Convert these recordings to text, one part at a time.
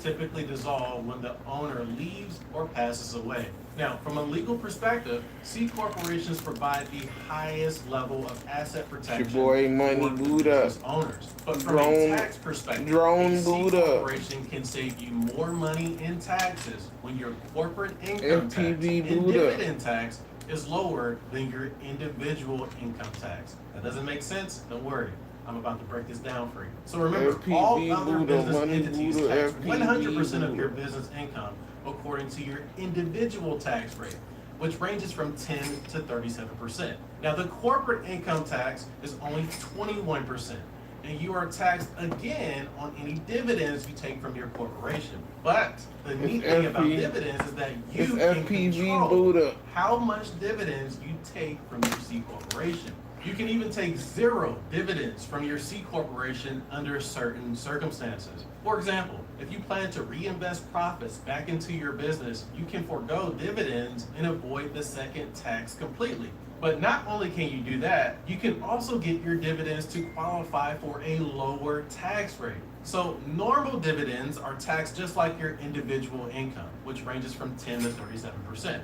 typically dissolve when the owner leaves or passes away. Now, from a legal perspective, C corporations provide the highest level of asset protection Your boy Money for Buddha. business owners. But from Drone- a tax perspective, Drone a C Buddha. corporation can save you more money in taxes when your corporate income tax FPV and Buddha. dividend tax is lower than your individual income tax. That doesn't make sense? Don't worry. I'm about to break this down for you. So remember, FPV all other Buddha, business Money entities Buddha, tax FPV 100% of your Buddha. business income according to your individual tax rate, which ranges from 10 to 37%. Now, the corporate income tax is only 21%, and you are taxed again on any dividends you take from your corporation. But the neat thing about dividends is that you can control Buddha. how much dividends you take from your C corporation. You can even take 0 dividends from your C corporation under certain circumstances. For example, if you plan to reinvest profits back into your business, you can forego dividends and avoid the second tax completely. But not only can you do that, you can also get your dividends to qualify for a lower tax rate. So normal dividends are taxed just like your individual income, which ranges from 10 to 37%.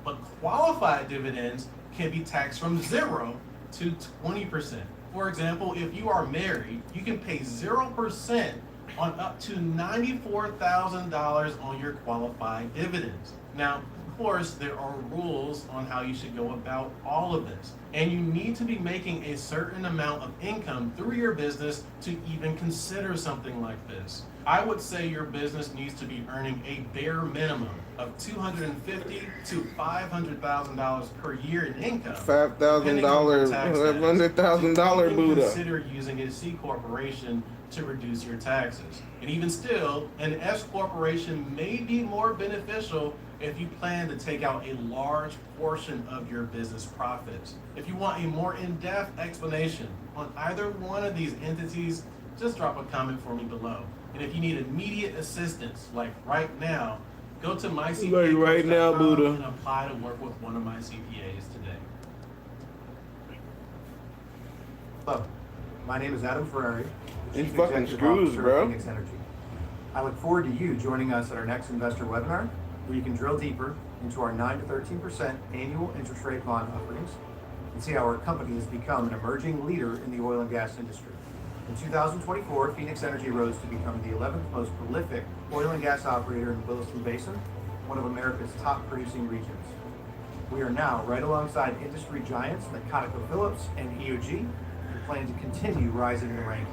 But qualified dividends can be taxed from 0 to 20%. For example, if you are married, you can pay 0% on up to $94,000 on your qualified dividends. Now, of course, there are rules on how you should go about all of this, and you need to be making a certain amount of income through your business to even consider something like this. I would say your business needs to be earning a bare minimum of $250,000 to $500,000 per year in income. $5,000, $100,000 Buddha. Consider using a C corporation to reduce your taxes. And even still, an S corporation may be more beneficial if you plan to take out a large portion of your business profits. If you want a more in-depth explanation on either one of these entities, just drop a comment for me below. And if you need immediate assistance, like right now, go to mycpa.com right now, Buddha, and apply to work with one of my CPAs today. Hello, my name is Adam Ferrari, These Chief fucking Executive screws, Officer bro. of Phoenix Energy. I look forward to you joining us at our next investor webinar, where you can drill deeper into our 9 to 13% annual interest rate bond offerings and see how our company has become an emerging leader in the oil and gas industry. In 2024, Phoenix Energy rose to become the 11th most prolific oil and gas operator in the Williston Basin, one of America's top producing regions. We are now right alongside industry giants like ConocoPhillips and EOG, and plan to continue rising in the rankings.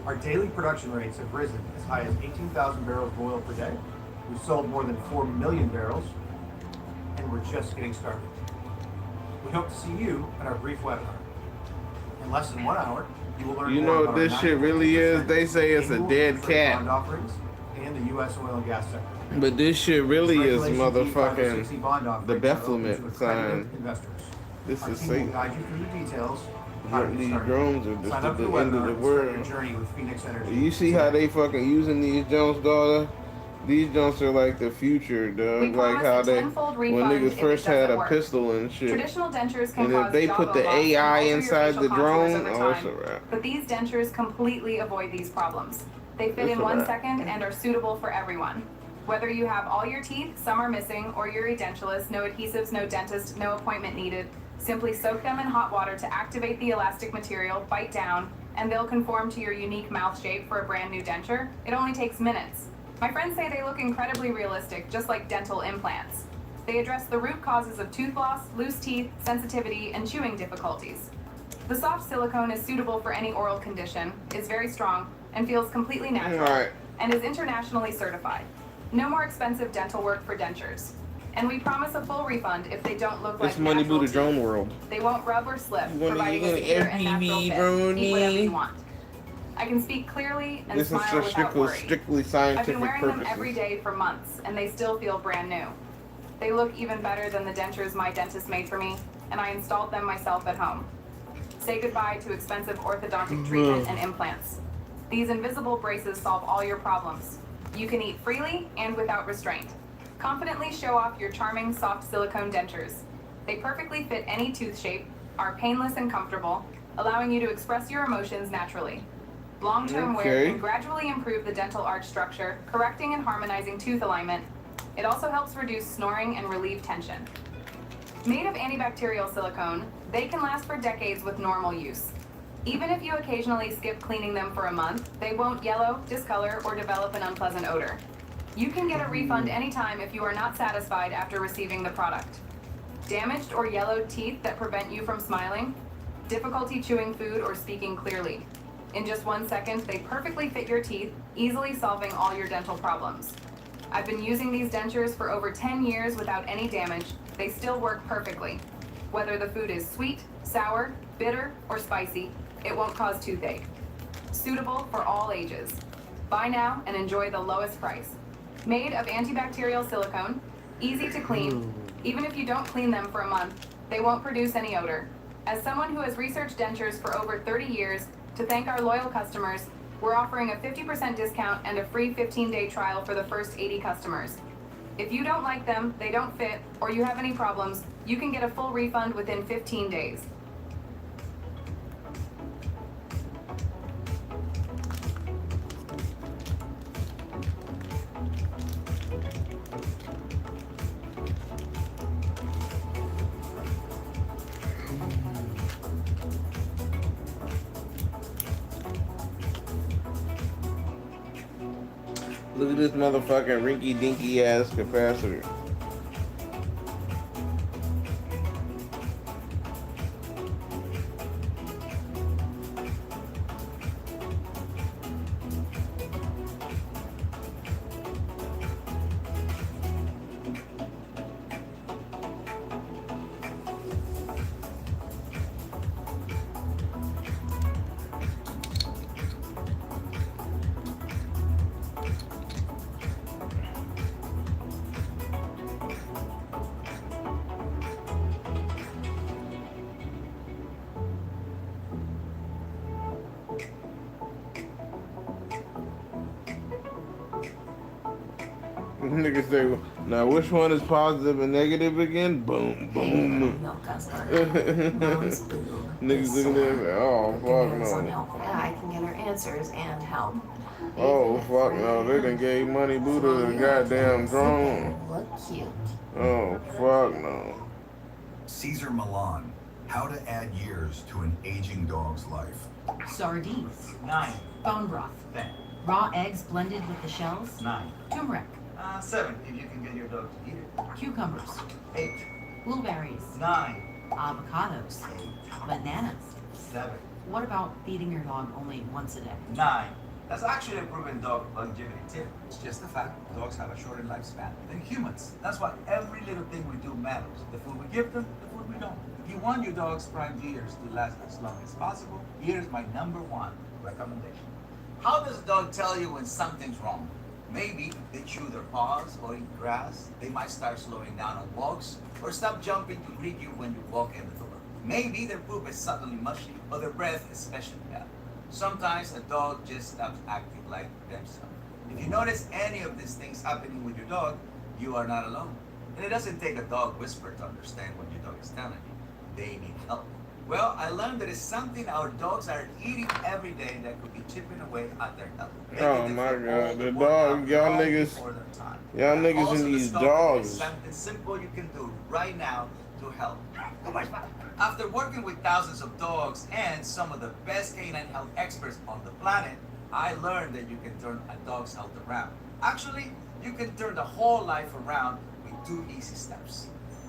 Our daily production rates have risen as high as 18,000 barrels of oil per day. We've sold more than 4 million barrels, and we're just getting started. We hope to see you at our brief webinar. In less than 1 hour, you will learn You more know about what this our shit really is? They say it's a annual dead interest rate cat. bond offerings and the U.S. oil and gas sector. But this shit really is Regulation motherfucking D560 bond offerings the are open to Baphomet accredited sign. investors. This Our is team will Satan. guide you through the details of how to get These started. drones are just Sign at up the for the end of webinar the and start your world. journey with Phoenix Energy. You see how they fucking using these Jones, daughter? These Jones are like the future, We dog. Like promise how a they, tenfold when refund niggas if first it had doesn't a work. pistol and shit. Traditional dentures can And cause if they put the jawbone loss AI and alter your inside facial the contours drone, over oh, it's time. a wrap. But these dentures completely avoid these problems. They fit It's in a 1 wrap. second and are suitable for everyone. Whether you have all your teeth, some are missing, or you're edentulous, no adhesives, no dentist, no appointment needed, simply soak them in hot water to activate the elastic material, bite down, and they'll conform to your unique mouth shape for a brand new denture. It only takes minutes. My friends say they look incredibly realistic, just like dental implants. They address the root causes of tooth loss, loose teeth, sensitivity, and chewing difficulties. The soft silicone is suitable for any oral condition, is very strong, and feels completely natural, Alright. and is internationally certified. No more expensive dental work for dentures. And we promise a full refund if they don't look like It's Money natural Buddha teeth. Drone World. They won't rub or slip, You wanna providing get a an secure and natural FPV fit. drone, Eat whatever me? you want. I can speak clearly and This is smile for without worry. strictly I've scientific been wearing them every purposes. day for months, and they still feel brand new. They look even better than the dentures my dentist made for me, and I installed them myself at home. Say goodbye to expensive orthodontic treatment and implants. These invisible braces solve all your problems. You can eat freely and without restraint. Confidently show off your charming soft silicone dentures. They perfectly fit any tooth shape, are painless and comfortable, allowing you to express your emotions naturally. Long-term wear Okay. can gradually improve the dental arch structure, correcting and harmonizing tooth alignment. It also helps reduce snoring and relieve tension. Made of antibacterial silicone, they can last for decades with normal use. Even if you occasionally skip cleaning them for a month, they won't yellow, discolor, or develop an unpleasant odor. You can get a refund anytime if you are not satisfied after receiving the product. Damaged or yellowed teeth that prevent you from smiling? Difficulty chewing food or speaking clearly? In just 1 second, they perfectly fit your teeth, easily solving all your dental problems. I've been using these dentures for over 10 years without any damage. They still work perfectly. Whether the food is sweet, sour, bitter, or spicy, it won't cause toothache. Suitable for all ages. Buy now and enjoy the lowest price. Made of antibacterial silicone, easy to clean. Even if you don't clean them for a month, they won't produce any odor. As someone who has researched dentures for over 30 years, to thank our loyal customers, we're offering a 50% discount and a free 15-day trial for the first 80 customers. If you don't like them, they don't fit, or you have any problems, you can get a full refund within 15 days. Look at this motherfucking rinky dinky ass capacitor. Niggas say, now which one is positive and negative again? Boom, boom. Milk guzzler. Mom's boob. Niggas looking at me, oh fuck no. Unhelpful guy can get her answers and help. Oh fuck no, they done gave Money Buddha the goddamn drone. Look cute. Oh fuck no. Caesar Milan, how to add years to an aging dog's life. Sardines. 9, Bone broth. 10, Raw eggs blended with the shells. 9, Turmeric. 7 if you can get your dog to eat it. Cucumbers. 8, Blueberries. 9, Avocados. 8, Bananas. 7, What about feeding your dog only once a day? 9. That's actually a proven dog longevity tip. It's just a fact. Dogs have a shorter lifespan than humans. That's why every little thing we do matters. The food we give them, the food we don't. If you want your dog's prime years to last as long as possible, here's my #1 recommendation. How does a dog tell you when something's wrong? Maybe they chew their paws or eat grass. They might start slowing down on walks or stop jumping to greet you when you walk in the door. Maybe their poop is suddenly mushy or their breath is especially bad. Sometimes a dog just stops acting like themselves. If you notice any of these things happening with your dog, you are not alone. And it doesn't take a dog whisper to understand what your dog is telling you. They need help. Well, I learned that it's something our dogs are eating every day that could be chipping away at their health. Oh my god, the dog, y'all niggas, y'all niggas and these dogs. Something simple you can do right now to help. After working with thousands of dogs and some of the best canine health experts on the planet, I learned that you can turn a dog's health around. Actually, you can turn the whole life around with 2 easy steps.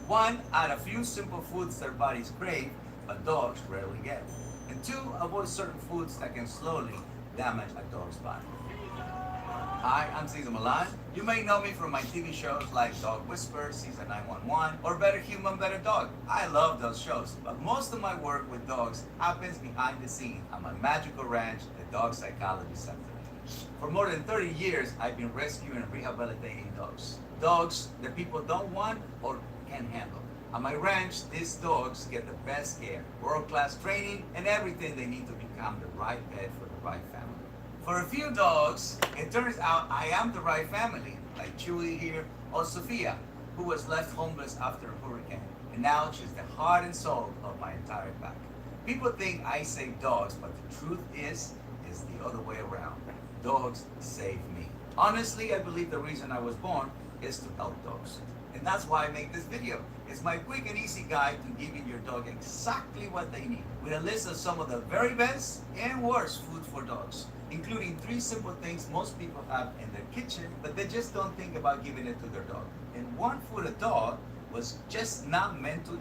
1, add a few simple foods their bodies crave, but dogs rarely get. And 2, avoid certain foods that can slowly damage a dog's body. Hi, I'm Caesar Milan. You may know me from my TV shows like Dog Whisper, Season 911, or Better Human, Better Dog. I love those shows, but most of my work with dogs happens behind the scenes at my magical ranch, the Dog Psychology Center. For more than 30 years, I've been rescuing and rehabilitating dogs. Dogs that people don't want or can't handle. At my ranch, these dogs get the best care, world-class training, and everything they need to become the right pet for the right family. For a few dogs, it turns out I am the right family, like Chewy here, or Sophia, who was left homeless after a hurricane. And now she's the heart and soul of my entire pack. People think I save dogs, but the truth is is the other way around. Dogs save me. Honestly, I believe the reason I was born is to help dogs. And that's why I make this video. It's my quick and easy guide to giving your dog exactly what they need, with a list of some of the very best and worst food for dogs, including 3 simple things most people have in their kitchen, but they just don't think about giving it to their dog. And one food a dog was just not meant to.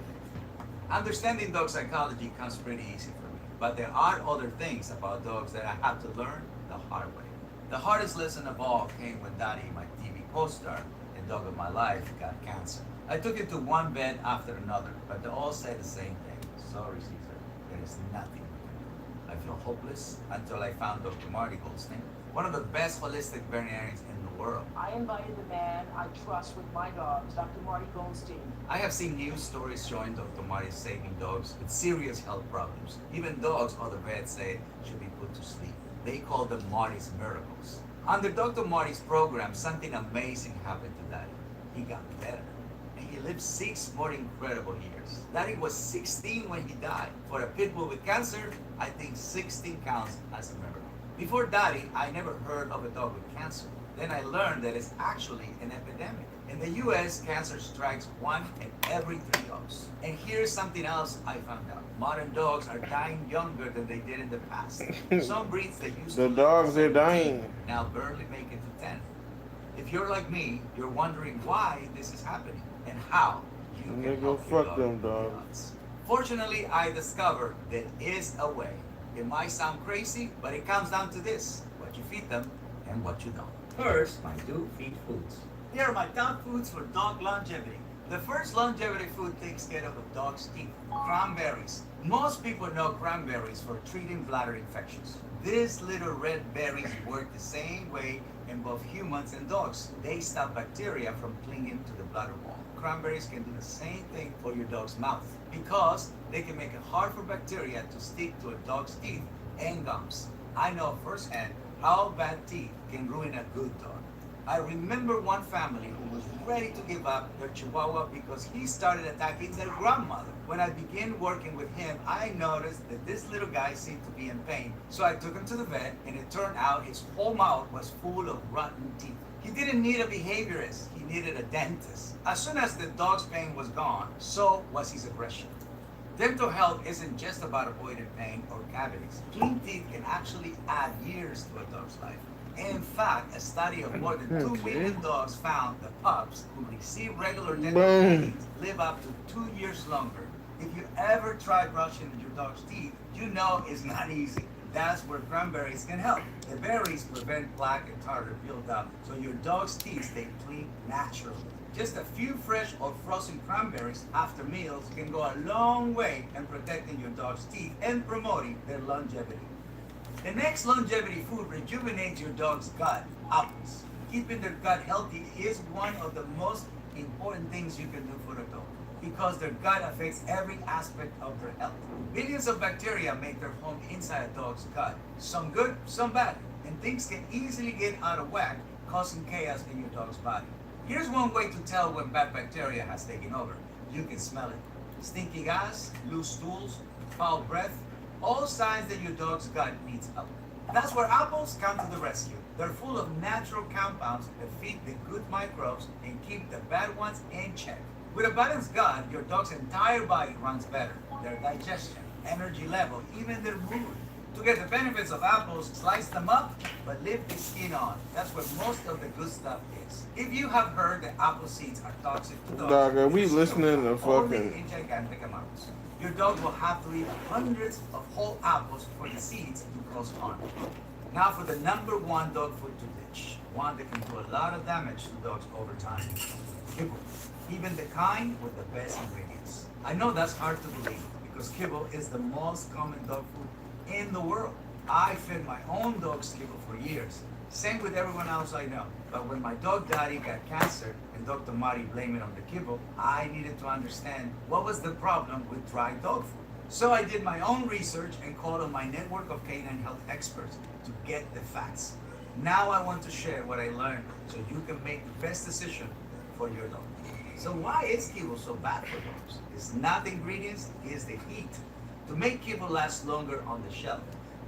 Understanding dog psychology comes pretty easy for me, but there are other things about dogs that I had to learn the hard way. The hardest lesson of all came when Daddy, my TV co-star and dog of my life, got cancer. I took it to one vet after another, but they all said the same thing. Sorry, Caesar, there is nothing we can do. I feel hopeless until I found Dr. Marty Goldstein, one of the best holistic veterinarians in the world. I invited the man I trust with my dogs, Dr. Marty Goldstein. I have seen news stories showing Dr. Marty saving dogs with serious health problems. Even dogs other vets say should be put to sleep. They call them Marty's miracles. Under Dr. Marty's program, something amazing happened to Daddy. He got better. And he lived 6 more incredible years. Daddy was 16 when he died. For a pit bull with cancer, I think 16 counts as a miracle. Before Daddy, I never heard of a dog with cancer. Then I learned that it's actually an epidemic. In the US, cancer strikes 1 in every 3 dogs. And here's something else I found out. Modern dogs are dying younger than they did in the past. Some breeds that used The to dogs are dying. now barely make it to 10. If you're like me, you're wondering why this is happening and how you can Nigga, help your fuck dog them with the dogs. odds. Fortunately, I discovered there is a way. It might sound crazy, but it comes down to this: what you feed them and what you don't. First, my do feed foods. Here are my top foods for dog longevity. The first longevity food takes care of a dog's teeth. Cranberries. Most people know cranberries for treating bladder infections. These little red berries work the same way in both humans and dogs. They stop bacteria from clinging to the bladder wall. Cranberries can do the same thing for your dog's mouth because they can make it hard for bacteria to stick to a dog's teeth and gums. I know firsthand how bad teeth can ruin a good dog. I remember one family who was ready to give up their Chihuahua because he started attacking their grandmother. When I began working with him, I noticed that this little guy seemed to be in pain. So I took him to the vet, and it turned out his whole mouth was full of rotten teeth. He didn't need a behaviorist, he needed a dentist. As soon as the dog's pain was gone, so was his aggression. Dental health isn't just about avoiding pain or cavities. Clean teeth can actually add years to a dog's life. In fact, a study of more than 2 million dogs found that pups who receive regular dental cleanings live up to 2 years longer. If you ever try brushing your dog's teeth, you know it's not easy. That's where cranberries can help. The berries prevent plaque and tartar buildup, so your dog's teeth stay clean naturally. Just a few fresh or frozen cranberries after meals can go a long way in protecting your dog's teeth and promoting their longevity. The next longevity food rejuvenates your dog's gut: apples. Keeping their gut healthy is one of the most important things you can do for a dog because their gut affects every aspect of their health. Billions of bacteria make their home inside a dog's gut, some good, some bad, and things can easily get out of whack, causing chaos in your dog's body. Here's one way to tell when bad bacteria has taken over. You can smell it. Stinky gas, loose stools, foul breath, all signs that your dog's gut needs help. That's where apples come to the rescue. They're full of natural compounds that feed the good microbes and keep the bad ones in check. With a balanced gut, your dog's entire body runs better. Their digestion, energy level, even their mood. To get the benefits of apples, slice them up, but leave the skin on. That's where most of the good stuff is. If you have heard that apple seeds are toxic to dogs, Dog, are we it's listening true. to Only fucking- in gigantic amounts. Your dog will have to eat hundreds of whole apples for the seeds to cause harm. Now for the number 1 dog food to ditch, one that can do a lot of damage to dogs over time: kibble. Even the kind with the best ingredients. I know that's hard to believe because kibble is the most common dog food in the world. I fed my own dogs kibble for years. Same with everyone else I know. But when my dog Daddy got cancer and Dr. Marty blamed it on the kibble, I needed to understand what was the problem with dry dog food. So I did my own research and called on my network of canine health experts to get the facts. Now I want to share what I learned so you can make the best decision for your dog. So why is kibble so bad for dogs? It's not the ingredients, it's the heat. To make kibble last longer on the shelf,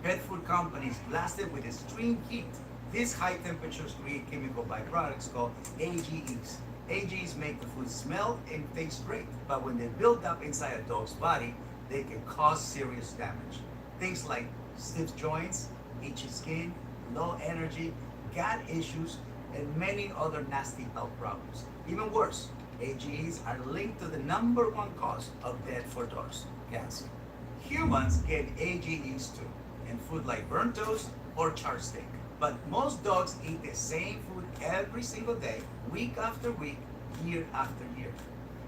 pet food companies blasted with extreme heat. These high temperatures create chemical byproducts called AGEs. AGEs make the food smell and taste great, but when they build up inside a dog's body, they can cause serious damage. Things like stiff joints, itchy skin, low energy, gut issues, and many other nasty health problems. Even worse, AGEs are linked to the #1 cause of death for dogs, cancer. Humans get AGEs too, in food like burnt toast or charred steak. But most dogs eat the same food every single day, week after week, year after year.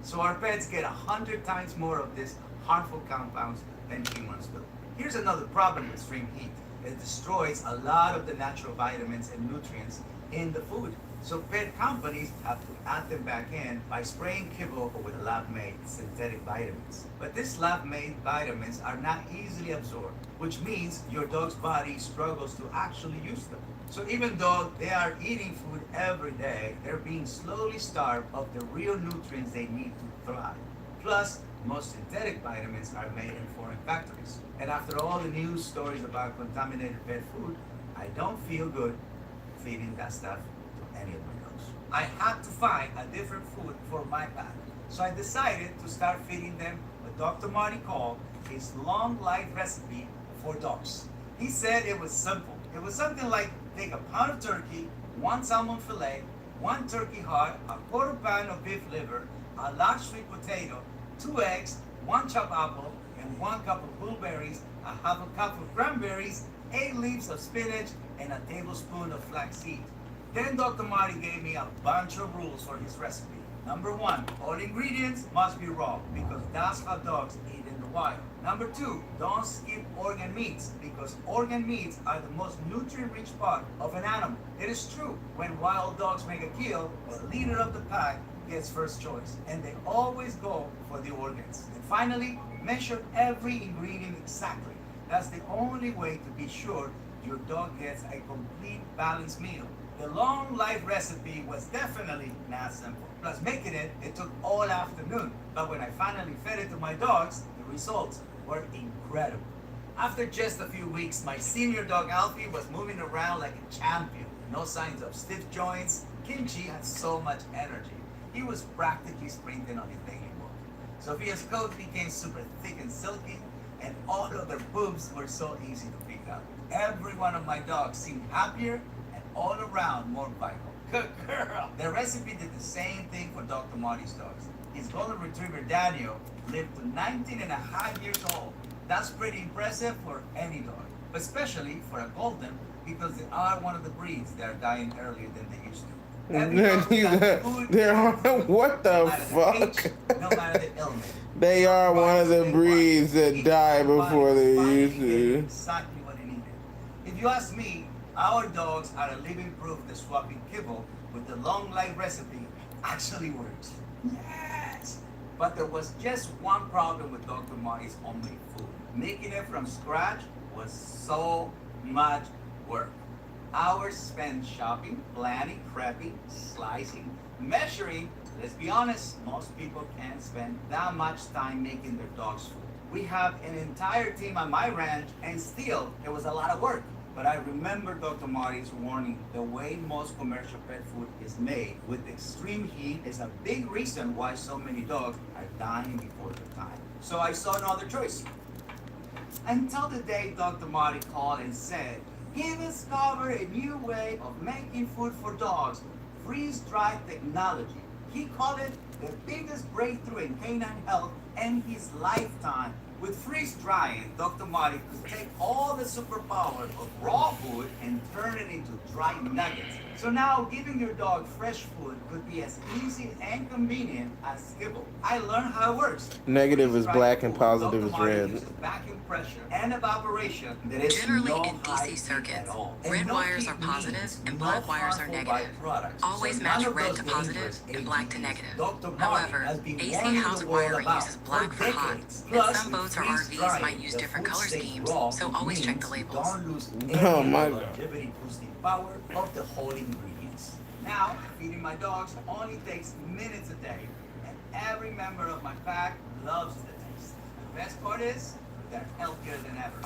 So our pets get 100 times more of these harmful compounds than humans do. Here's another problem with extreme heat. It destroys a lot of the natural vitamins and nutrients in the food. So pet companies have to add them back in by spraying kibble with lab-made synthetic vitamins. But these lab-made vitamins are not easily absorbed, which means your dog's body struggles to actually use them. So even though they are eating food every day, they're being slowly starved of the real nutrients they need to thrive. Plus, most synthetic vitamins are made in foreign factories. And after all the news stories about contaminated pet food, I don't feel good feeding that stuff to any of my dogs. I had to find a different food for my pet. So I decided to start feeding them what Dr. Marty called his long life recipe for dogs. He said it was simple. It was something like take a pound of turkey, 1 salmon fillet, 1 turkey heart, a quarter pound of beef liver, a large sweet potato, 2 eggs, 1 chopped apple, and 1 cup of blueberries, a half a cup of cranberries, 8 leaves of spinach, and a tablespoon of flaxseed. Then Dr. Marty gave me a bunch of rules for his recipe. Number 1, all ingredients must be raw because that's how dogs eat in the wild. Number 2, don't skip organ meats because organ meats are the most nutrient-rich part of an animal. It is true, when wild dogs make a kill, the leader of the pack gets first choice, and they always go for the organs. And finally, measure every ingredient exactly. That's the only way to be sure your dog gets a complete balanced meal. The long life recipe was definitely not simple. Plus making it took all afternoon. But when I finally fed it to my dogs, the results were incredible. After just a few weeks, my senior dog Alfie was moving around like a champion. No signs of stiff joints. Kimchi had so much energy. He was practically sprinting on his daily walk. Sophia's coat became super thick and silky, and all of their boobs were so easy to pick up. Every one of my dogs seemed happier and all around more vital. Good girl! The recipe did the same thing for Dr. Marty's dogs. His golden retriever Daniel lived to 19 and a half years old. That's pretty impressive for any dog, but especially for a golden because they are one of the breeds that are dying earlier than they used to. What the fuck? No matter the ailment. They are one of the breeds that die before they used to. Exactly what they needed. If you ask me, our dogs are a living proof that swapping kibble with the long life recipe actually works. Yes! But there was just one problem with Dr. Marty's homemade food. Making it from scratch was so much work. Hours spent shopping, planning, prepping, slicing, measuring. Let's be honest, most people can't spend that much time making their dogs food. We have an entire team on my ranch and still it was a lot of work. But I remember Dr. Marty's warning, the way most commercial pet food is made with extreme heat is a big reason why so many dogs are dying before their time. So I saw no other choice. Until the day Dr. Marty called and said, he discovered a new way of making food for dogs, freeze-dried technology. He called it the biggest breakthrough in canine health in his lifetime. With freeze-drying, Dr. Marty could take all the superpower of raw food and turn it into dry nuggets. So now giving your dog fresh food could be as easy and convenient as kibble. I learned how it works. Negative is black and positive is Dr. Marty red. uses vacuum pressure and evaporation. There is Generally, no in high DC heat circuits, at all. red And no wires heat are positive means and no black wires are harmful negative. byproducts. Always So match none of red those to positive dangerous and black to AGEs. negative. Dr. Marty However, has been AC warning house the world wiring about uses black for hot, decades. and Plus, some boats or with RVs freeze-drying, might use the different food color stays schemes, raw, so which always check means the you labels. don't lose Oh any my of the God. longevity boosting power of the whole ingredients. Now, feeding my dogs only takes minutes a day, and every member of my pack loves the taste. The best part is, they're healthier than ever.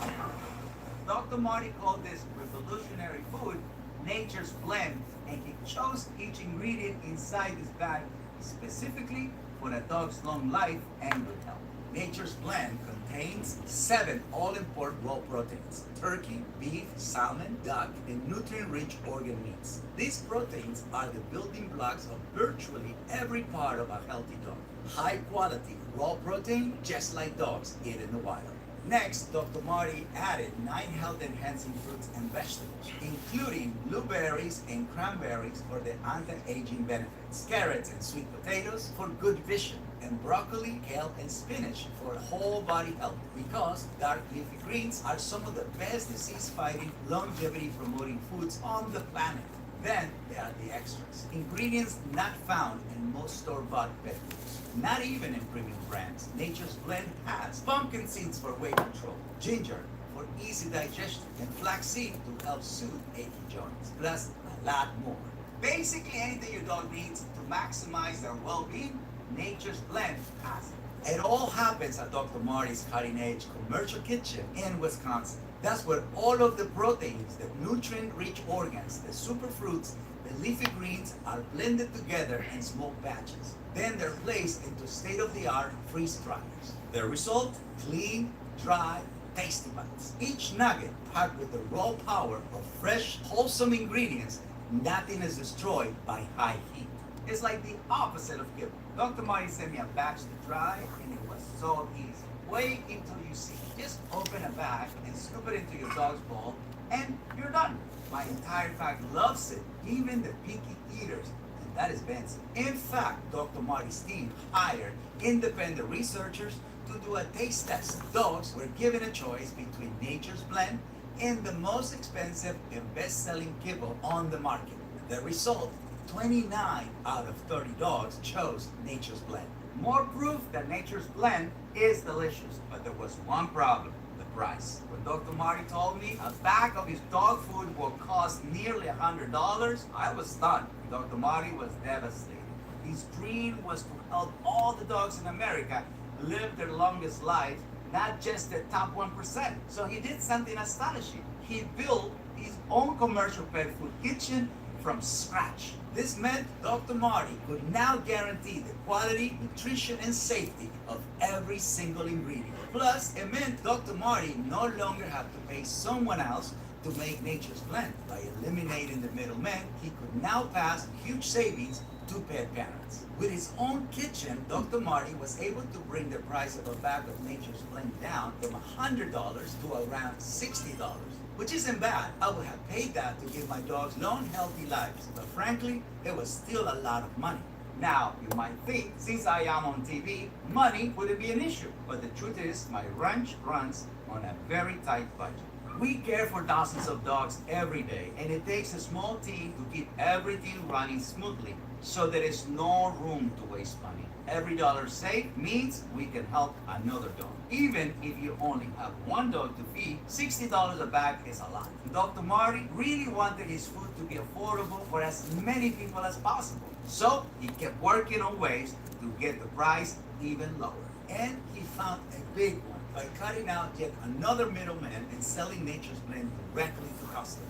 Dr. Marty called this revolutionary food Nature's Blend, and he chose each ingredient inside this bag specifically for a dog's long life and good health. Nature's Blend contains 7 all-important raw proteins: turkey, beef, salmon, duck, and nutrient-rich organ meats. These proteins are the building blocks of virtually every part of a healthy dog. High-quality raw protein, just like dogs eat in the wild. Next, Dr. Marty added 9 health-enhancing fruits and vegetables, including blueberries and cranberries for the anti-aging benefits, carrots and sweet potatoes for good vision, and broccoli, kale, and spinach for whole body health, because dark leafy greens are some of the best disease-fighting, longevity-promoting foods on the planet. Then there are the extras, ingredients not found in most store-bought pet foods, not even in premium brands. Nature's Blend has pumpkin seeds for weight control, ginger for easy digestion, and flaxseed to help soothe achy joints, plus a lot more. Basically anything your dog needs to maximize their well-being, Nature's Blend has it. It all happens at Dr. Marty's cutting-edge commercial kitchen in Wisconsin. That's where all of the proteins, the nutrient-rich organs, the superfruits, the leafy greens are blended together in small batches. Then they're placed into state-of-the-art freeze dryers. The result? Clean, dry, tasty bites. Each nugget packed with the raw power of fresh, wholesome ingredients. Nothing is destroyed by high heat. It's like the opposite of kibble. Dr. Marty sent me a batch to try, and it was so easy. Wait until you see. Just open a bag and scoop it into your dog's bowl, and you're done. My entire pack loves it, even the picky eaters, and that is Benson. In fact, Dr. Marty's team hired independent researchers to do a taste test. Dogs were given a choice between Nature's Blend and the most expensive and best-selling kibble on the market. The result, 29 out of 30 dogs chose Nature's Blend. More proof that Nature's Blend is delicious, but there was one problem: the price. When Dr. Marty told me a bag of his dog food will cost nearly $100, I was stunned. Dr. Marty was devastated. His dream was to help all the dogs in America live their longest lives, not just the top 1%. So he did something astonishing. He built his own commercial pet food kitchen from scratch. This meant Dr. Marty could now guarantee the quality, nutrition, and safety of every single ingredient. Plus, it meant Dr. Marty no longer had to pay someone else to make Nature's Blend. By eliminating the middleman, he could now pass huge savings to pet parents. With his own kitchen, Dr. Marty was able to bring the price of a bag of Nature's Blend down from $100 to around $60. Which isn't bad. I would have paid that to give my dogs long, healthy lives, but frankly, it was still a lot of money. Now, you might think, since I am on TV, money wouldn't be an issue. But the truth is, my ranch runs on a very tight budget. We care for thousands of dogs every day, and it takes a small team to keep everything running smoothly, so there is no room to waste money. Every dollar saved means we can help another dog. Even if you only have one dog to feed, $60 a bag is a lot. Dr. Marty really wanted his food to be affordable for as many people as possible. So he kept working on ways to get the price even lower. And he found a big one by cutting out yet another middleman and selling Nature's Blend directly to customers.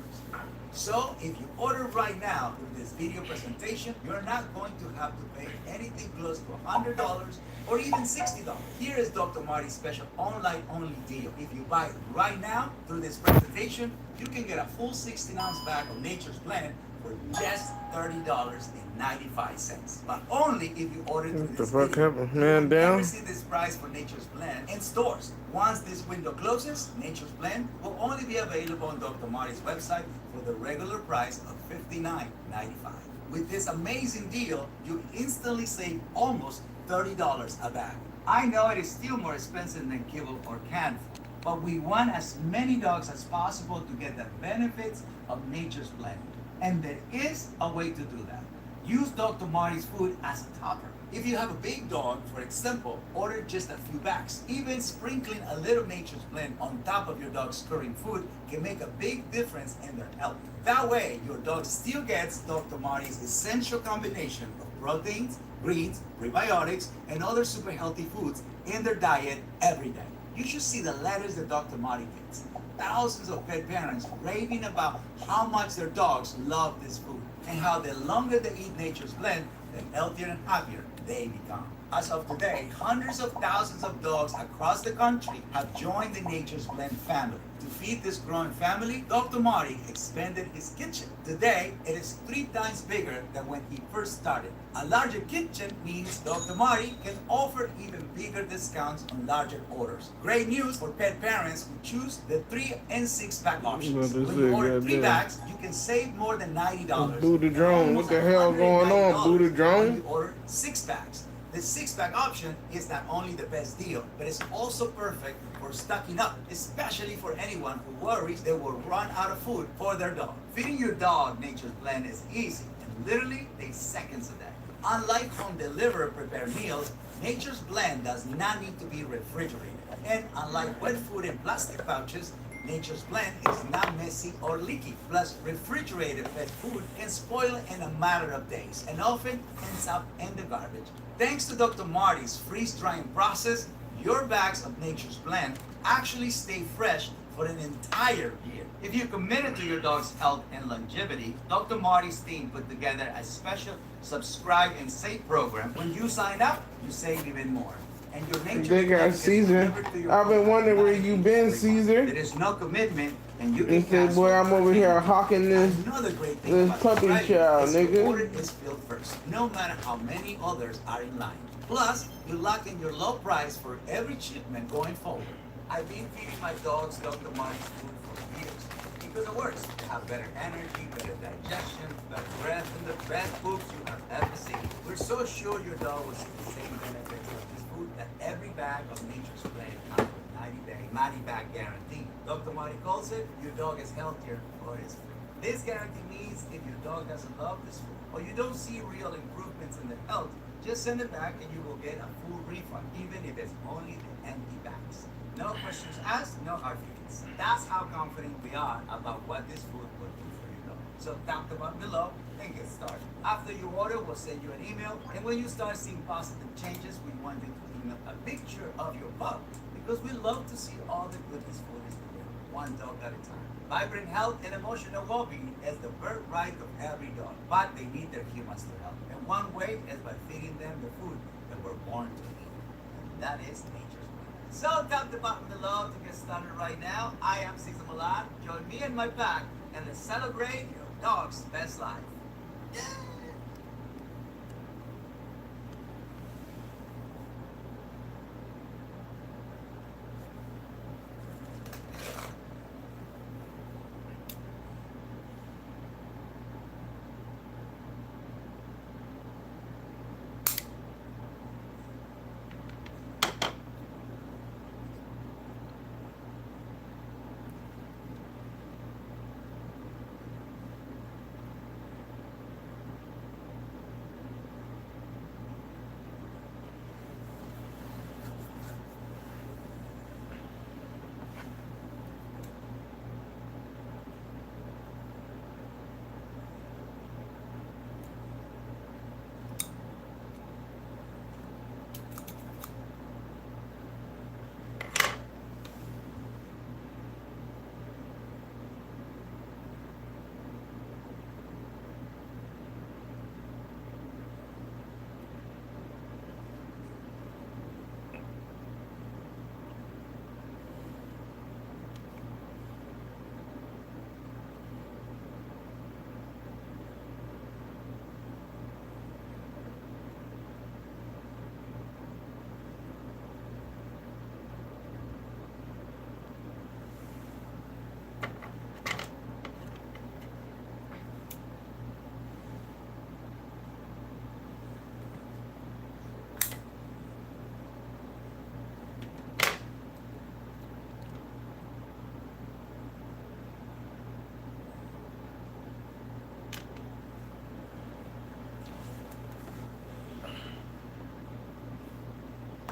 So if you order right now through this video presentation, you're not going to have to pay anything close to $100 or even $60. Here is Dr. Marty's special online-only deal. If you buy it right now through this presentation, you can get a full 16-ounce bag of Nature's Blend for just $30.95. But only if you order through this video. You will never see this price for Nature's Blend in stores. Once this window closes, Nature's Blend will only be available on Dr. Marty's website for the regular price of $59.95. With this amazing deal, you instantly save almost $30 a bag. I know it is still more expensive than kibble or canned food, but we want as many dogs as possible to get the benefits of Nature's Blend. And there is a way to do that. Use Dr. Marty's food as a topper. If you have a big dog, for example, order just a few bags. Even sprinkling a little Nature's Blend on top of your dog's current food can make a big difference in their health. That way, your dog still gets Dr. Marty's essential combination of proteins, greens, prebiotics, and other super healthy foods in their diet every day. You should see the letters that Dr. Marty gets. thousands of pet parents raving about how much their dogs love this food and how the longer they eat Nature's Blend, the healthier and happier they become. As of today, hundreds of thousands of dogs across the country have joined the Nature's Blend family. To feed this growing family, Dr. Marty expanded his kitchen. Today, it is 3 times bigger than when he first started. A larger kitchen means Dr. Marty can offer even bigger discounts on larger orders. Great news for pet parents who choose the 3 and 6 pack options. When you order 3 bags, you can save more than $90. Buddha Drone, what the hell going on, Buddha Drone? When you order 6 packs. The 6-pack option is not only the best deal, but it's also perfect for stocking up, especially for anyone who worries they will run out of food for their dog. Feeding your dog Nature's Blend is easy and literally takes seconds a day. Unlike home delivered prepared meals, Nature's Blend does not need to be refrigerated. And unlike wet food in plastic pouches, Nature's Blend is not messy or leaky. Plus, refrigerated pet food can spoil in a matter of days and often ends up in the garbage. Thanks to Dr. Marty's freeze-drying process, your bags of Nature's Blend actually stay fresh for an entire year. If you're committed to your dog's health and longevity, Dr. Marty's team put together a special subscribe and save program. When you sign up, you save even more. And your Nature's They got Blend is Caesar. delivered to your I've been home wondering where 90 you days been, every Caesar. month. There is no commitment, and you He can said, cancel boy, I'm over here anytime. hawking this. Another great thing this about puppy subscribing child, is your nigga. order is filled first, no matter how many others are in line. Plus, you lock in your low price for every shipment going forward. I've been feeding my dogs Dr. Marty's food for years because it works. They have better energy, better digestion, better breath, and the best poops you have ever seen. We're so sure your dog will see the same benefits of this food that every bag of Nature's Blend comes with 90-day money-back guarantee. Dr. Marty calls it, your dog is healthier for his food. This guarantee means if your dog doesn't love this food or you don't see real improvements in their health, just send it back and you will get a full refund, even if it's only the empty bags. No questions asked, no hard feelings. That's how confident we are about what this food will do for your dog. So tap the button below and get started. After you order, we'll send you an email, and when you start seeing positive changes, we want you to email a picture of your pup because we love to see all the good this food is doing, one dog at a time. Vibrant health and emotional well-being is the birthright of every dog, but they need their humans to help. And one way is by feeding them the food that we're born to eat. And that is Nature's Blend. So tap the button below to get started right now. I am Cesar Milan. Join me and my pack and let's celebrate your dog's best life. Yeah.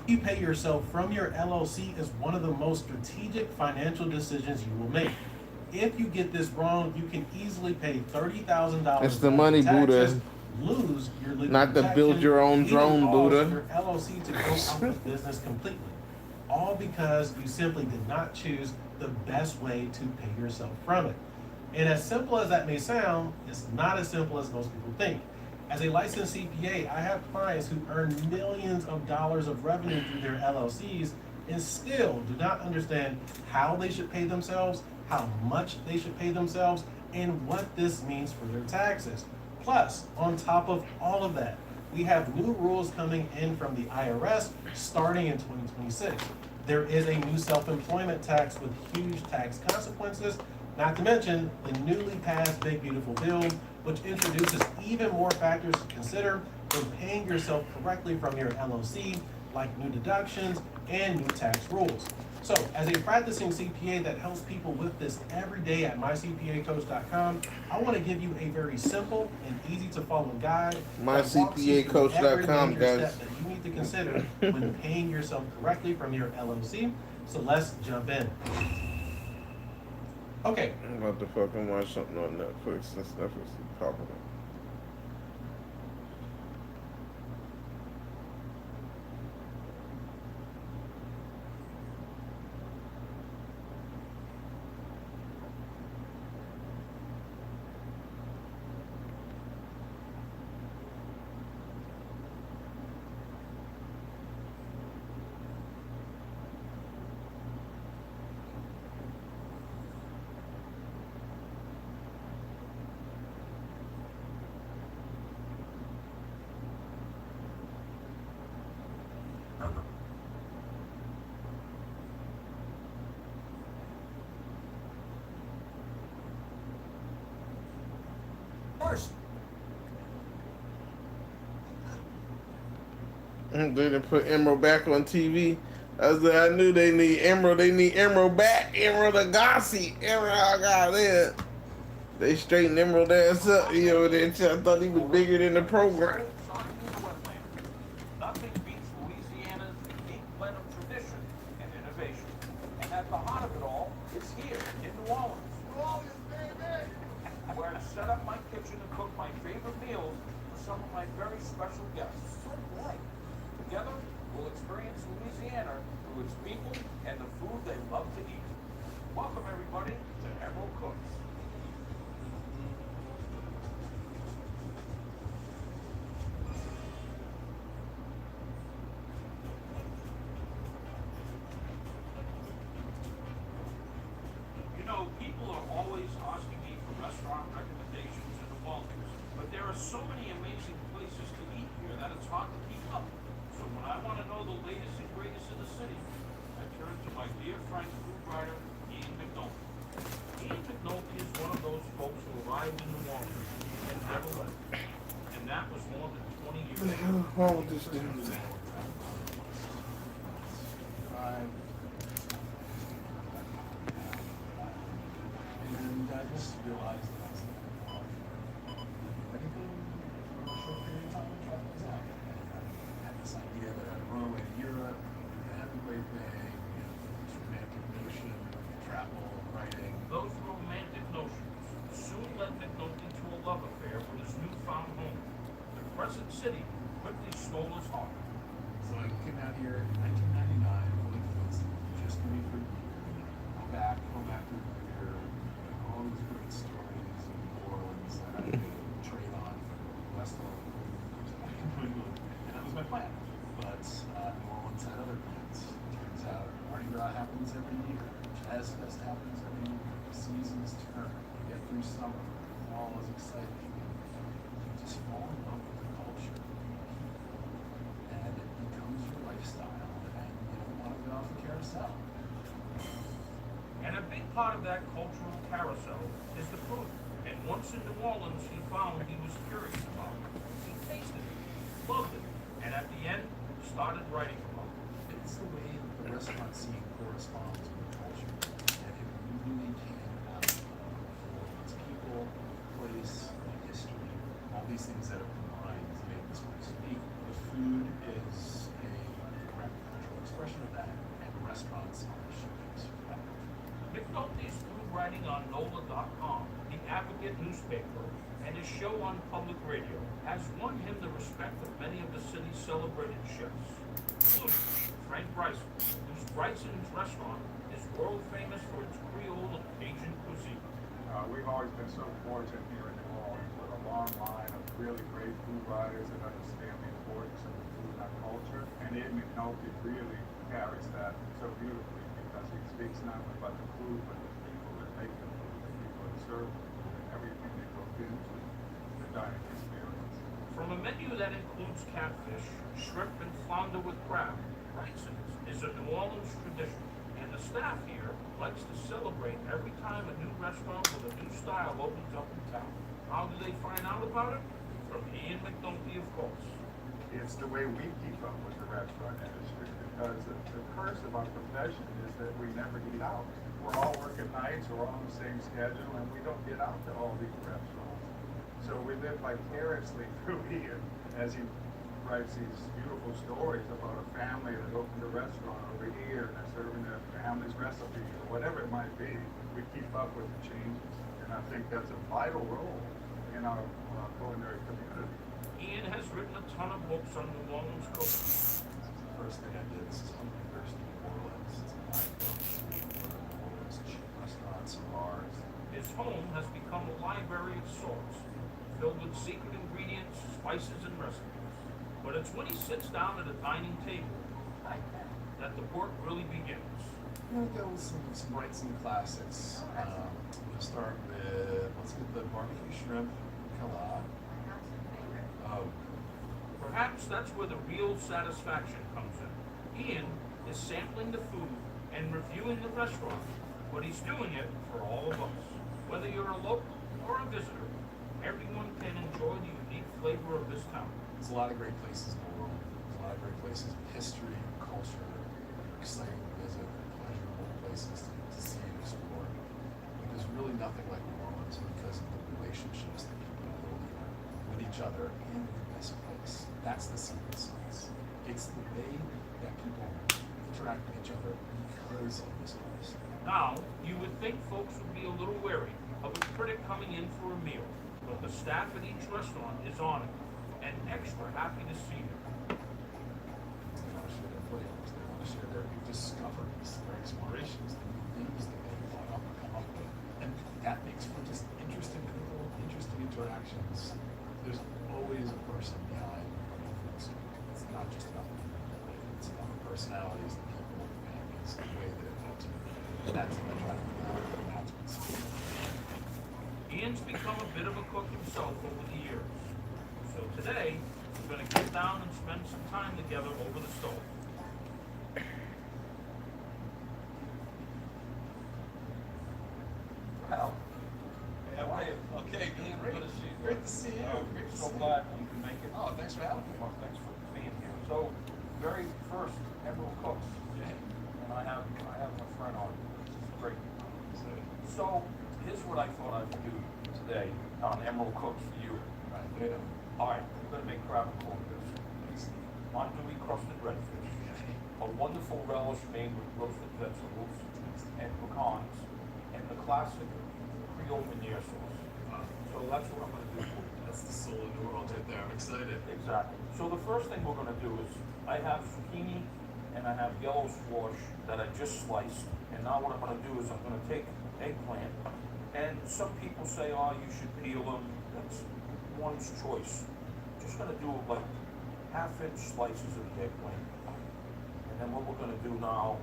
You pay yourself from your LLC is one of the most strategic financial decisions you will make. If you get this wrong, you can easily pay $30,000. It's the money, taxes, Buddha. lose your legal Not to build protection, your own even drone, cause Buddha. your LLC to go out of business completely. All because you simply did not choose the best way to pay yourself from it. And as simple as that may sound, it's not as simple as most people think. As a licensed CPA, I have clients who earn millions of dollars of revenue through their LLCs and still do not understand how they should pay themselves, how much they should pay themselves, and what this means for their taxes. Plus, on top of all of that, we have new rules coming in from the IRS starting in 2026. There is a new self-employment tax with huge tax consequences, not to mention the newly passed Big Beautiful Bill, which introduces even more factors to consider when paying yourself correctly from your LLC, like new deductions and new tax rules. So, as a practicing CPA that helps people with this every day at mycpacoach.com, I want to give you a very simple and easy to follow guide. mycpacoach.com, guys. Step that you need to consider when paying yourself correctly from your LLC. So let's jump in. Okay. I'm about to fucking watch something on Netflix since Netflix is popular. They didn't put Emerald back on TV. I knew they need Emerald. They need Emerald back. Emerald Agassi. Emerald got it. They straightened Emerald ass up. You know, I thought he was bigger than the program. Nothing beats Louisiana's unique blend of tradition and innovation. And at the heart of it all is here in New Orleans. New Orleans, baby! Where I set up my kitchen and cook my favorite meals for some of my very special guests. Together, we'll experience Louisiana through its people and the food they love to eat. Welcome, everybody, to Emerald Cooks. You know, people are always asking me for restaurant recommendations in New Orleans, but there are so many amazing places to eat here that it's hard to keep up. So when I want to know the latest and greatest in the city, I turn to my dear friend, food writer, Ian McNulty. Ian McNulty is one of those folks who arrived in New Orleans and never left. And that was more than 20 years ago. What the hell is this damn thing? And I just realized that I was everything for a short period of time to try things out. I had this idea that I'd run away to Europe, have a great thing, this romantic notion of travel, writing. Those romantic notions soon led McNulty to a love affair with his newfound home. The Crescent City quickly stole his heart. So I came out here in 1999, fully fixed, just me for a year. I'm back, home after a year, all these great stories of New Orleans that I could trade on for the rest of back in New England. And that was my plan. But New Orleans had other plans. Turns out Mardi Gras happens every year. Jazz Fest happens every year. Seasons turn. You get through summer. Fall is exciting. You just fall in love with the culture. And it becomes your lifestyle. And you don't want to get off the carousel. And a big part of that cultural carousel is the food. And once in New Orleans, he found he was curious about it. He tasted it, loved it, and at the end, started writing about it. It's the way that the restaurant scene corresponds with culture. And it really can have its people, place, and history, all these things that have combined to make this place unique. The food is a direct cultural expression of that, and restaurants are a showcase for that. McNulty's food writing on NOLA.com, the Advocate newspaper, and his show on public radio has won him the respect of many of the city's celebrated chefs, including Frank Bryson, who's Bryson's restaurant is world famous for its Creole and Cajun cuisine. We've always been so fortunate here in New Orleans with a long line of really great food writers that understand the importance of the food in our culture. And Ed McNulty really carries that so beautifully because he speaks not only about the food, but the people that make the food, the people that serve the food, and everything that goes into the dining experience. From a menu that includes catfish, shrimp, and flounder with crab, Bryson's is a New Orleans tradition, and the staff here likes to celebrate every time a new restaurant with a new style opens up in town. How do they find out about it? From Ian McNulty, of course. It's the way we keep up with the restaurant industry because the curse of our profession is that we never eat out. We're all working nights, we're all on the same schedule, and we don't get out to all these restaurants. So we live vicariously through Ian as he writes these beautiful stories about a family that opened a restaurant over here and they're serving their family's recipe or whatever it might be. We keep up with the changes, and I think that's a vital role in our culinary community. Ian has written a ton of books on New Orleans cooking. This is the first thing I did. This is on the University of New Orleans. It's a New Orleans restaurants and bars. His home has become a library of sorts, filled with secret ingredients, spices, and recipes. But it's when he sits down at a dining table that the work really begins. I'm gonna go with some Bryson classics. We'll start with, let's get the barbecue shrimp collard. Perhaps that's where the real satisfaction comes in. Ian is sampling the food and reviewing the restaurant, but he's doing it for all of us. Whether you're a local or a visitor, everyone can enjoy the unique flavor of this town. There's a lot of great places in the world. There's a lot of great places with history, culture, exciting to visit, pleasurable places to see and explore. But there's really nothing like New Orleans because of the relationships that people build here with each other and in this place. That's the secret sauce. It's the way that people interact with each other because of this place. Now, you would think folks would be a little wary of a critic coming in for a meal, but the staff at each restaurant is on it and extra happy to see you. They want to share their flavors. They want to share their discoveries, their explorations, the new things that they thought up or come up with. And that makes for just interesting people, interesting interactions. There's always a person behind the food story. It's not just about the food. It's about the personalities, the people, the families, the way that it helps you. That's what I try to do. That's what's Ian's become a bit of a cook himself over the years. So today, we're going to get down and spend some time together over the stove. Well, How are you? Okay, Ian, great good to see you. Great to see you. Great to so see glad you. you can make it. Oh, thanks for having me. Well, thanks for being here. So, very first, Emerald Cooks, Yeah. and I have a friend on. Great. So, here's what I thought I would do today on Emerald Cooks for you. Right, later. All right, we're gonna make crab and corned andouille crusted redfish, a wonderful relish made with roasted vegetables and pecans, and the classic Creole veneer sauce. So that's what I'm gonna do for you. That's the soul of New Orleans right there. I'm excited. Exactly. So the first thing we're gonna do is, I have zucchini and I have yellow squash that I just sliced. And now what I'm gonna do is I'm gonna take eggplant, and some people say, oh, you should peel them. That's one's choice. Just gonna do like half-inch slices of the eggplant. And then what we're gonna do now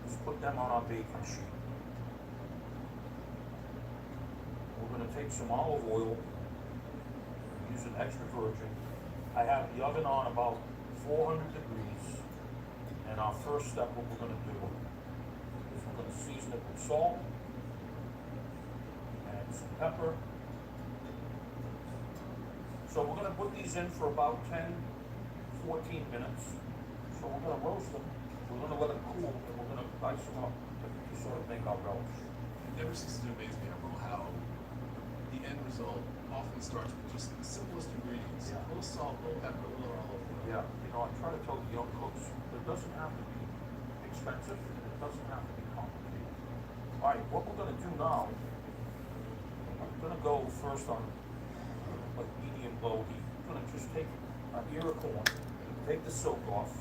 is put them on our baking sheet. We're gonna take some olive oil, use an extra virgin. I have the oven on about 400 degrees. And our first step, what we're gonna do is we're gonna season it with salt and some pepper. So we're gonna put these in for about 10, 14 minutes. So we're gonna roast them, we're gonna let them cool, and we're gonna dice them up to sort of make our relish. It never ceases to amaze me, Emerald, how the end result often starts with just the simplest ingredients. Yeah. A little salt, a little pepper, a little olive oil. Yeah, you know, I try to tell the young cooks, it doesn't have to be expensive, and it doesn't have to be complicated. All right, what we're gonna do now, I'm gonna go first on like medium low heat. I'm gonna just take an ear of corn, take the silk off,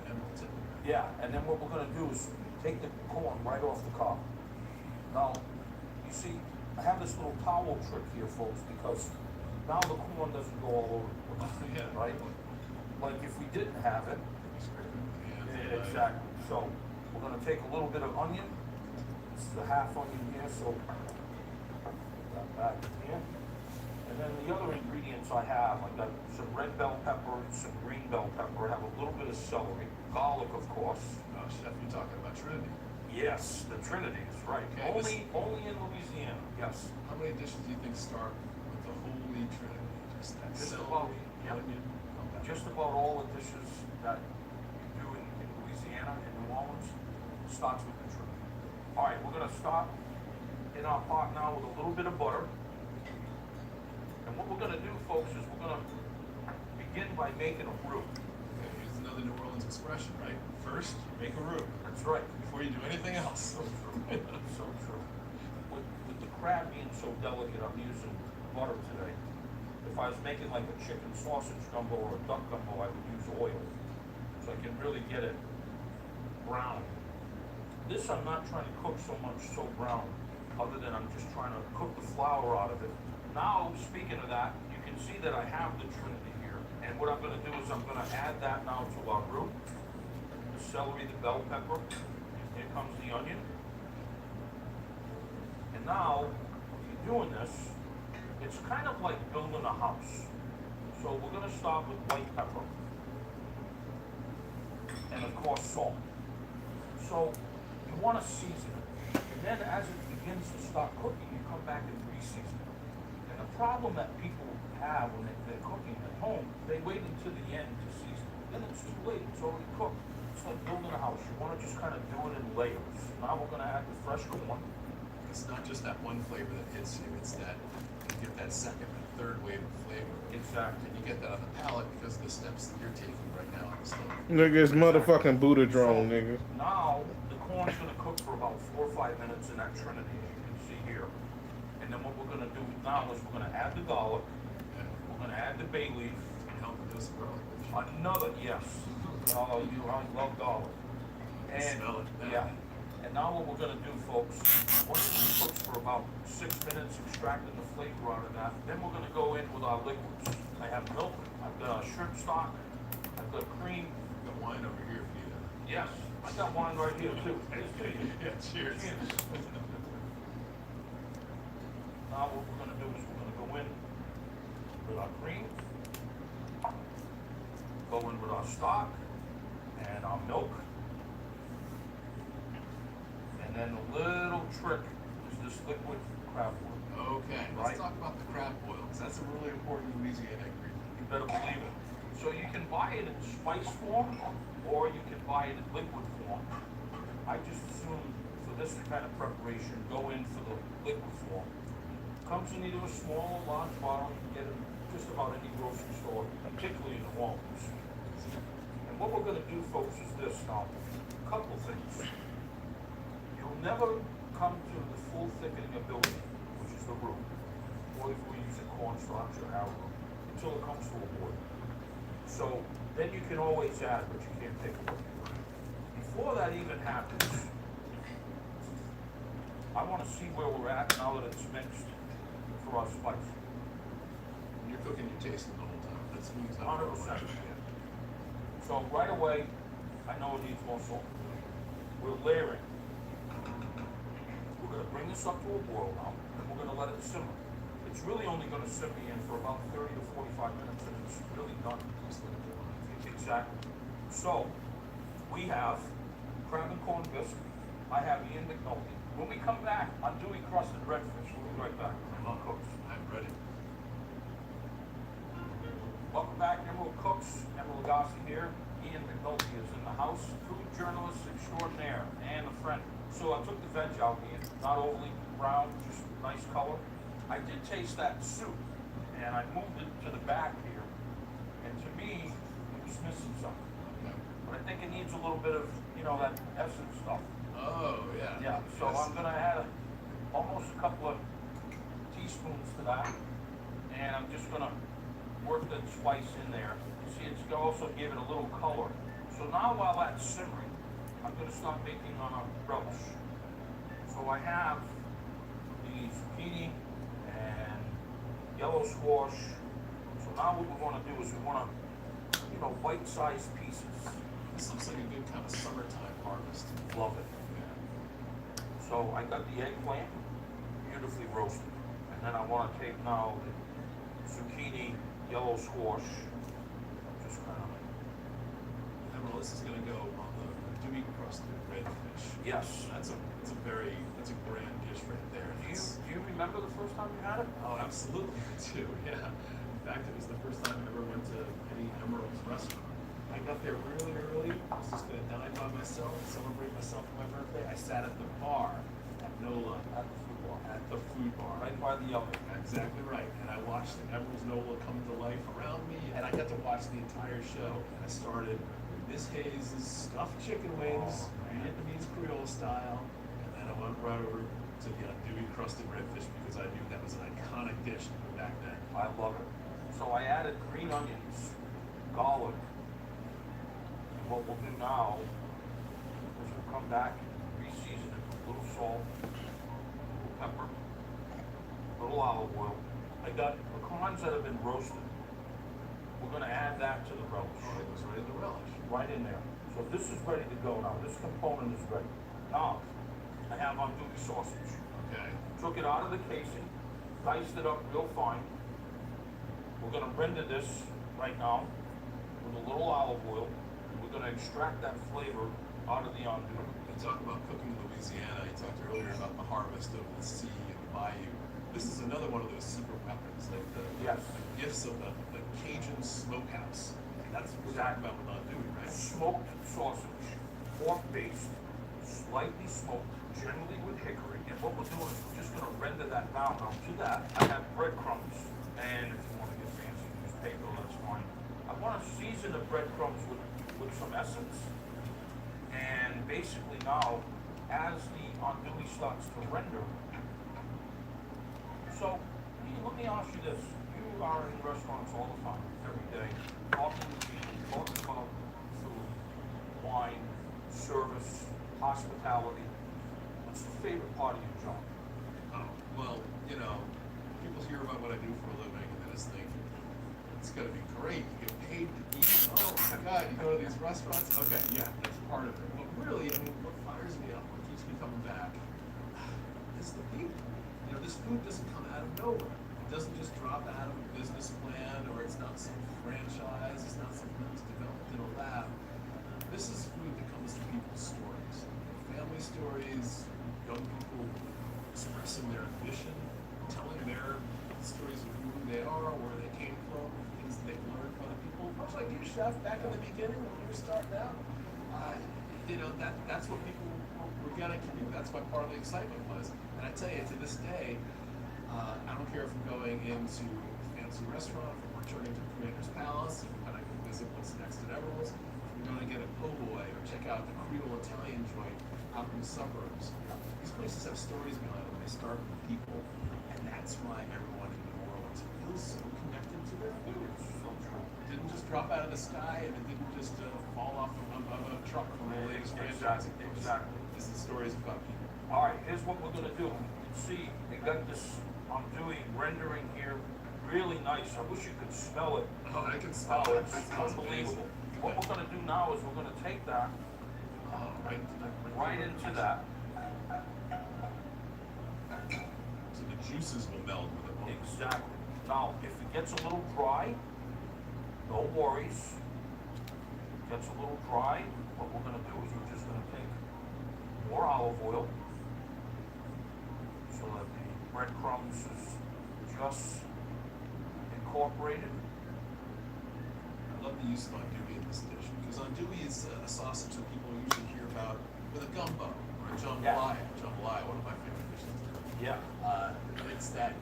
And emerald tip. Yeah, and then what we're gonna do is take the corn right off the cob. Now, you see, I have this little towel trick here, folks, because now the corn doesn't go all over the place, Yeah. right? Like if we didn't have it, yeah, exactly. So we're gonna take a little bit of onion. This is a half onion here, so put that back in here. And then the other ingredients I have got some red bell pepper, some green bell pepper. I have a little bit of celery, garlic, of course. Oh, Chef, you're talking about Trinity. Yes, the Trinity is right. Okay, Only in Louisiana. Yes. How many dishes do you think start with the Holy Trinity? Just that Just celery, about, yep. onion, okay. Just about all the dishes that you do in Louisiana and New Orleans starts with the Trinity. All right, we're gonna start in our pot now with a little bit of butter. And what we're gonna do, folks, is we're gonna begin by making a roux. Okay, here's another New Orleans expression, right? First, make a roux That's right. before you do anything else. So true. So true. With the crab being so delicate, I'm using butter today. If I was making like a chicken sausage gumbo or a duck gumbo, I would use oil. So I can really get it brown. This I'm not trying to cook so much so brown, other than I'm just trying to cook the flour out of it. Now, speaking of that, you can see that I have the Trinity here. And what I'm gonna do is I'm gonna add that now to our roux. The celery, the bell pepper. Here comes the onion. And now, if you're doing this, it's kind of like building a house. So we're gonna start with white pepper. And of course, salt. So you wanna season it. And then as it begins to start cooking, you come back and re-season it. And the problem that people have when they're cooking at home, they wait until the end to season it. Then it's too late, it's already cooked. It's like building a house. You wanna just kind of do it in layers. Now we're gonna add the fresh corn. It's not just that one flavor that hits you, it's that you get that second and third wave of flavor. Exactly. And you get that on the palate because of the steps that you're taking right now on the stove. Niggas, motherfucking Buddha drone, So, nigga. now, the corn's gonna cook for about 4 or 5 minutes in that Trinity, as you can see here. And then what we're gonna do now is we're gonna add the garlic, And we're gonna add the bay leaf, help with this garlic. another, yes. Oh, I love garlic. And, Smell it. yeah. And now what we're gonna do, folks, once it cooks for about 6 minutes, extracting the flavor out of that, then we're gonna go in with our liquids. I have milk, I've got shrimp stock, I've got cream. Got wine over here for you. Yes, I got wine right here too. Here's to you. Yeah, cheers. Cheers. Now what we're gonna do is we're gonna go in with our cream, go in with our stock and our milk. And then a little trick is this liquid crab oil. Okay, Right. let's talk about the crab oil, because that's a really important Louisiana ingredient. You better believe it. So you can buy it in spice form, or you can buy it in liquid form. I just assume for this kind of preparation, go in for the liquid form. Comes in either a small or large bottle. You can get it in just about any grocery store, particularly in New Orleans. And what we're gonna do, folks, is this now. A couple things. You'll never come to the full thickening ability, which is the roux, or if we're using cornstarch or arrowroot, until it comes to a boil. So then you can always add, but you can't take away. Before that even happens, I want to see where we're at now that it's mixed for our spice. When you're cooking, you're tasting the whole time. That's means 100%. So right away, I know it needs more salt. We're layering. We're gonna bring this up to a boil now, and we're gonna let it simmer. It's really only gonna simmer in for about 30 to 45 minutes, and it's really done. Exactly. So, we have crab and corn bisque. I have Ian McNulty. When we come back on Dewey crusted redfish, we'll be right back. On Cooks. I'm ready. Welcome back, Emerald Cooks. Emerald Agassi here. Ian McNulty is in the house. Food journalist extraordinaire and a friend. So I took the veg out, Ian. Not overly brown, just nice color. I did taste that soup, and I moved it to the back here. And to me, it was missing something. Okay. But I think it needs a little bit of, that essence stuff. Oh, yeah. Yeah, so I'm gonna add almost a couple of teaspoons to that. And I'm just gonna work the spice in there. You see, it's gonna also give it a little color. So So now while that's simmering, I'm gonna start making relish. So I have the zucchini and yellow squash. So now what we wanna do is we wanna, bite-sized pieces. This looks like a good kind of summertime harvest. Love it. Yeah. So I got the eggplant beautifully roasted. And then I wanna take now the zucchini, yellow squash, just kind of, Emerald, this is gonna go on the dewy crusted redfish. yes. That's a grand dish right there. Do you remember the first time you had it? Oh, absolutely, I do, yeah. In fact, it was the first time I ever went to any Emerald's restaurant. I got there really early. I was just gonna dine by myself and celebrate myself for my birthday. I sat at the bar at NOLA. At the food bar. At the food bar. Right by the oven. Exactly right. And I watched the Emerald's NOLA come to life around me, and I got to watch the entire show. And I started with Miss Hayes' stuffed chicken wings, Vietnamese Creole style, and then I went right over to the andouille crusted redfish because I knew that was an iconic dish back then. I love it. So I added green onions, garlic. And what we'll do now is we'll come back, re-season it with a little salt, a little pepper, a little olive oil. I got pecans that have been roasted. We're gonna add that to the relish. Oh, it was ready to relish. Right in there. So this is ready to go now. This component is ready. Now, I have andouille sausage. Okay. Took it out of the casing, diced it up real fine. We're gonna render this right now with a little olive oil. We're gonna extract that flavor out of the andouille. You talk about cooking in Louisiana. You talked earlier about the harvest of the sea and the bayou. This is another one of those super weapons, like the gifts of the Cajun smokehouse. That's what we're talking about with andouille, right? Smoked sausage, pork-based, slightly smoked, generally with hickory. And what we're doing is we're just gonna render that down. Now to that, I have breadcrumbs. And if you wanna get fancy, use paper, that's fine. I wanna season the breadcrumbs with some essence. And basically now, as the andouille starts to render, so let me ask you this. You are in restaurants all the time, every day, talking to people, talking about food, wine, service, hospitality. What's the favorite part of your job? Oh, well, people hear about what I do for a living and they just think, it's gonna be great, you get paid to eat. Oh my God, you go to these restaurants? Okay, yeah, that's part of it. But really, what fires me up, what keeps me coming back, is the people. This food doesn't come out of nowhere. It doesn't just drop out of a business plan, or it's not some franchise, it's not something that was developed in a lab. This is food that comes from people's stories. Family stories, young people expressing their ambition, telling their stories of who they are, where they came from, things that they've learned from other people. Much like you, Chef, back in the beginning when you were starting out. That's what people were getting from you. That's what part of the excitement was. And I tell you, to this day, I don't care if I'm going into a fancy restaurant, if I'm returning to Creator's Palace, if I'm going to visit what's next at Emerald's, if I'm going to get a po' boy or check out the Creole Italian joint out in the suburbs. These places have stories behind them. They start with people, and that's why everyone in New Orleans feels so connected to their food. It's so true. It didn't just drop out of the sky, and it didn't just fall off of a truck from the latest franchise. Exactly. This is stories about people. All right, here's what we're gonna do. You can see, we got this andouille rendering here, really nice. I wish you could smell it. Oh, I can smell Oh, it. it's unbelievable. What we're gonna do now is we're gonna take that right into that. So the juices will meld with it. won't they? Exactly. Now, if it gets a little dry, no worries. If it gets a little dry, what we're gonna do is we're just gonna take more olive oil so that the breadcrumbs is just incorporated. I love the use of andouille in this dish because andouille is a sausage that people usually hear about with a gumbo or a jambalaya. Jambalaya, one of my favorite dishes. Yeah. It's that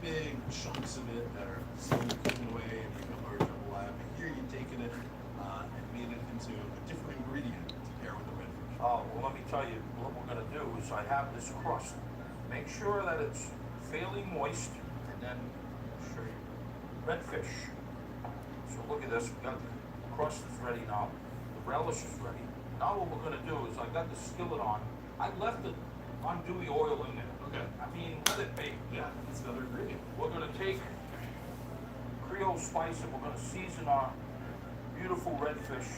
big chunks of it that are slowly cooking away and become our jambalaya. But here you've taken it and made it into a different ingredient to pair with the redfish. Oh, well, let me tell you, what we're gonna do is I have this crust. Make sure that it's fairly moist, and then I'll show you redfish. So look at this, we got the crust is ready now. The relish is ready. Now what we're gonna do is I got the skillet on. I left the andouille oil in there. Okay. I mean, let it bake. Yeah, that's another ingredient. We're gonna take Creole spice and we're gonna season our beautiful red fish.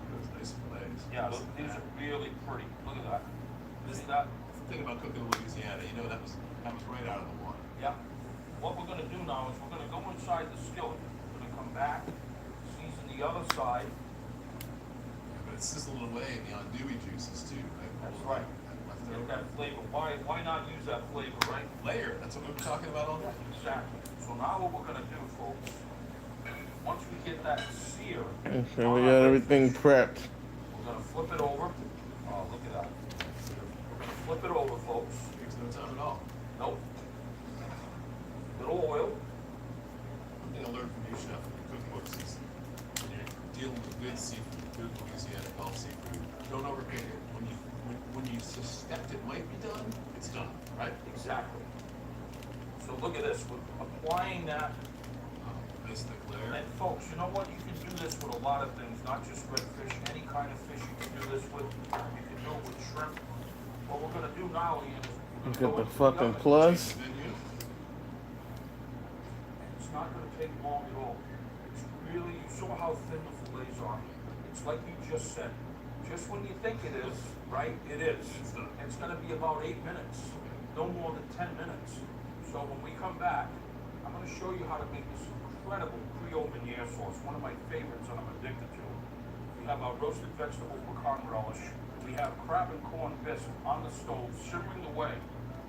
Those nice fillets. Yeah, these are really pretty. Look at that. See that? The thing about cooking in Louisiana, you know that was right out of the water. Yeah. What we're gonna do now is we're gonna go inside the skillet. We're gonna come back, season the other side. But it's sizzling away in the andouille juices too, right? That's right. Get that flavor. Why not use that flavor, right? Layer. That's what we were talking about all day. Exactly. So now what we're gonna do, folks, once we get that sear, Okay, we got everything prepped. we're gonna flip it over. Oh, look at that. We're gonna flip it over, folks. Takes no time at all. Nope. Little oil. One thing I learned from you, chef, in your cookbooks is when you're dealing with good seafood, good Louisiana Gulf seafood, don't overcook it. When you suspect it might be done, it's done, right? Exactly. So look at this. We're applying that. Nice thick layer. And folks, you know what? You can do this with a lot of things, not just red fish. Any kind of fish you can do this with. You can do it with shrimp. What we're gonna do now, Ian, is we're Look gonna at the go into fucking oven. plus. Menu. It's not gonna take long at all. It's really, you saw how thin the fillets are. It's like you just said. Just when you think it is, right? It is. It's gonna be about 8 minutes, no more than 10 minutes. So when we come back, I'm gonna show you how to make this incredible Creole Meunier sauce, one of my favorites that I'm addicted to. We have our roasted vegetable pecan relish. We have crab and corn bisque on the stove, simmering away.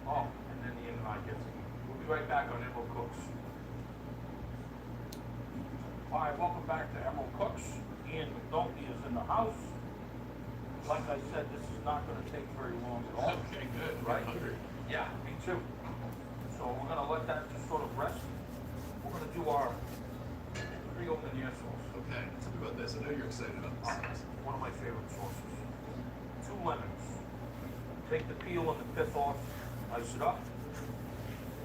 Oh, and then Ian and I get to eat. We'll be right back on Emerald Cooks. Hi, welcome back to Emerald Cooks. Ian McNulty is in the house. Like I said, this is not gonna take very long at all. Okay, good. Right? I'm hungry. Yeah, me too. So we're gonna let that just sort of rest. We're gonna do our Creole Meunier sauce. Okay, tell me about this. I know you're excited about this. One of my favorite sauces. 2 lemons. Take the peel and the pith off, ice it up.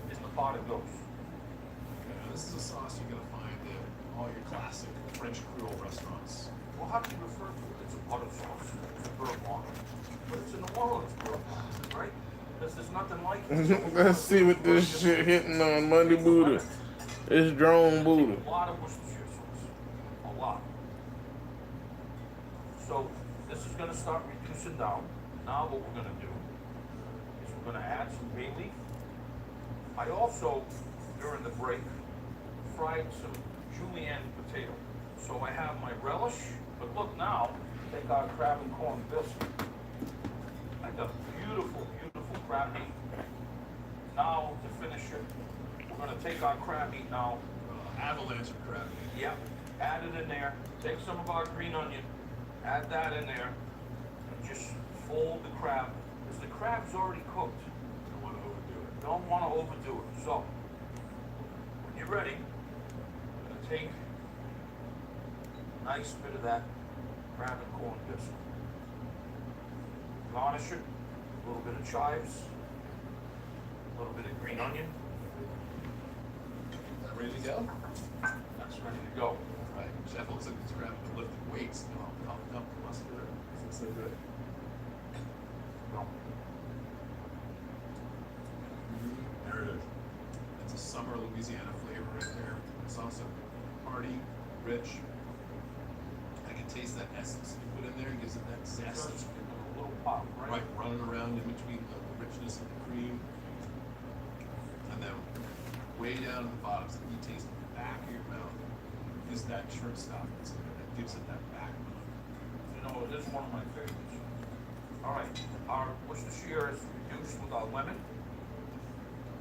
In the pot it goes. Okay, now this is a sauce you're gonna find in all your classic French Creole restaurants. Well, how do you refer to it? It's a butter sauce. It's a beurre blanc. But it's in New Orleans beurre blanc, right? Because there's nothing like it. Let's see what this shit hitting on Monday Buddha. It's Drone Buddha. A lot of Worcestershire sauce. A lot. So this is gonna start reducing down. Now what we're gonna do is we're gonna add some bay leaf. I also, during the break, fried some julienne potato. So I have my relish, but look now, take our crab and corn bisque. I got beautiful, beautiful crab meat. Now to finish it, we're gonna take our crab meat now. Avalanche of crab meat. Yep, add it in there. Take some of our green onion, add that in there, and just fold the crab, because the crab's already cooked. Don't want to overdo it. Don't want to overdo it. So, when you're ready, I'm gonna take a nice bit of that crab and corn bisque. Garnish it, a little bit of chives, a little bit of green onion. Is that ready to go? That's ready to go. Right. Chef looks like he's grabbing the lifted weights. No, muscular. It's so good. No. There it is. It's a summer Louisiana flavor right there. It's also hearty, rich. I can taste that essence you put in there. It gives it that zest. Just give it a little pop, right? Right, running around in between the richness of the cream. And then way down at the bottom, so you taste the back of your mouth, is that shrimp stock that's in there that gives it that backbone. You know, it is one of my favorites. All right, our Worcestershire is reduced with our lemon.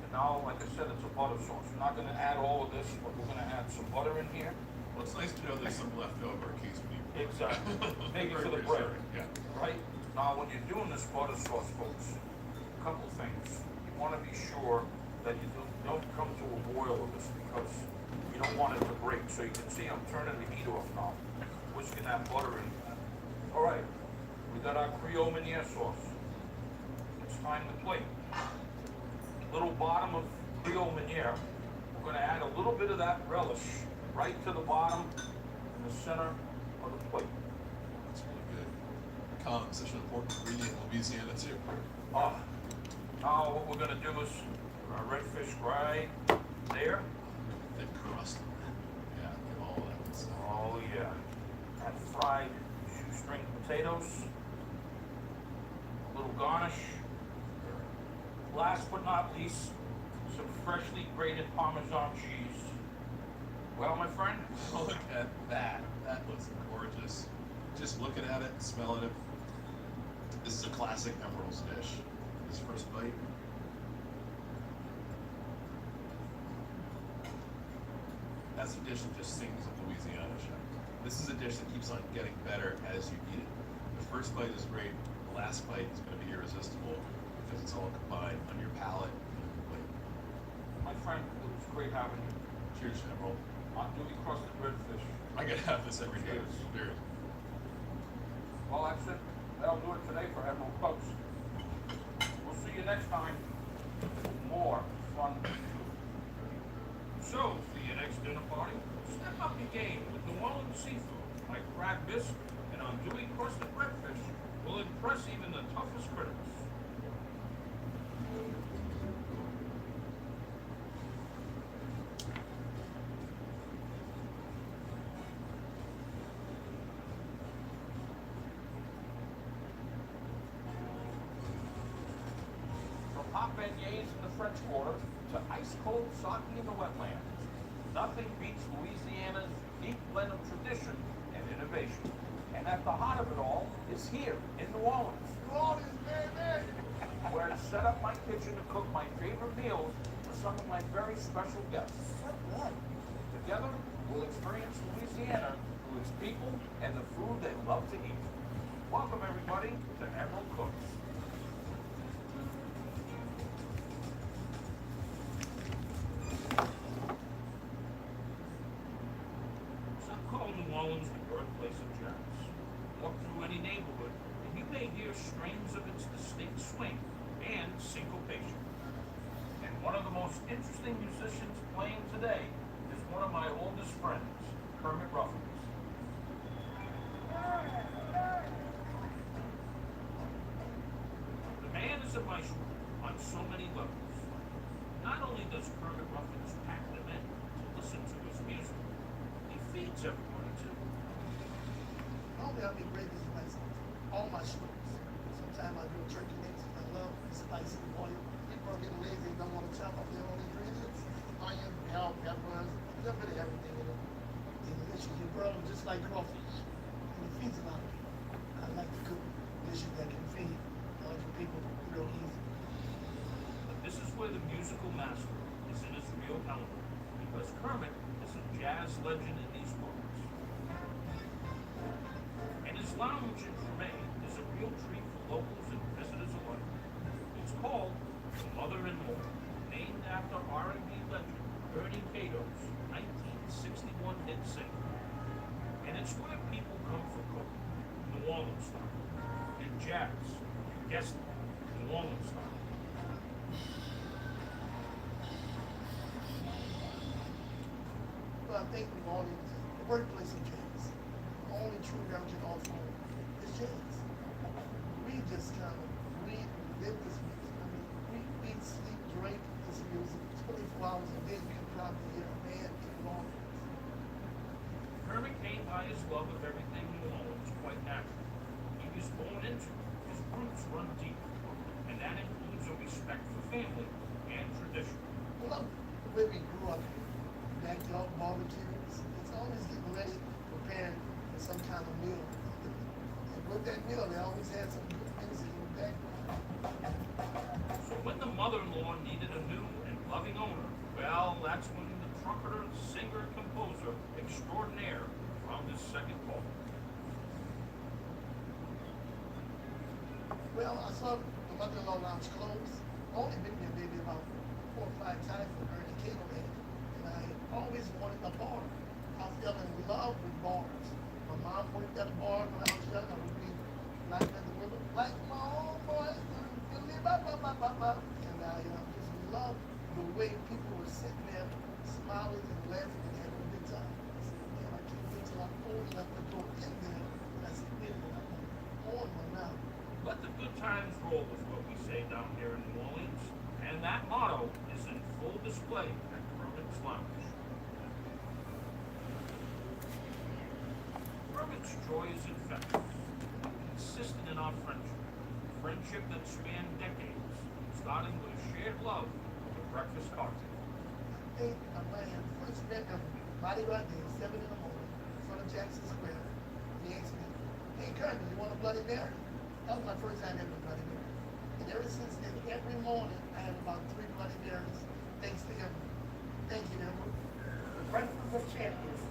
And now, like I said, it's a butter sauce. We're not gonna add all of this, but we're gonna add some butter in here. Well, it's nice to know there's some left over in case we need. Exactly. Maybe for the Very bread, reassuring, yeah. right? Now, when you're doing this butter sauce, folks, a couple things. You wanna be sure that you don't come to a boil with this, because you don't want it to break. So you can see I'm turning the heat off now, whisking that butter in. All right, we got our Creole Meunier sauce. It's time to plate. Little bottom of Creole Meunier. We're gonna add a little bit of that relish right to the bottom in the center of the plate. pecan, such an important ingredient in Louisiana too. Oh, now what we're gonna do is our redfish right there. Thick crust. Yeah, get all that good stuff. Oh yeah. And fried shoestring potatoes. A little garnish. Last but not least, some freshly grated Parmesan cheese. Well, my friend, Look at that. That looks gorgeous. Just looking at it, smelling it. This is a classic Emerald's dish. This first bite. That's a dish that just sings of Louisiana, chef. This is a dish that keeps on getting better as you eat it. The first bite is great. The last bite is going to be irresistible because it's all combined on your palate and your plate. my friend, it was great having you. Cheers, Emerald. On duty crusted redfish. I gotta have this every day. Cheers. Cheers. Well, that's it. That'll do it today for Emerald Cooks. We'll see you next time with more fun. So, for your next dinner party, step up your game with New Orleans seafood like crab bisque and andouille crusted redfish will impress even the toughest critics. From hot beignets in the French Quarter to ice-cold sake in the wetlands, nothing beats Louisiana's unique blend of tradition and innovation. And at the heart of it all is here in New Orleans. New Orleans, baby! Where I set up my kitchen to cook my favorite meals for some of my very special guests. Together, we'll experience Louisiana through its people and the food they love to eat. Welcome, everybody, to Emerald Cooks. Some call New Orleans the birthplace of jazz. Walk through any neighborhood, and you may hear strains of its distinct swing and syncopation. And one of the most interesting musicians playing today is one of my oldest friends, Kermit Ruffins. The man is a maestro on so many levels. Not only does Kermit Ruffins pack them in to listen to his music, he feeds everybody too. Normally I make gravy in all my shows. Sometimes I do turkey necks. I love the spicy oil. People are getting lazy and don't want to chop up their own ingredients. Onion, bell peppers, a little bit of everything in it. Delicious. You broil them just like crawfish. And it feeds a lot of people. I like to cook dishes that can feed other people real easy. But this is where the musical master is in his real element, because Kermit is a jazz legend in these parts. And his lounge in Tremaine is a real treat for locals and visitors alike. It's called the Mother-in-Law, named after R&B legend Ernie Cato's 1961 hit single. And it's where people come for cooking, New Orleans style, and jazz, you guessed it, New Orleans style. Well, I think New Orleans is the birthplace of jazz. The only true American art form is jazz. We just kind of live this music. I mean, we eat, sleep, drink this music 24 hours a day. You can probably hear a band in New Orleans. Kermit came by his love of everything New Orleans quite naturally. He was born into it. His roots run deep, and that includes a respect for family and tradition. I love the way we grew up here. Backyard barbecues. It's always getting ready, preparing for some kind of meal. And with that meal, they always had some good music in the background. So when the mother-in-law needed a new and loving owner, well, that's when the trumpeter, singer, composer extraordinaire found his second call. Well, I saw the mother-in-law lounge close. Only been there maybe about 4 or 5 times when Ernie Cato had it. And I always wanted a bar. I fell in love with bars. My mom worked at a bar when I was young. I would be knocking at the window, like my own boy. And I just loved the way people were sitting there smiling and laughing and having a good time. I said, man, I can't wait till I'm old enough to go in there. And I said, wait a minute, I'm on one now. control is what we say down here in New Orleans, and that motto is in full display at Kermit's Lounge. Kermit's joy is infectious, consistent in our friendship that spanned decades, starting with a shared love of a breakfast cocktail. I think when I first met him, Mardi Gras Day, 7 in the morning, in front of Jackson Square, he asked me, "Hey Kermit, you want a Bloody Mary?" That was my first time having a Bloody Mary. And ever since then, every morning, I have about 3 Bloody Marys, thanks to him. Thank you, Emerald. Breakfast of Champions.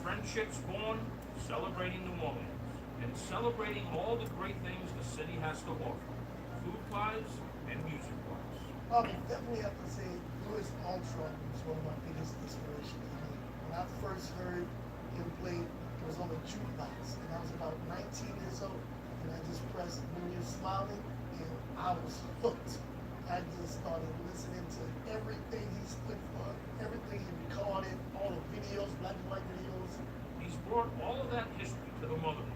Friendships born, celebrating New Orleans, and celebrating all the great things the city has to offer, food-wise and music-wise. I would definitely have to say Louis Armstrong was one of my biggest inspirations. I mean, when I first heard him play, it was on a jukebox, and I was about 19 years old, and I just pressed "When You're Smiling," and I was hooked. I just started listening to everything he stood for, everything he recorded, all the videos, black and white videos. He's brought all of that history to the motherland.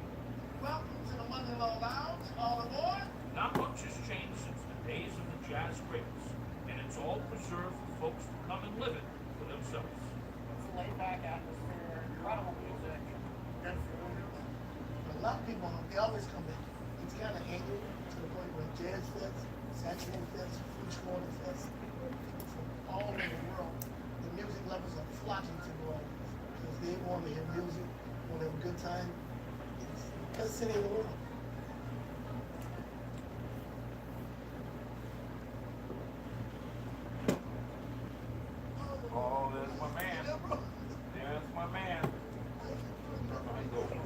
Welcome to the Mother-in-Law Lounge, all aboard. Not much has changed since the days of the jazz greats, and it's all preserved for folks to come and live it for themselves. It's a laid-back atmosphere, incredible music. A lot of people, they always come back. It's kind of annual to the point where Jazz Fest, Saxophone Fest, French Quarter Fest, people from all over the world, the music lovers are flocking to New Orleans because they want to hear music, want to have a good time. It's the best city in the world. Oh, there's my man. There's my man. How you doing?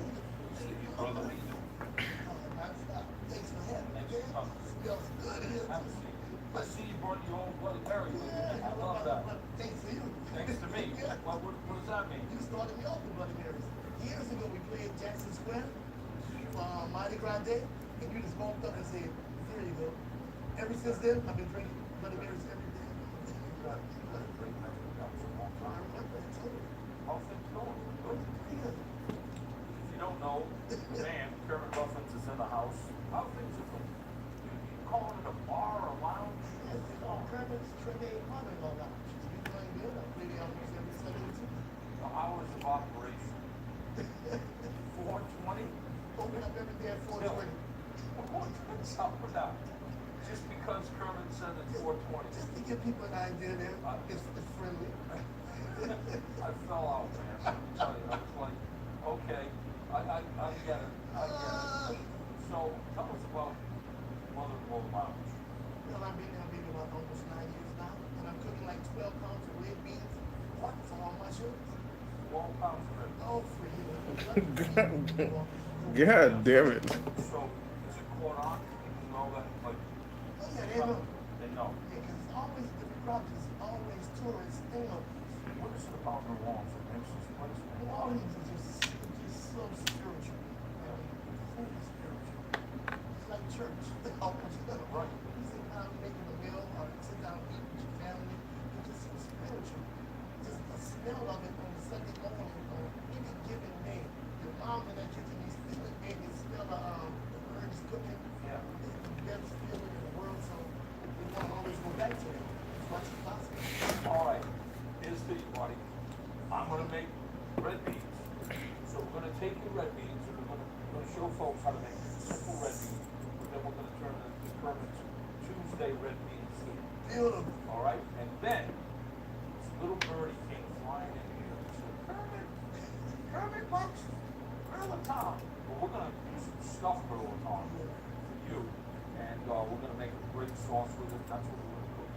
See you, brother. How you doing? Thanks for having me. Thanks for coming. Smells good here. Have a seat. I see you brought your own Bloody Mary with you. I love that. Thanks to you. Thanks to me. What does that mean? You started me off with Bloody Marys. Years ago, we played Jackson Square for Mardi Gras Day, and you just walked up and said, "Here you go." Ever since then, I've been drinking Bloody Marys every day. Got a great memory. That was a long I time. remember it too. How things going? Good. Pretty good. If you don't know, the man, Kermit Ruffins, is in the house. How things are going? You calling it a bar or a lounge? Yes, it's called Kermit's Trinidad Mother-in-Law Lounge. It's been doing good. I play there almost every Sunday too. The hours of operation. 4:20? Open up every day at 4:20. What's up with that? Just because Kermit said it's 4:20. Just to give people an idea there, it's friendly. I fell out, man. I tell you, I was like, okay, I get it. I get it. So tell us about Mother-in-Law Lounge. Well, I've been there about almost 9 years now, and I'm cooking like 12 pounds of red beans for all my shows. 12 pounds of it. Oh, for you. God damn it. So is it caught on? People know that, like, Oh, yeah, they know. they know. Yeah, 'cause it's always, the crowd is always tourists, they know. What is it about New Orleans that makes this place? New Orleans is just so spiritual. I mean, food is spiritual. It's like church. Almost. Right. You sit down making a meal or sit down eating with your family. It's just so spiritual. Just the smell of it on a Sunday morning or any given day. Your mom in that kitchen is still baby smell of the herbs cooking. Yeah. It's the best feeling in the world, so we want to always go back to it as much as possible. All right, here's the deal, buddy. I'm gonna make red beans. So we're gonna take the red beans and we're gonna show folks how to make simple red beans. But then we're gonna turn the Kermit's Tuesday red bean soup. Beautiful. All right, and then this little birdie came flying in here and said, Kermit likes Tom. Well, we're gonna do some stuffed Tom for you, and we're gonna make a great sauce with it. That's what we're gonna cook.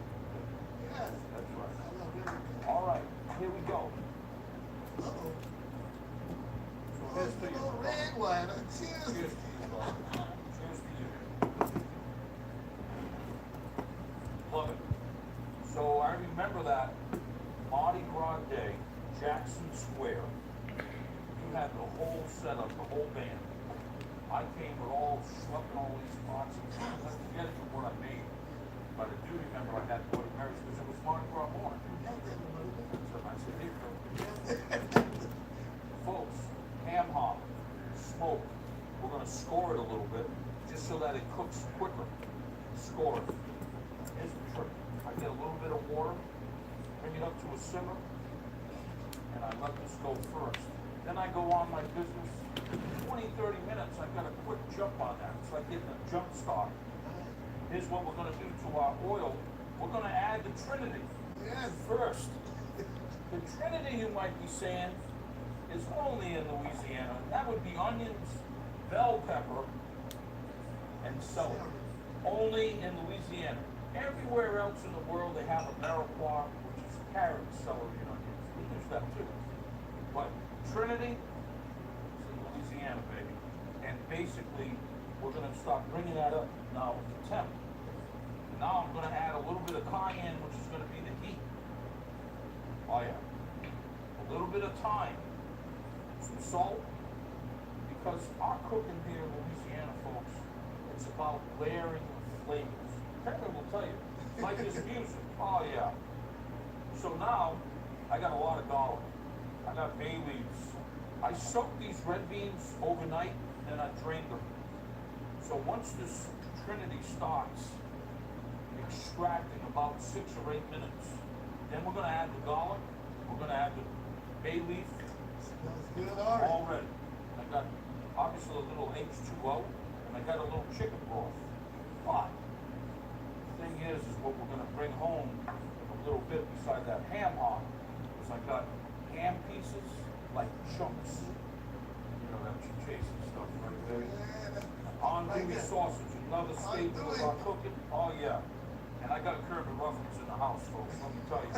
Yes. That's right. I love everything. All right, here we go. Uh-oh. So here's to you. Oh, red wine. Cheers. Cheers to you, bro. Cheers to you. Love it. So I remember that Mardi Gras Day, Jackson Square. You had the whole setup, the whole band. I came with all schlepping all these spots. I forget what I made. But I do remember I had Bloody Marys because it was Mardi Gras morning. So I said, here we go. Folks, ham hock, smoke. We're gonna score it a little bit. just so that it cooks quicker. Score it. Here's the trick. I get a little bit of water, bring it up to a simmer, and I let this go first. Then I go on my business. 20, 30 minutes, I've got a quick jump on that. It's like getting a jump start. Here's what we're gonna do to our oil. We're gonna add the Trinity. Yes. First. The Trinity, you might be saying, is only in Louisiana. That would be onions, bell pepper, and celery. Only in Louisiana. Everywhere else in the world, they have a mirepoix, which is carrot, celery, and onions. We use that too. But Trinity is in Louisiana, baby. And basically, we're gonna start bringing that up now with the temp. And now I'm gonna add a little bit of cayenne, which is gonna be the heat. Oh yeah. A little bit of thyme. Some salt. Because our cooking here in Louisiana, folks, it's about layering of flavors. Kevin will tell you, like his music. Oh yeah. So now, I got a lot of garlic. I got bay leaves. I soaked these red beans overnight, then I drained them. So once this Trinity starts extracting about 6 or 8 minutes, then we're gonna add the garlic, we're gonna add the bay leaf. Smells good already. Already. I got obviously a little H2O, and I got a little chicken broth. But the thing is what we're gonna bring home a little bit beside that ham hock is I got ham pieces like chunks. You know that chasing stuff right there. Andouille sausage, another staple of our cooking. Oh yeah. And I got Kermit Ruffins in the house, folks, let me tell you.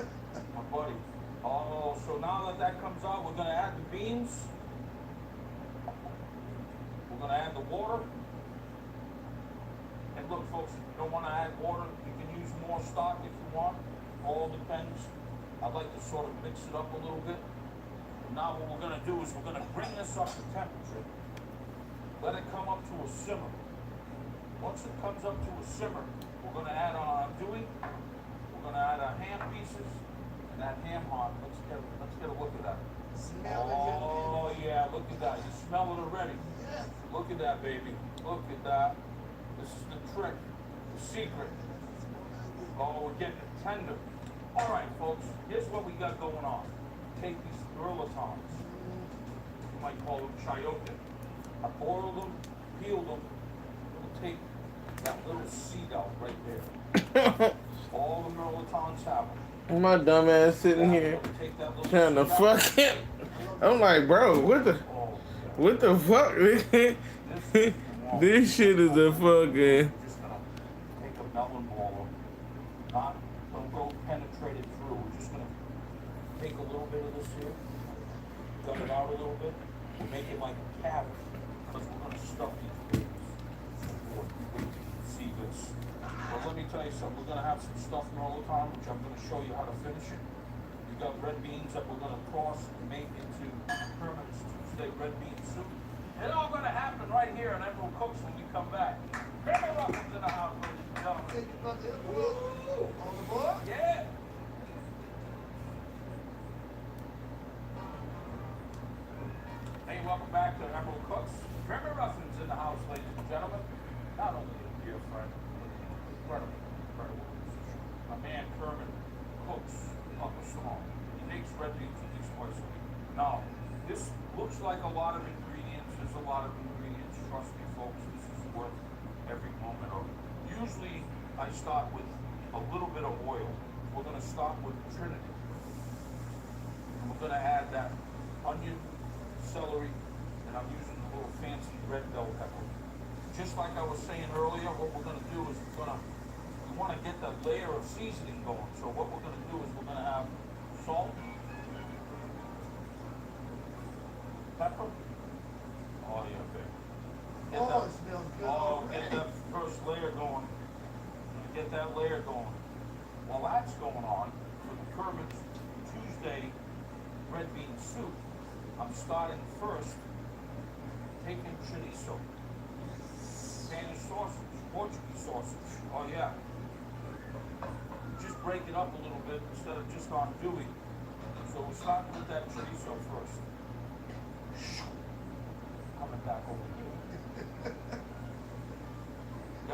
My buddy. Oh, so now that that comes out, we're gonna add the beans. We're gonna add the water. And look, folks, if you don't wanna add water, you can use more stock if you want. All depends. I'd like to sort of mix it up a little bit. And now what we're gonna do is we're gonna bring this up to temperature. Let it come up to a simmer. Once it comes up to a simmer, we're gonna add our andouille. We're gonna add our ham pieces and that ham hock. Let's get a look at that. Oh yeah, look at that. You smell it already. Yes. Look at that, baby. Look at that. This is the trick, the secret. Oh, we're getting it tender. All right, folks. Here's what we got going on. Take these thermotons. You might call them chayote. I boiled them, peeled them. We'll take that little seed out right there. All the mirlitons have them. My dumb ass sitting here trying to fuck it. I'm like, bro, what the fuck? This shit is a fucking. Just gonna take a melon blower, don't go penetrate it through. We're just gonna take a little bit of this here, cut it out a little bit, and make it like a cavity, because we're gonna stuff these babies. Wait till you see this. Well, let me tell you something. We're gonna have some stuffed mirliton, which I'm gonna show you how to finish it. We got red beans that we're gonna toss and make into Kermit's Tuesday red bean soup. It's all gonna happen right here on Emerald Cooks when we come back. Kermit Ruffins in the house, ladies and gentlemen. On the board? Yeah. Hey, welcome back to Emerald Cooks. Kermit Ruffins in the house, ladies and gentlemen. Not only a dear friend, but an incredible musician. My man Kermit cooks up a song. He makes red beans at least twice a week. Now, this looks like a lot of ingredients. There's a lot of ingredients. Trust me, folks, this is worth every moment of it. Usually, I start with a little bit of oil. We're gonna start with Trinity. And we're gonna add that onion, celery, and I'm using a little fancy red bell pepper. Just like I was saying earlier, what we're gonna do is we wanna get that layer of seasoning going. So what we're gonna do is we're gonna have salt, pepper. Oh yeah, baby. Get that, It smells good. get that first layer going. Get that layer going. While that's going on, for the Kermit's Tuesday red bean soup, I'm starting first taking chorizo, Spanish sausage, Portuguese sausage. Oh yeah. Just break it up a little bit instead of just andouille. So we're starting with that chorizo first. Coming back over here.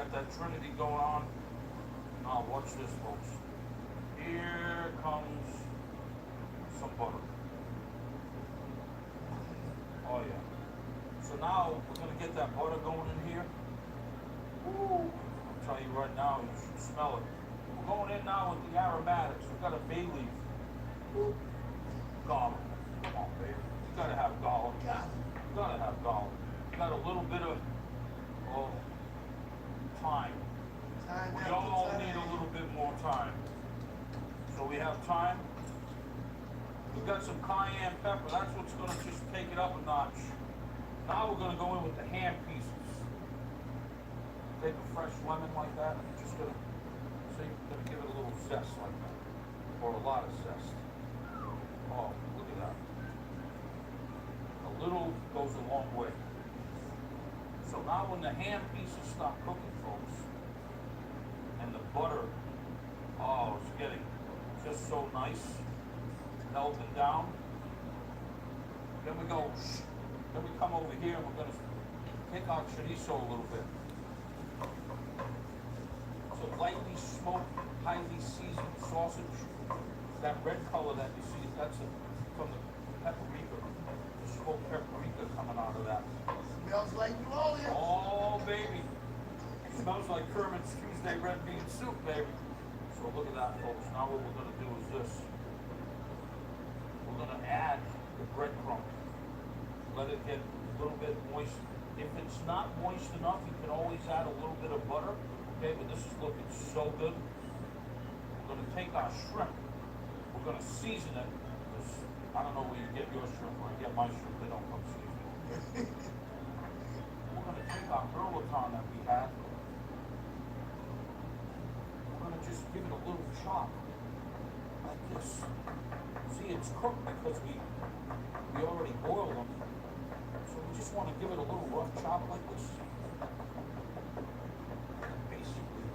got that Trinity going on. Now watch this, folks. Here comes some butter. Oh yeah. So now we're gonna get that butter going in here. Woo. I'll tell you right now, you should smell it. We're going in now with the aromatics. We've got a bay leaf. Woo. Garlic. Come on, baby. You gotta have garlic. You gotta have garlic. You got a little bit of thyme. We all need a little bit more time. So we have thyme. We've got some cayenne pepper. That's what's going to just take it up a notch. Now we're going to go in with the ham pieces. Take a fresh lemon like that, and you're just going to give it a little zest like that, or a lot of zest. Oh, look at that. A little goes a long way. So now when the ham pieces start cooking, folks, and the butter, oh, it's getting just so nice, melting down. Then we go, then we come over here and we're gonna take our chorizo a little bit. So lightly smoked, highly seasoned sausage. That red color that you see, that's from the paprika, the smoked paprika coming out of that. Smells like New Orleans. Oh, baby. It smells like Kermit's Tuesday red bean soup, baby. So look at that, folks. Now what we're going to do is this. We're going to add the breadcrumb. Let it get a little bit moist. If it's not moist enough, you can always add a little bit of butter. Okay, but this is looking so good. We're going to take our shrimp. We're going to season it. I don't know where you get your shrimp. Where I get my shrimp, they don't come seasoned. We're going to take our gratin that we had. We're going to just give it a little chop, like this. See, it's cooked because we already boiled them. So we just want to give it a little rough chop like this. And basically,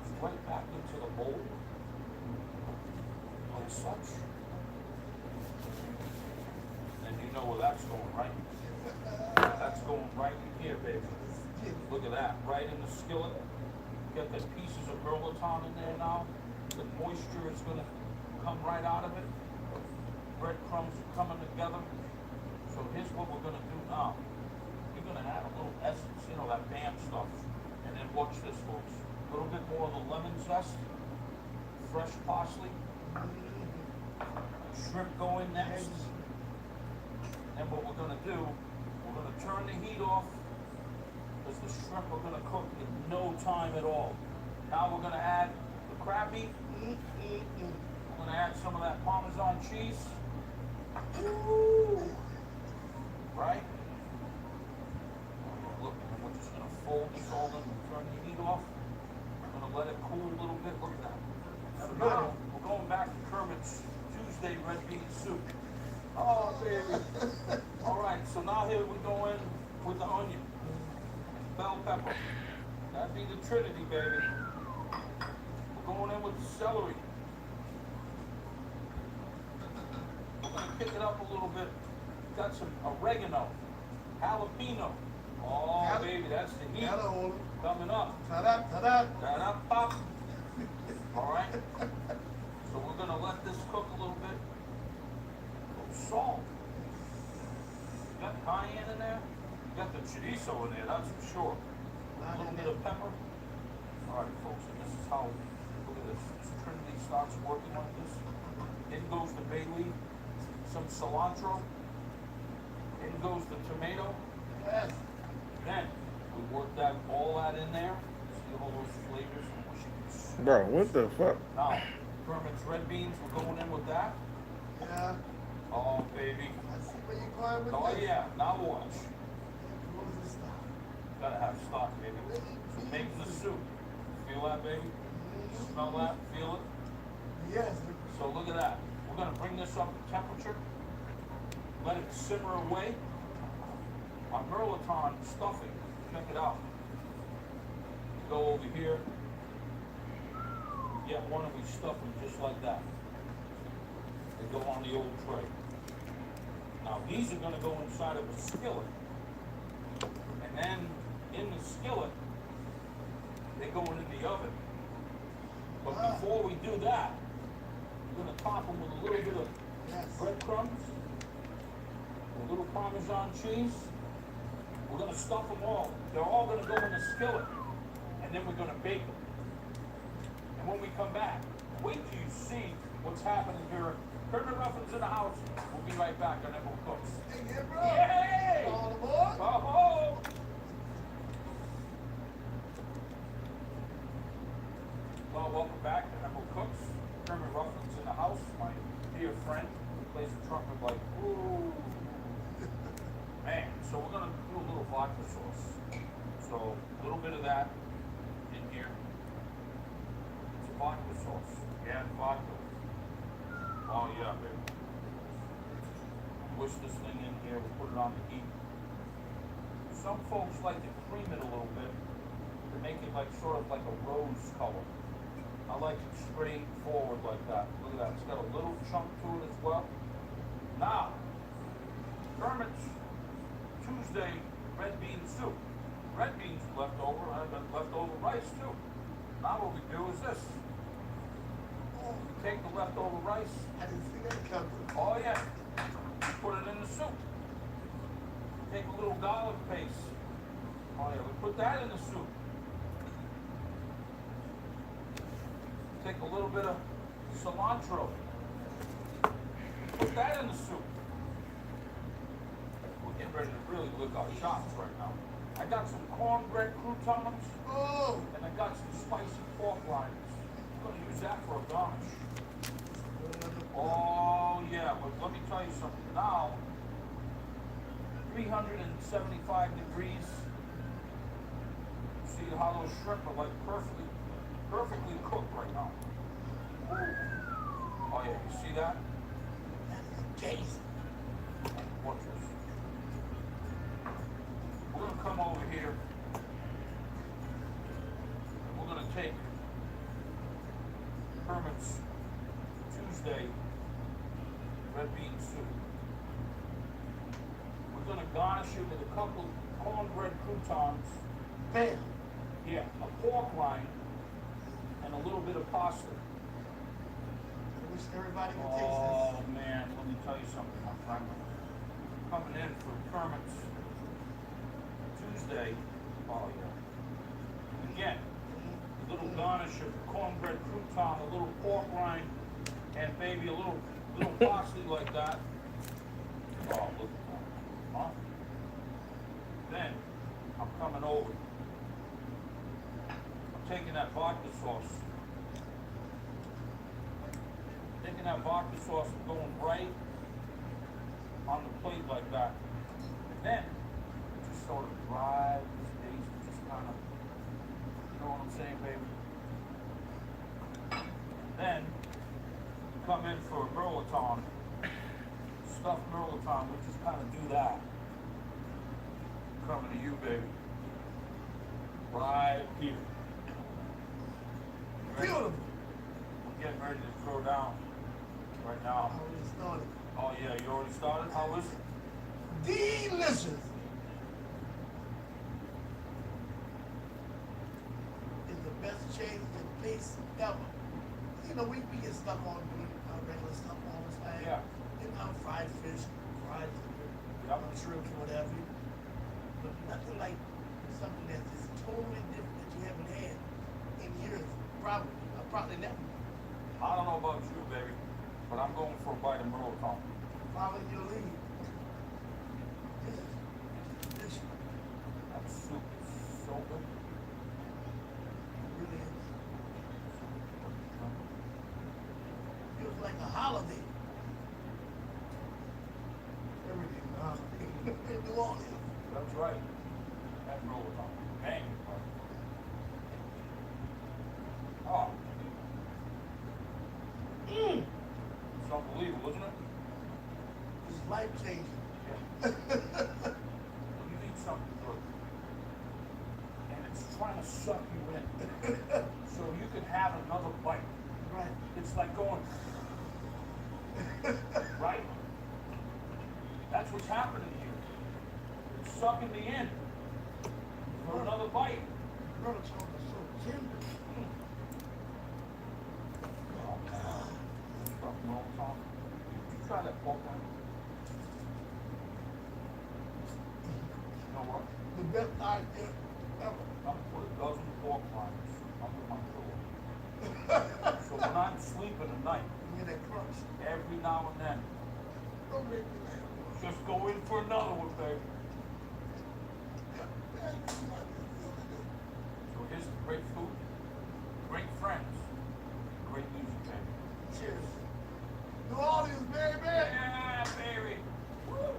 it's right back into the bowl, like such. And you know where that's going, right? That's going right in here, baby. Look at that, right in the skillet. Get the pieces of gratin in there now. The moisture is gonna come right out of it. Breadcrumbs are coming together. So here's what we're gonna do now. We're gonna add a little essence, you know, that bam stuff. And then watch this, folks. A little bit more of the lemon zest. Fresh parsley. Shrimp go in next. And what we're gonna do, we're gonna turn the heat off because the shrimp are gonna cook in no time at all. Now we're gonna add the crab meat. We're gonna add some of that Parmesan cheese. Ooh. Right? Look, and we're just gonna fold this all in and turn the heat off. We're gonna let it cool a little bit. Look at that. So now we're going back to Kermit's Tuesday red bean soup. Oh, baby. All right, so now here we go in with the onion, bell pepper. That'd be the Trinity, baby. We're going in with the celery. We're gonna pick it up a little bit. Got some oregano, jalapeno. Oh, baby, that's the heat coming up. Ta-da, ta-da. Ta-da, pop. All right. So we're gonna let this cook a little bit. Salt. You got cayenne in there? You got the chorizo in there, that's for sure. A little bit of pepper. Alright, folks, and this is how, look at this. This Trinity starts working like this. In goes the bay leaf, some cilantro. In goes the tomato. Yes. Then we work that all that in there. See all those flavors and what you can. Bro, what the fuck? Now, Kermit's red beans, we're going in with that. Yeah. Oh, baby. I see where you're going with Oh, this. yeah. Now watch. Close this down. Gotta have stock, baby. So making the soup. Feel that, baby? Smell that? Feel it? Yes. So look at that. We're gonna bring this up to temperature. Let it simmer away. Our mirliton stuffing. Check it out. Go over here. Get one and we stuff them just like that. They go on the old tray. Now these are gonna go inside of a skillet. And then in the skillet, they're going in the oven. But Ah. before we do that, we're gonna top them with a little bit of Yes. breadcrumbs, a little Parmesan cheese. We're gonna stuff them all. They're all gonna go in the skillet, and then we're gonna bake them. And when we come back, wait till you see what's happening here. Kermit Ruffins in the house. We'll be right back on Emerald Cooks. Hey, yeah, bro. Yay! All aboard. Oh! Well, welcome back to Emerald Cooks. Kermit Ruffins in the house. My dear friend who plays the trumpet like, ooh. Man, so we're gonna do a little vodka sauce. So a little bit of that in here. It's a vodka sauce. Yeah, vodka. Oh yeah, baby. Whisk this thing in here. We put it on the heat. Some folks like to cream it a little bit to make it like sort of like a rose color. I like it straight forward like that. Look at that. It's got a little chunk to it as well. Now, Kermit's Tuesday red bean soup. Red beans left over. I've got leftover rice too. Now what we do is this. We take the leftover rice. I didn't see that coming. Oh yeah. Put it in the soup. Take a little garlic paste. Oh yeah, we put that in the soup. Take a little bit of cilantro. Put that in the soup. We're getting ready to really lick our chops right now. I got some cornbread croutons. Oh. And I got some spicy pork rinds. I'm gonna use that for a garnish. Oh yeah, but let me tell you something. Now, 375 degrees. See how those shrimp are like perfectly cooked right now. Ooh. Oh yeah, you see that? That is tasty. Watch this. We're gonna come over here. And we're gonna take Kermit's Tuesday red bean soup. We're gonna garnish it with a couple cornbread croutons. Bam. Yeah, a pork rind and a little bit of pasta. I wish everybody could taste Oh this. man, let me tell you something. I'm coming in for Kermit's Tuesday. Oh yeah. Again, a little garnish of cornbread crouton, a little pork rind, and maybe a little parsley like that. Oh, look at that. Huh? Then I'm coming over. I'm taking that vodka sauce. Taking that vodka sauce and going right on the plate like that. And then just sort of drive this base, just kind of, you know what I'm saying, baby? Then you come in for a mirliton, stuffed mirliton, we just kind of do that. Coming to you, baby. Right here. Ready? Beautiful. We're getting ready to throw down right now. I already started. Oh yeah, you already started? How is it? Delicious. It's the best change in pace ever. You know, we get stuck on doing regular stuff all the time. Yeah. You know, fried fish, fried shrimp, whatever. But nothing like something that's just totally different that you haven't had in years. Probably never. I don't know about you, baby, but I'm going for a bite of mirliton. Following your lead. This is delicious. That soup is so good. It really is. Feels like a holiday. Everything is a holiday. In New Orleans. That's right. That mirliton. Bang. Oh. It's unbelievable, isn't it? It's life changing. When you eat something good, and it's trying to suck you in, so you can have another bite. Right. It's like going, right? That's what's happening here. It's sucking me in. for another bite. Brother told us so tender. Try that pork rinds. You know what? The best idea ever. I'm gonna put a dozen pork rinds under my pillow. So when I'm sleeping at night, Give me that crunch. every now and then, Don't make me laugh. just go in for another one, baby. So here's the great food, great friends, great music, baby. Cheers. New Orleans, baby. Yeah, baby. Woo.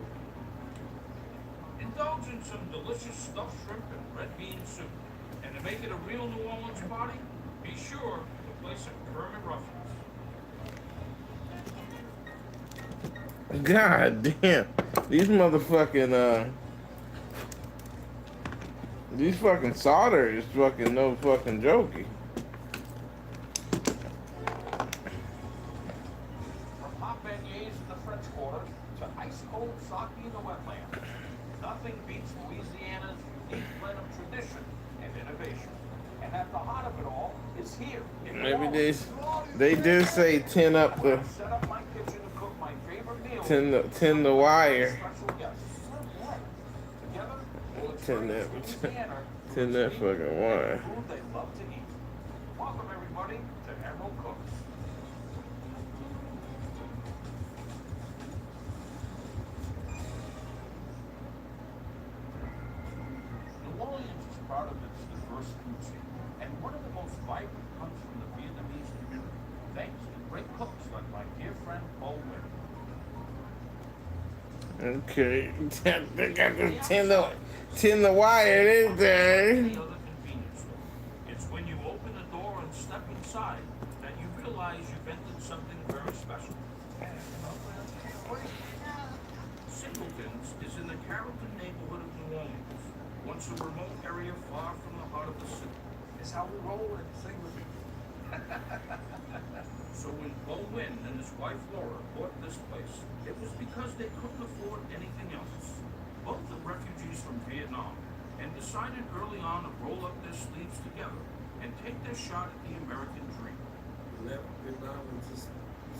Indulge in some delicious stuffed shrimp and red bean soup. And to make it a real New Orleans party, be sure to play some Kermit Ruffins. God damn. These motherfucking, these fucking solder is fucking no fucking jokey. From hot beignets in the French Quarter to ice cold sake in the wetlands, nothing beats Louisiana's unique blend of tradition and innovation. And at the heart of it all is here in New Maybe Orleans. they did say tin up the Set up my kitchen to cook my favorite meals. tin the wire. Special guests. Together, we'll Tin that experience Louisiana tin that fucking wire. food they love to eat. Welcome everybody to Emerald Cooks. New Orleans is proud of its diverse food scene, and one of the most vibrant comes from the Vietnamese community, thanks to great cooks like my dear friend Bo Win. Okay. They got the tin the wire in there. Any other convenience store. It's when you open the door and step inside that you realize you've entered something very special. Singleton's is in the Carrollton neighborhood of New Orleans, once a remote area far from the heart of the city. It's how we roll in Singleton. So when Bo Win and his wife Laura bought this place, it was because they couldn't afford anything else. Both are refugees from Vietnam and decided early on to roll up their sleeves together and take their shot at the American dream. We left Vietnam with just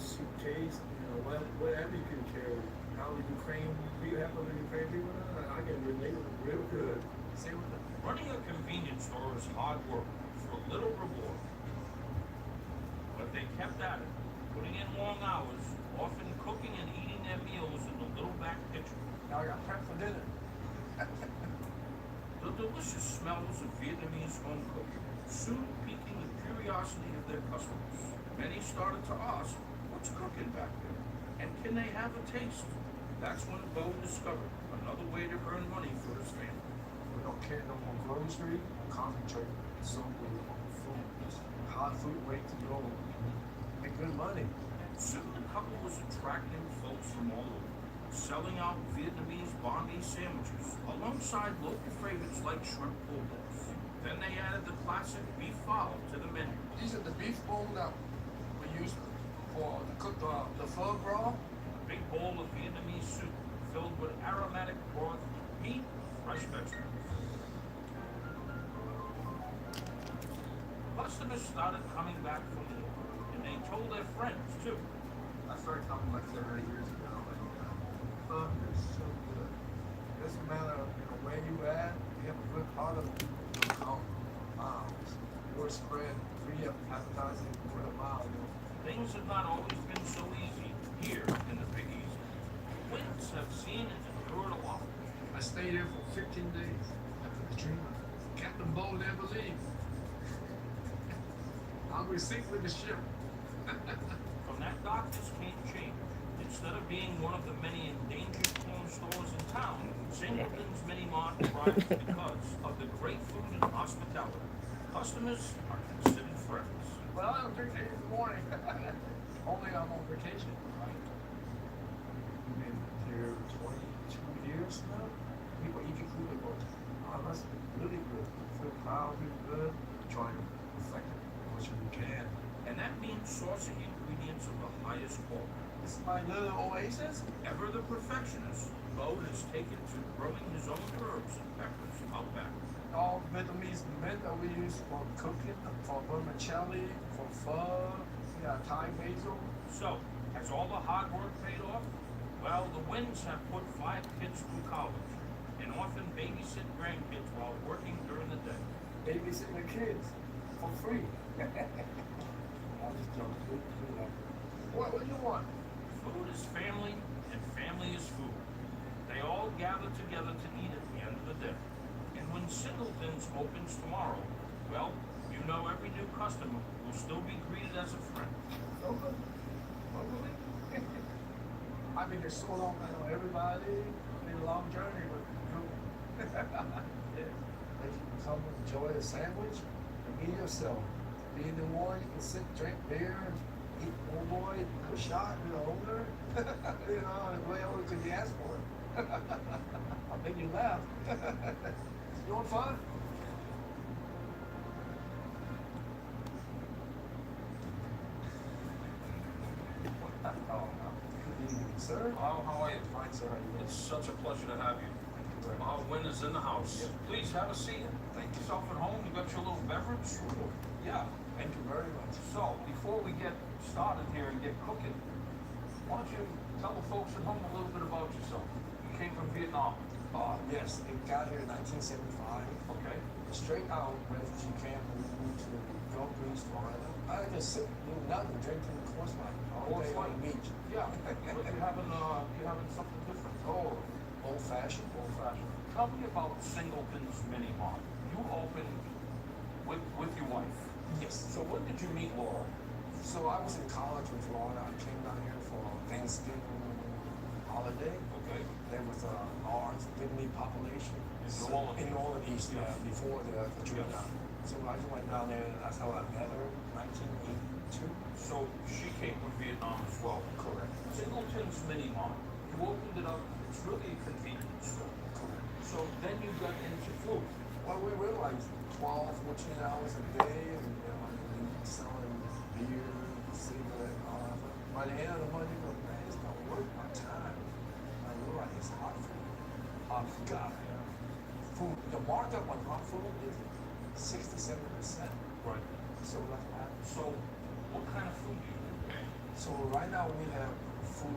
suitcase, whatever you can carry. How the Ukraine, we have other Ukraine people, I can relate real good. Same with them. Running a convenience store is hard work for little reward. But they kept at it, putting in long hours, often cooking and eating their meals in the little back kitchen. Now I got prep for dinner. The delicious smells of Vietnamese home cooking soon piquing the curiosity of their customers. Many started to ask, what's cooking back there? And can they have a taste? That's when Bo discovered another way to earn money for his family. We don't carry no more grocery, concentrate solely on food. Hot food, way to go. Make good money. Soon the couple was attracting folks from all over, selling out Vietnamese banh mi sandwiches alongside local favorites like shrimp boulettes. Then they added the classic beef FALLOW to the menu. These are the beef bone that we use for to cook the pho broth. A big bowl of Vietnamese soup filled with aromatic broth, meat, fresh vegetables. Customers started coming back for more, and they told their friends too. I started coming like 7 or 8 years ago, and food is so good. It doesn't matter, where you at, you have a good part of it, you'll come. Word spread, free advertising, word of mouth. Things have not always been so easy here in the Big Easy. Winds have seen and endured a lot. I stayed there for 15 days after the treatment. Captain Bo never leaves. I'm received with the ship. From that dock, this came change. Instead of being one of the many endangered corn stores in town, Singleton's Mini Mart thrives because of the great food and hospitality. Customers are considered friends. Well, I don't drink in the morning. Only I'm on vacation, right? We've been here 22 years now. People eating food and go, that's really good. Feel proud, feel good. Trying to reflect it as much as we can. And that means sourcing ingredients of the highest quality. This is my little oasis. Ever the perfectionist, Bo has taken to growing his own herbs and peppers out back. all Vietnamese mint that we use for cooking, for vermicelli, for pho, yeah, Thai basil. So, has all the hard work paid off? Well, the Winds have put 5 kids through college and often babysit grandkids while working during the day. Babysitting the kids for free. I'm just joking. What do you want? Food is family, and family is food. They all gather together to eat at the end of the day. And when Singleton's opens tomorrow, well, you know every new customer will still be greeted as a friend. Open? Openly? I've been here so long, I know everybody. Been a long journey, but good. Yeah. If you come enjoy a sandwich, and be yourself. Be in the war, you can sit, drink beer, eat oh boy, have a shot, older. You know, and way older because you asked for it. I think you laugh. You want fun? Oh, good evening, sir. How are you? Fine, sir. How are you? It's such a pleasure to have you. Win is in the house. Please have a seat. Make yourself at home. You got your little beverage? Yeah. Thank you very much. So, before we get started here and get cooking, why don't you tell the folks at home a little bit about yourself? You came from Vietnam. Yes, it got here in 1975. Okay. Straight out refugee camp, and we moved to Gulf Breeze, Florida. I just sit, do nothing, drinking course wine all day on the beach. Yeah. But you're having something different. Oh, old fashioned. Old fashioned. Tell me about Singleton's Mini Mart. You opened with your wife. Yes. So when did you meet Laura? So I was in college in Florida. I came down here for Thanksgiving holiday. Okay. There was a large Vietnamese population in New Orleans, before the trip down. So I just went down there and that's how I met her in 1982. So she came from Vietnam as well. Correct. Singleton's Mini Mart. You opened it up. It's really a convenience store. Correct. So then you got into food. Well, we realized 12, 14 hours a day and selling beer, cigarette, and all that. By the end of the month, you go, man, it's not worth my time. I realized it's hot food. Hot food. God, food. The markup on hot food is 67%. Right. So that's what happens. So what kind of food do you do? So right now we have food,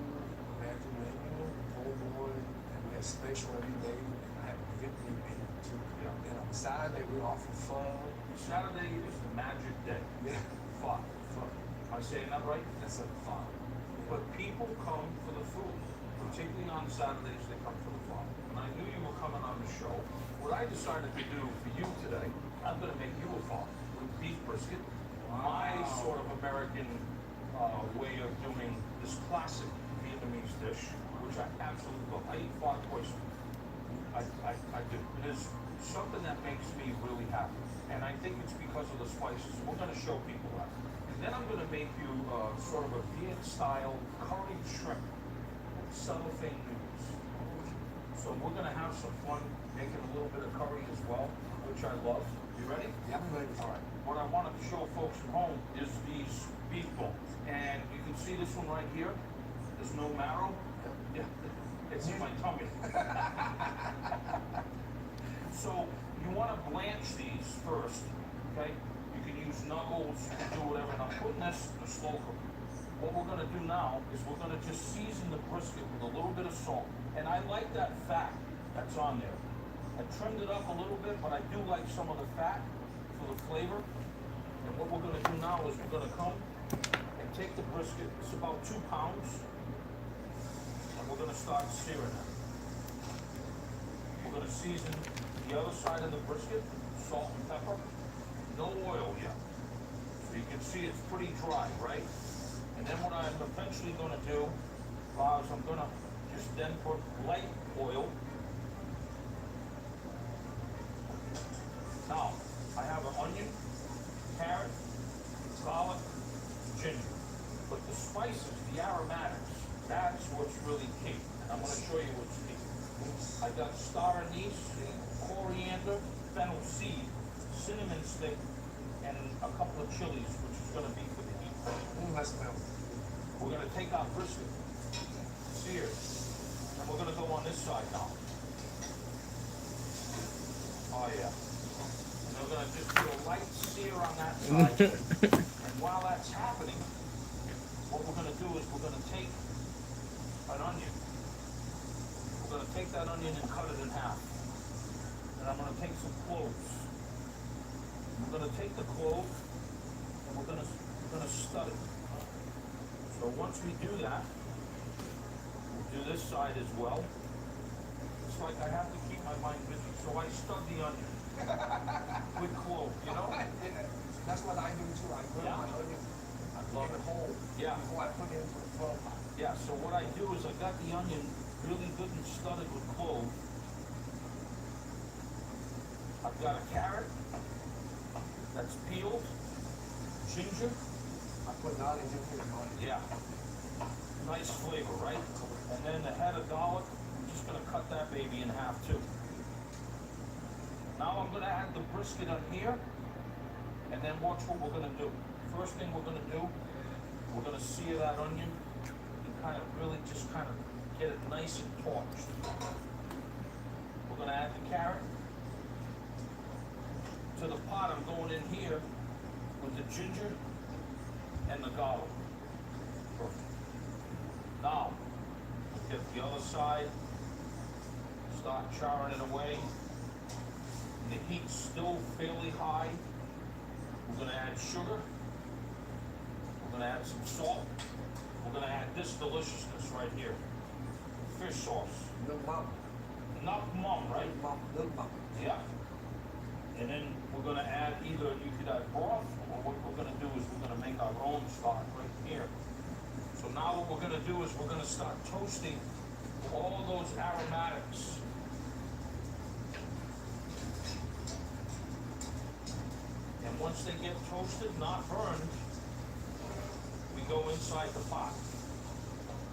American menu, po' boy, and we have special every day. And I have Vietnamese menu too. Yeah. And on Saturday we offer pho. Saturday is the magic day. Yeah. Pho. Pho. Am I saying that right? That's a pho. But people come for the food. Particularly on Saturdays, they come for the pho. And I knew you were coming on the show. What I decided to do for you today, I'm going to make you a pho with beef brisket. My sort of American way of doing this classic Vietnamese dish, which I absolutely love. I eat pho twice a week. I do. It is something that makes me really happy. And I think it's because of the spices. We're going to show people that. And then I'm going to make you sort of a Viet-style curried shrimp with cellophane noodles. So we're going to have some fun making a little bit of curry as well, which I love. You ready? Yeah, I'm ready. All right. What I wanted to show folks at home is these beef bones. And you can see this one right here. There's no marrow. Yeah, it's in my tummy. So you want to blanch these first, okay? You can use knuckles, you can do whatever. And I'm putting this in a slow cooker. What we're going to do now is we're going to just season the brisket with a little bit of salt. And I like that fat that's on there. I trimmed it up a little bit, but I do like some of the fat for the flavor. And what we're going to do now is we're going to come and take the brisket. It's about 2 pounds. And we're going to start searing it. We're going to season the other side of the brisket, salt and pepper. No oil yet. So you can see it's pretty dry, right? And then what I'm eventually going to do is I'm going to just then put light oil. Now, I have an onion, carrot, garlic, ginger. But the spices, the aromatics, that's what's really key. And I'm going to show you what's key. I got star anise, coriander, fennel seed, cinnamon stick, and a couple of chilies, which is going to be for the heat. That smells. We're going to take our brisket, sear it, and we're going to go on this side now. Oh yeah. And they're gonna just do a light sear on that side. And while that's happening, what we're gonna do is we're gonna take an onion. We're gonna take that onion and cut it in half. And I'm gonna take some cloves. We're gonna take the clove and we're gonna stud it. So once we do that, we'll do this side as well. It's like I have to keep my mind busy, so I stud the onion with clove, you know? That's what I do too. I grill Yeah. my onion. I love it. Whole. Yeah. Before I put it into the flour pot. Yeah, so what I do is I got the onion really good and studded with clove. I've got a carrot that's peeled, ginger. I put knowledge in here. Yeah. Nice flavor, right? And then the head of garlic, I'm just gonna cut that baby in half too. Now I'm gonna add the brisket on here, and then watch what we're gonna do. First thing we're gonna do, we're gonna sear that onion and kind of really just kind of get it nice and torched. We're gonna add the carrot. To the pot, I'm going in here with the ginger and the garlic. Perfect. Now, we'll get the other side, start charring it away. The heat's still fairly high. We're gonna add sugar. We're gonna add some salt. We're gonna add this deliciousness right here. Fish sauce. Milk mom. Not mum, right? Milk mom. Yeah. And then we're gonna add either, you could add broth, or what we're gonna do is we're gonna make our own stock right here. So now what we're gonna do is we're gonna start toasting all those aromatics. And once they get toasted, not burned, we go inside the pot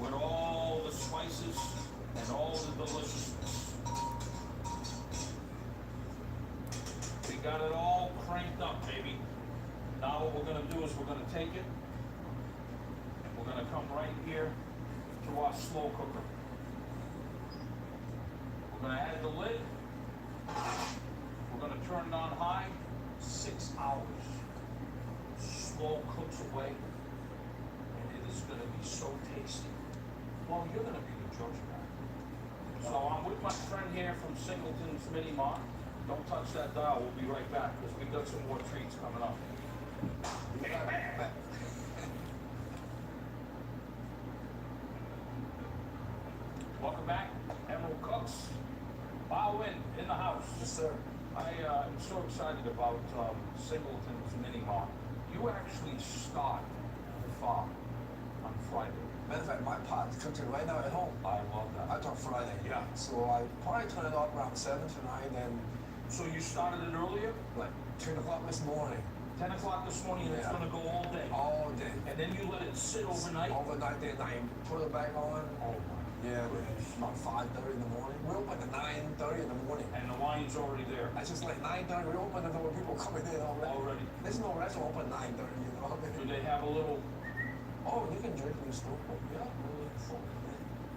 with all the spices and all the deliciousness. We got it all cranked up, baby. Now what we're gonna do is we're gonna take it, and we're gonna come right here to our slow cooker. We're gonna add the lid. We're gonna turn it on high, 6 hours. Slow cooks away, and it is gonna be so tasty. Well, you're gonna be the judge of that. So I'm with my friend here from Singleton's Mini Mart. Don't touch that dial, we'll be right back, because we got some more treats coming up. Welcome back, Emerald Cooks. Bow in the house. Yes, sir. I am so excited about Singleton's Mini Mart. You actually start the farm on Friday. Matter of fact, my pot is cooking right now at home. I love that. I talk Friday. Yeah. So I probably turn it off around 7 to 9, then So you started it earlier, like 10 o'clock this morning. 10 o'clock this morning, and it's Yeah. gonna go all day. All day. And then you let it sit overnight? Overnight, then I put it back on. Oh my. Yeah, it's about 5:30 in the morning. We open at 9:30 in the morning. And the wine's already there. I just like 9:30. We open the door. People coming in already. Already. There's no restaurant open 9:30. You know. Do they have a little, Oh, you can drink in the store. Yeah.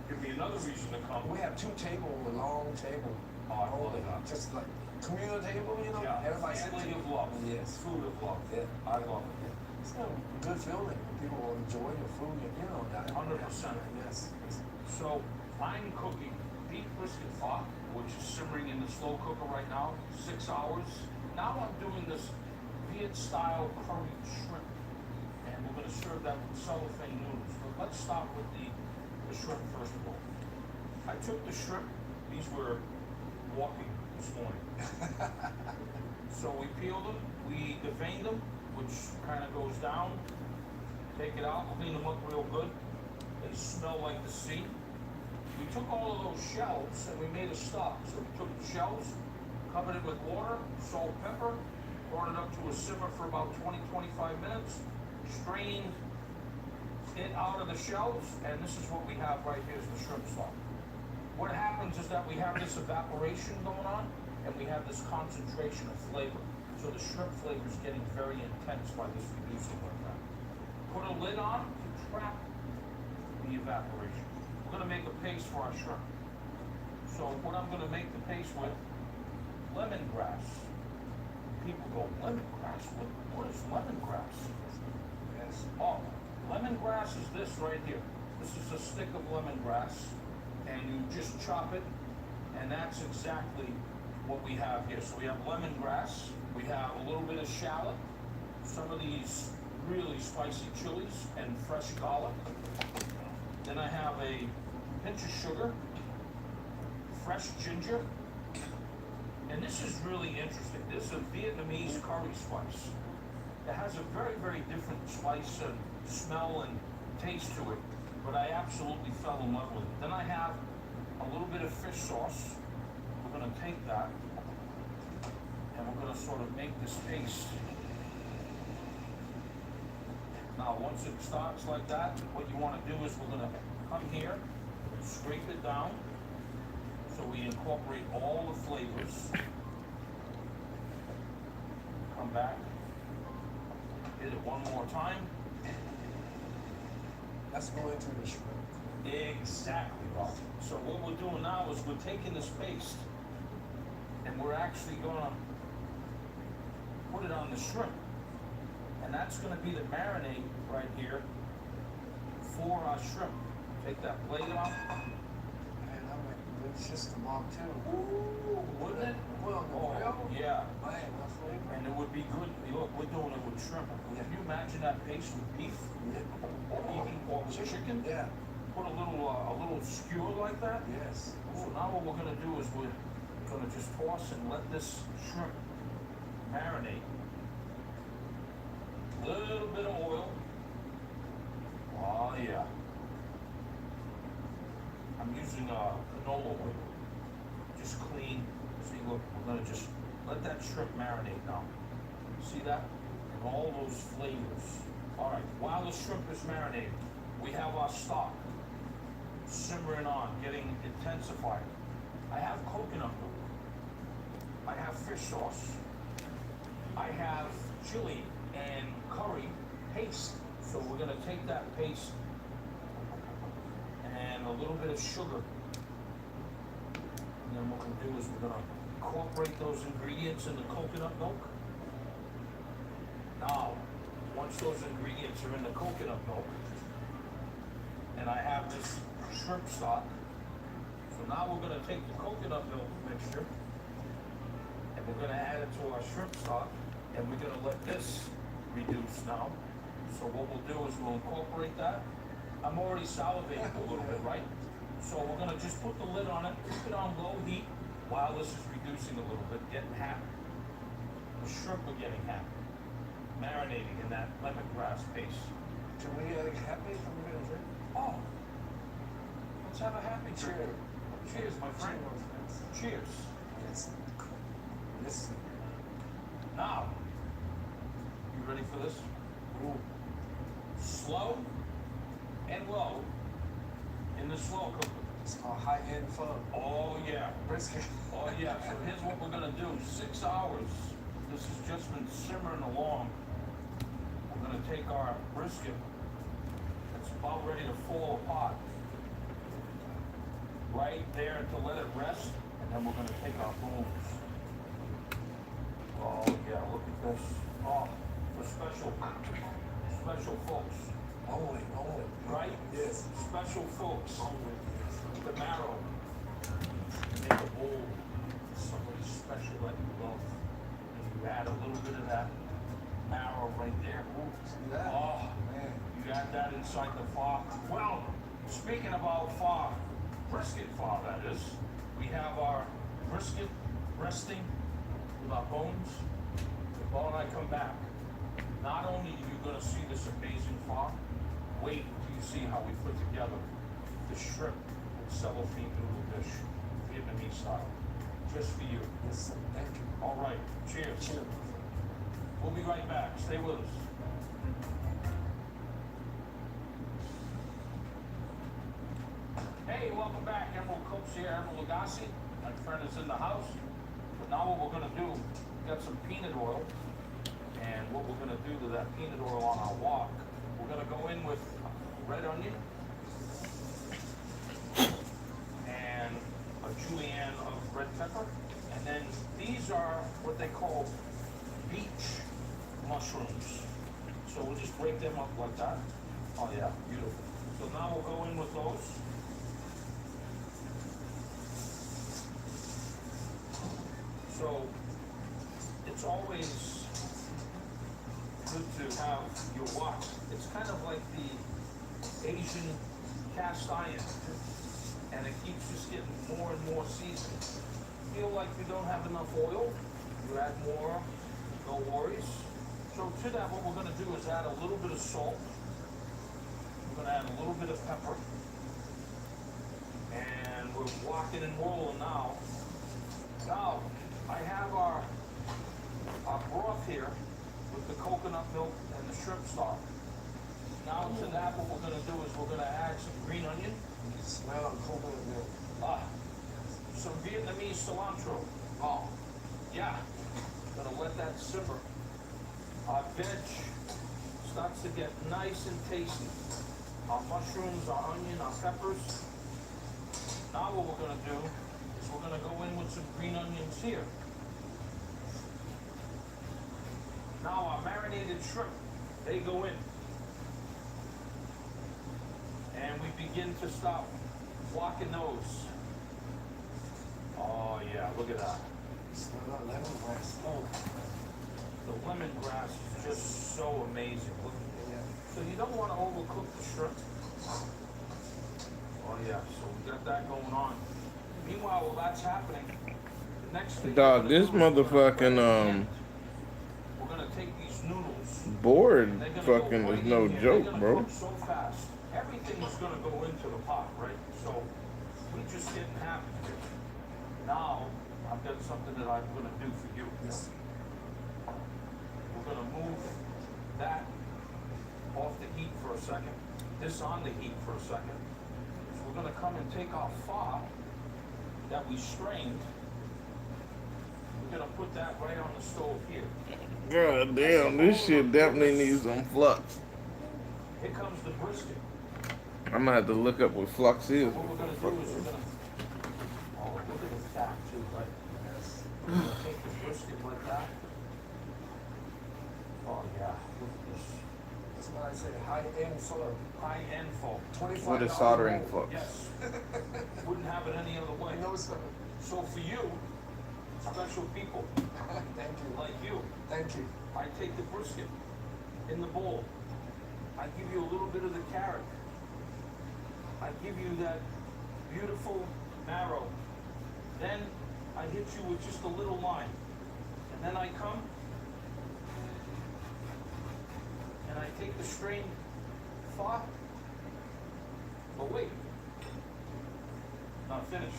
give me another reason to come? We have 2 tables, a long table. Oh, I love that. Just like communal table, you know. Yeah, Everybody sits. family of love. Yes. Food of love. Yeah. I love it. It's a good feeling. People will enjoy your food. You know that. 100%. Yes. So I'm cooking beef brisket pot, which is simmering in the slow cooker right now, 6 hours. Now I'm doing this Viet style curried shrimp, and we're gonna serve that with cellophane noodles. But let's start with the shrimp first of all. I took the shrimp, these were walking this morning. So we peeled them, we deveined them, which kind of goes down. Take it out, clean them up real good. They smell like the sea. We took all of those shells and we made a stock. So we took the shells, covered it with water, salt, pepper, brought it up to a simmer for about 20-25 minutes, strained it out of the shells, and this is what we have right here is the shrimp stock. What happens is that we have this evaporation going on, and we have this concentration of flavor. So the shrimp flavor is getting very intense by this reducing like that. Put a lid on to trap the evaporation. We're gonna make a paste for our shrimp. So what I'm gonna make the paste with, lemongrass. people go, lemongrass? What is lemongrass? Yes. Oh, lemongrass is this right here. This is a stick of lemongrass, and you just chop it, and that's exactly what we have here. So we have lemongrass, we have a little bit of shallot, some of these really spicy chilies, and fresh garlic. Then I have a pinch of sugar, fresh ginger, and this is really interesting. This is a Vietnamese curry spice. It has a very, very different spice and smell and taste to it, but I absolutely fell in love with it. Then I have a little bit of fish sauce. We're gonna take that, and we're gonna sort of make this paste. Now, once it starts like that, what you wanna do is we're gonna come here, scrape it down, so we incorporate all the flavors. Come back, hit it one more time. That's going into the shrimp. Exactly, Bob. So what we're doing now is we're taking this paste and we're actually gonna put it on the shrimp. And that's gonna be the marinade right here for our shrimp. Take that plate off. Man, I'm like, it's just a bomb too. Ooh, wouldn't it? Well, Oh, yeah. man, my flavor. And it would be good. Look, we're doing it with shrimp. Can you imagine that paste with beef? Or even or with chicken? Yeah. Put a little skewer like that? Yes. So now what we're gonna do is we're gonna just toss and let this shrimp marinate. Little bit of oil. Oh yeah. I'm using canola oil. Just clean. See, look, we're gonna just let that shrimp marinate now. See that? And all those flavors. All right, while the shrimp is marinating, we have our stock simmering on, getting intensified. I have coconut milk. I have fish sauce. I have chili and curry paste. So we're gonna take that paste and a little bit of sugar. And then what we'll do is we're gonna incorporate those ingredients in the coconut milk. Now, once those ingredients are in the coconut milk, and I have this shrimp stock, so now we're gonna take the coconut milk mixture, and we're gonna add it to our shrimp stock, and we're gonna let this reduce now. So what we'll do is we'll incorporate that. I'm already salivating a little bit, right? So we're gonna just put the lid on it, keep it on low heat while this is reducing a little bit, getting happy. The shrimp are getting happy, marinating in that lemongrass paste. Can we get happy? Can we get a drink? Oh, let's have a happy cheer. Cheers, my friend. Cheers. Yes. Listen. Now, you ready for this? Ooh. Slow and low in the slow cooker. It's called high-end fun. Oh yeah. Brisket. Oh yeah. So here's what we're gonna do. 6 hours. This has just been simmering along. We're gonna take our brisket. It's about ready to fall apart. Right there to let it rest, and then we're gonna take our booms. Oh yeah, look at this. Oh, for special folks. Only. Right? Yes. Special folks. Only. The marrow. Make a bowl for somebody special that you love. And you add a little bit of that marrow right there. Ooh. See that? Oh, Man. you add that inside the pho. Well, speaking about pho, brisket pho that is, we have our brisket resting with our bones. The bone I come back. Not only are you gonna see this amazing pho, wait till you see how we put together the shrimp and cellophane noodle dish, Vietnamese style, just for you. Yes, sir. Thank you. All right, cheers. Cheers. We'll be right back. Stay with us. Hey, welcome back. Emerald Cooks here, Emerald Lagasse. My friend is in the house. But now what we're gonna do, we got some peanut oil. And what we're gonna do to that peanut oil on our wok, we're gonna go in with red onion and a julienne of red pepper. And then these are what they call beach mushrooms. So we'll just break them up like that. Oh yeah, beautiful. So now we'll go in with those. So it's always good to have your wok. It's kind of like the Asian cast iron, and it keeps just getting more and more seasoned. Feel like you don't have enough oil, you add more, no worries. So to that, what we're gonna do is add a little bit of salt. We're gonna add a little bit of pepper. And we're walking and rolling now. Now, I have our broth here with the coconut milk and the shrimp stock. Now to that, what we're gonna do is we're gonna add some green onion. You can smell coconut milk. Some Vietnamese cilantro. Oh, yeah. Gonna let that simmer. Our veg starts to get nice and tasty. Our mushrooms, our onion, our peppers. Now what we're gonna do is we're gonna go in with some green onions here. Now our marinated shrimp, they go in. And we begin to start walking those. Oh yeah, look at that. Smell that lemongrass. Oh, the lemongrass is just so amazing. Look at that. So you don't want to overcook the shrimp. Oh yeah, so we got that going on. Meanwhile, while that's happening, the next thing Dog, this motherfucking we're gonna take these noodles. board and they're gonna fucking go is right no in here. joke, They're gonna bro. cook so fast. Everything is gonna go into the pot, right? So we just getting happy here. Now I've got something that I'm gonna do for you. Yes. We're gonna move that off the heat for a second. This on the heat for a second. So we're gonna come and take our pho that we strained. We're gonna put that right on the stove here. God damn, this shit definitely needs some flux. Here comes the brisket. I'm gonna have to look up what flux is. What we're gonna do is we're gonna, oh, look at the fat too, right? We're gonna take the brisket like that. Oh yeah, look at this. That's why I say high-end solder. High-end folk. $25 What is soldering mold. flux? Yes. Wouldn't have it any other way. No, sir. So for you, special people Thank you. like you, Thank you. I take the brisket in the bowl. I give you a little bit of the carrot. I give you that beautiful marrow. Then I hit you with just a little lime. And then I come and I take the strained pho. But wait, not finished.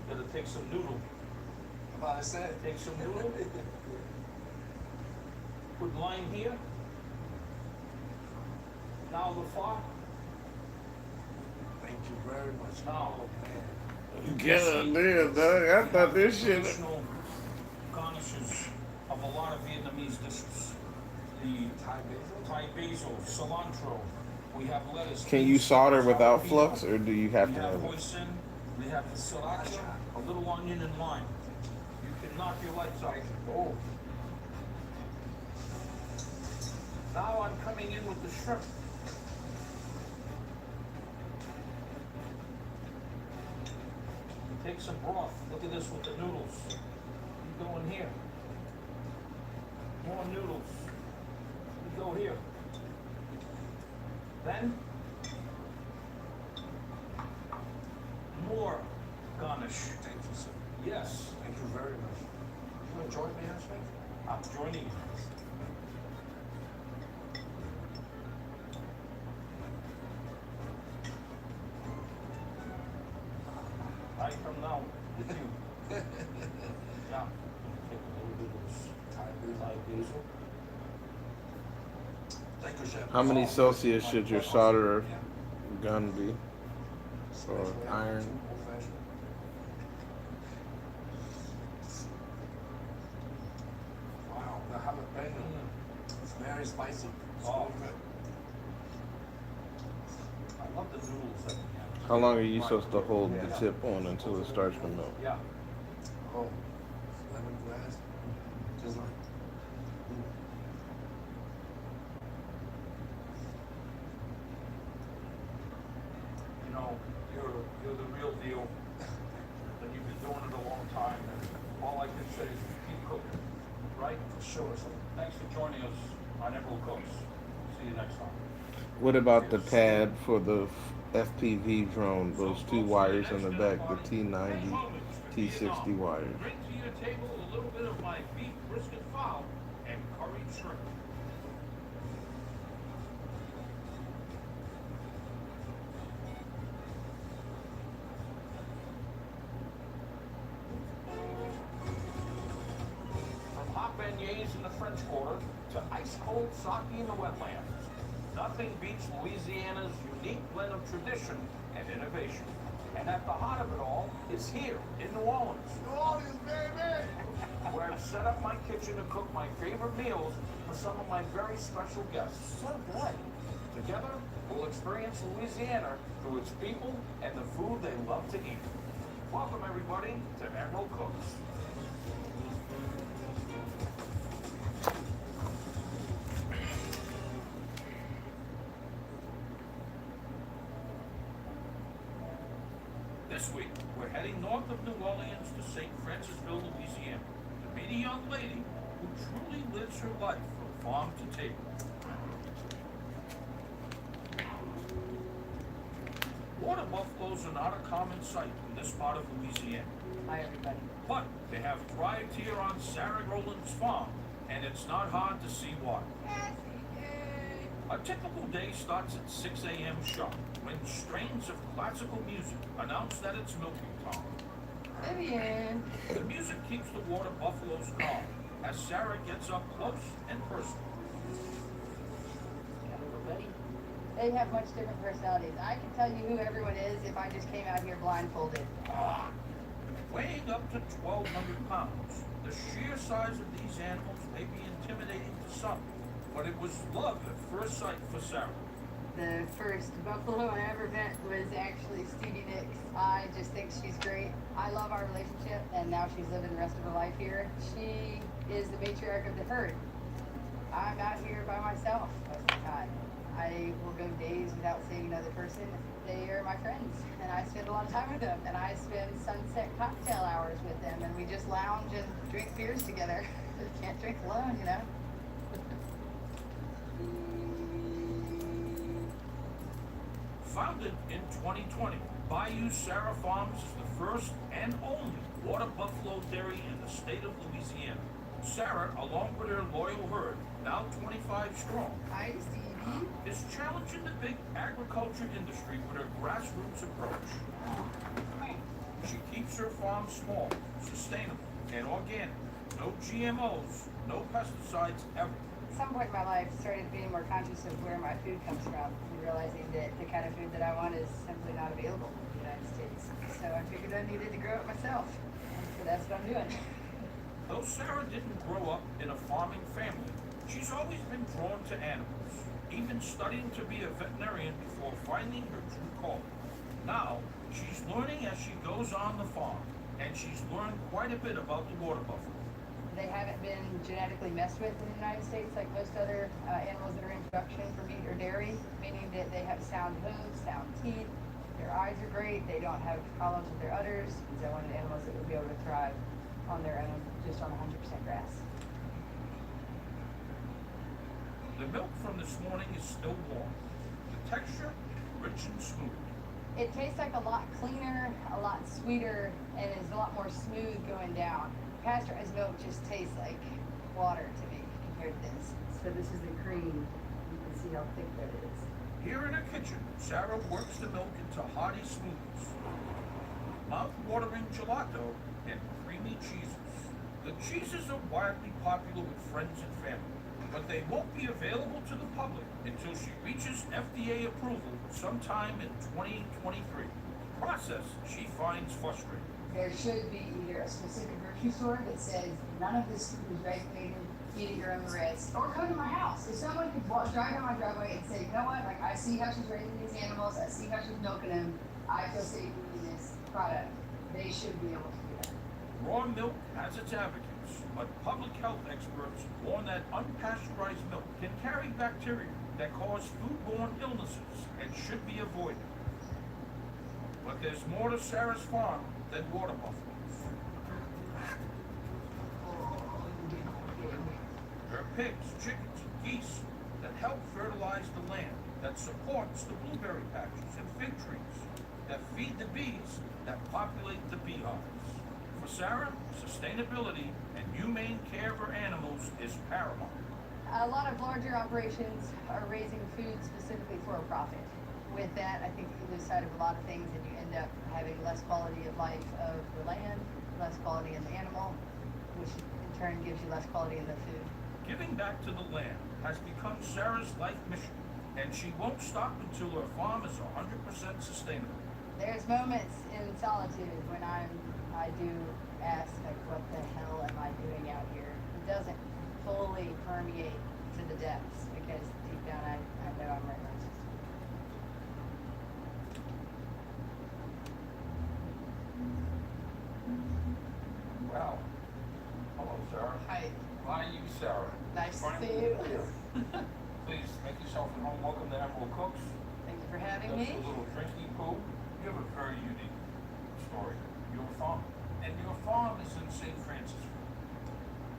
Gotta take some noodle. About I said. Take some noodle. Put lime here. Now the pho. Thank you very much. Now, God damn, dog. I thought this shit. traditional garnishes of a lot of Vietnamese dishes. The Thai basil, cilantro. We have lettuce. Can you solder without flux, or do you have We to have have it? hoisin. We have the sriracha, a little onion and lime. You can knock your lights out. Oh. Now I'm coming in with the shrimp. Take some broth. Look at this with the noodles. You go in here. More noodles. You go here. Then more garnish. Thank you, sir. Yes, Thank you very much. You enjoyed me, husband? I'm joining you. I come now with you. Now, take a little bit of this Thai basil. Thank you, chef. How many Celsius should your solder gun be? Or iron? Wow, the jalapeno. It's very spicy. It's Oh. really good. I love the noodles at the end. How long are you supposed to hold the tip on until it starts to melt? Yeah. Oh, lemongrass. Just like deal, and you've been doing it a long time, and all I can say is keep cooking, right? Sure. So Thanks for joining us on Emerald Cooks. See you next time. What about the pad for the FPV drone? Those two wires on the back, the T90, T60 wires. Bring to your table a little bit of my beef brisket fowl and curried shrimp. From hot beignets in the French Quarter to ice-cold sake in the wetlands, nothing beats Louisiana's unique blend of tradition and innovation. And at the heart of it all is here in New Orleans. New Orleans, baby! Where I've set up my kitchen to cook my favorite meals for some of my very special guests. So good. Together, we'll experience Louisiana through its people and the food they love to eat. Welcome, everybody, to Emerald Cooks. This week, we're heading north of New Orleans to St. Francisville, Louisiana, to meet a young lady who truly lives her life from farm to table. Water buffaloes are not a common sight in this part of Louisiana. Hi, everybody. But they have thrived here on Sarah Rowland's farm, and it's not hard to see why. A typical day starts at 6 a.m. sharp, when strains of classical music announce that it's milking time. Vivian. The music keeps the water buffaloes calm, as Sarah gets up close and personal. Got a little buddy. They have much different personalities. I can tell you who everyone is if I just came out here blindfolded. Weighing up to 1,200 pounds, the sheer size of these animals may be intimidating to some, but it was love at first sight for Sarah. The first buffalo I ever met was actually Stevie Nicks. I just think she's great. I love our relationship, and now she's living the rest of her life here. She is the matriarch of the herd. I'm out here by myself most of the time. I will go days without seeing another person. They are my friends, and I spend a lot of time with them, and I spend sunset cocktail hours with them, and we just lounge and drink beers together. Just can't drink alone, you know? Founded in 2020, Bayou Sarah Farms is the first and only water buffalo dairy in the state of Louisiana. Sarah, along with her loyal herd, now 25 strong, Hi, Stevie. is challenging the big agriculture industry with her grassroots approach. She keeps her farm small, sustainable, and organic. No GMOs, no pesticides ever. At some point in my life, started being more conscious of where my food comes from and realizing that the kind of food that I want is simply not available in the United States. So I figured I needed to grow it myself. And so that's what I'm doing. Though Sarah didn't grow up in a farming family, she's always been drawn to animals, even studying to be a veterinarian before finding her true calling. Now, she's learning as she goes on the farm, and she's learned quite a bit about the water buffalo. They haven't been genetically messed with in the United States like most other animals that are in production for meat or dairy, meaning that they have sound hooves, sound teeth, their eyes are great, they don't have problems with their udders. These are one of the animals that would be able to thrive on their own, just on 100% grass. The milk from this morning is still warm. The texture, rich and smooth. It tastes like a lot cleaner, a lot sweeter, and is a lot more smooth going down. Pasteurized milk just tastes like water to me compared to this. So this is the cream. You can see how thick that is. Here in her kitchen, Sarah works the milk into hearty smoothies, mouth-watering gelato, and creamy cheeses. The cheeses are widely popular with friends and family, but they won't be available to the public until she reaches FDA approval sometime in 2023. A process she finds frustrating. There should be either a specific grocery store that says none of this food is regulated, eat at your own risk, or come to my house. If someone could drive down my driveway and say, you know what, like I see how she's raising these animals, I see how she's milking them, I feel safe eating this product, they should be able to do that. Raw milk has its advocates, but public health experts warn that unpasteurized milk can carry bacteria that cause foodborne illnesses and should be avoided. But there's more to Sarah's farm than water buffaloes. There are pigs, chickens, and geese that help fertilize the land, that supports the blueberry patches and fig trees, that feed the bees, that populate the beehives. For Sarah, sustainability and humane care for animals is paramount. A lot of larger operations are raising food specifically for a profit. With that, I think you lose sight of a lot of things and you end up having less quality of life of the land, less quality in the animal, which in turn gives you less quality in the food. Giving back to the land has become Sarah's life mission, and she won't stop until her farm is 100% sustainable. There's moments in solitude when I do ask, like, what the hell am I doing out here? It doesn't fully permeate to the depths because deep down I know I'm right. Wow. Hello, Sarah. Hi. Why are you Sarah? Nice to Funny see little you. deal. Please make yourself at home. Welcome to Emerald Cooks. Thank you for having That's me. a little drinky poo. You have a very unique story. You're a farmer. And your farm is in St. Francis,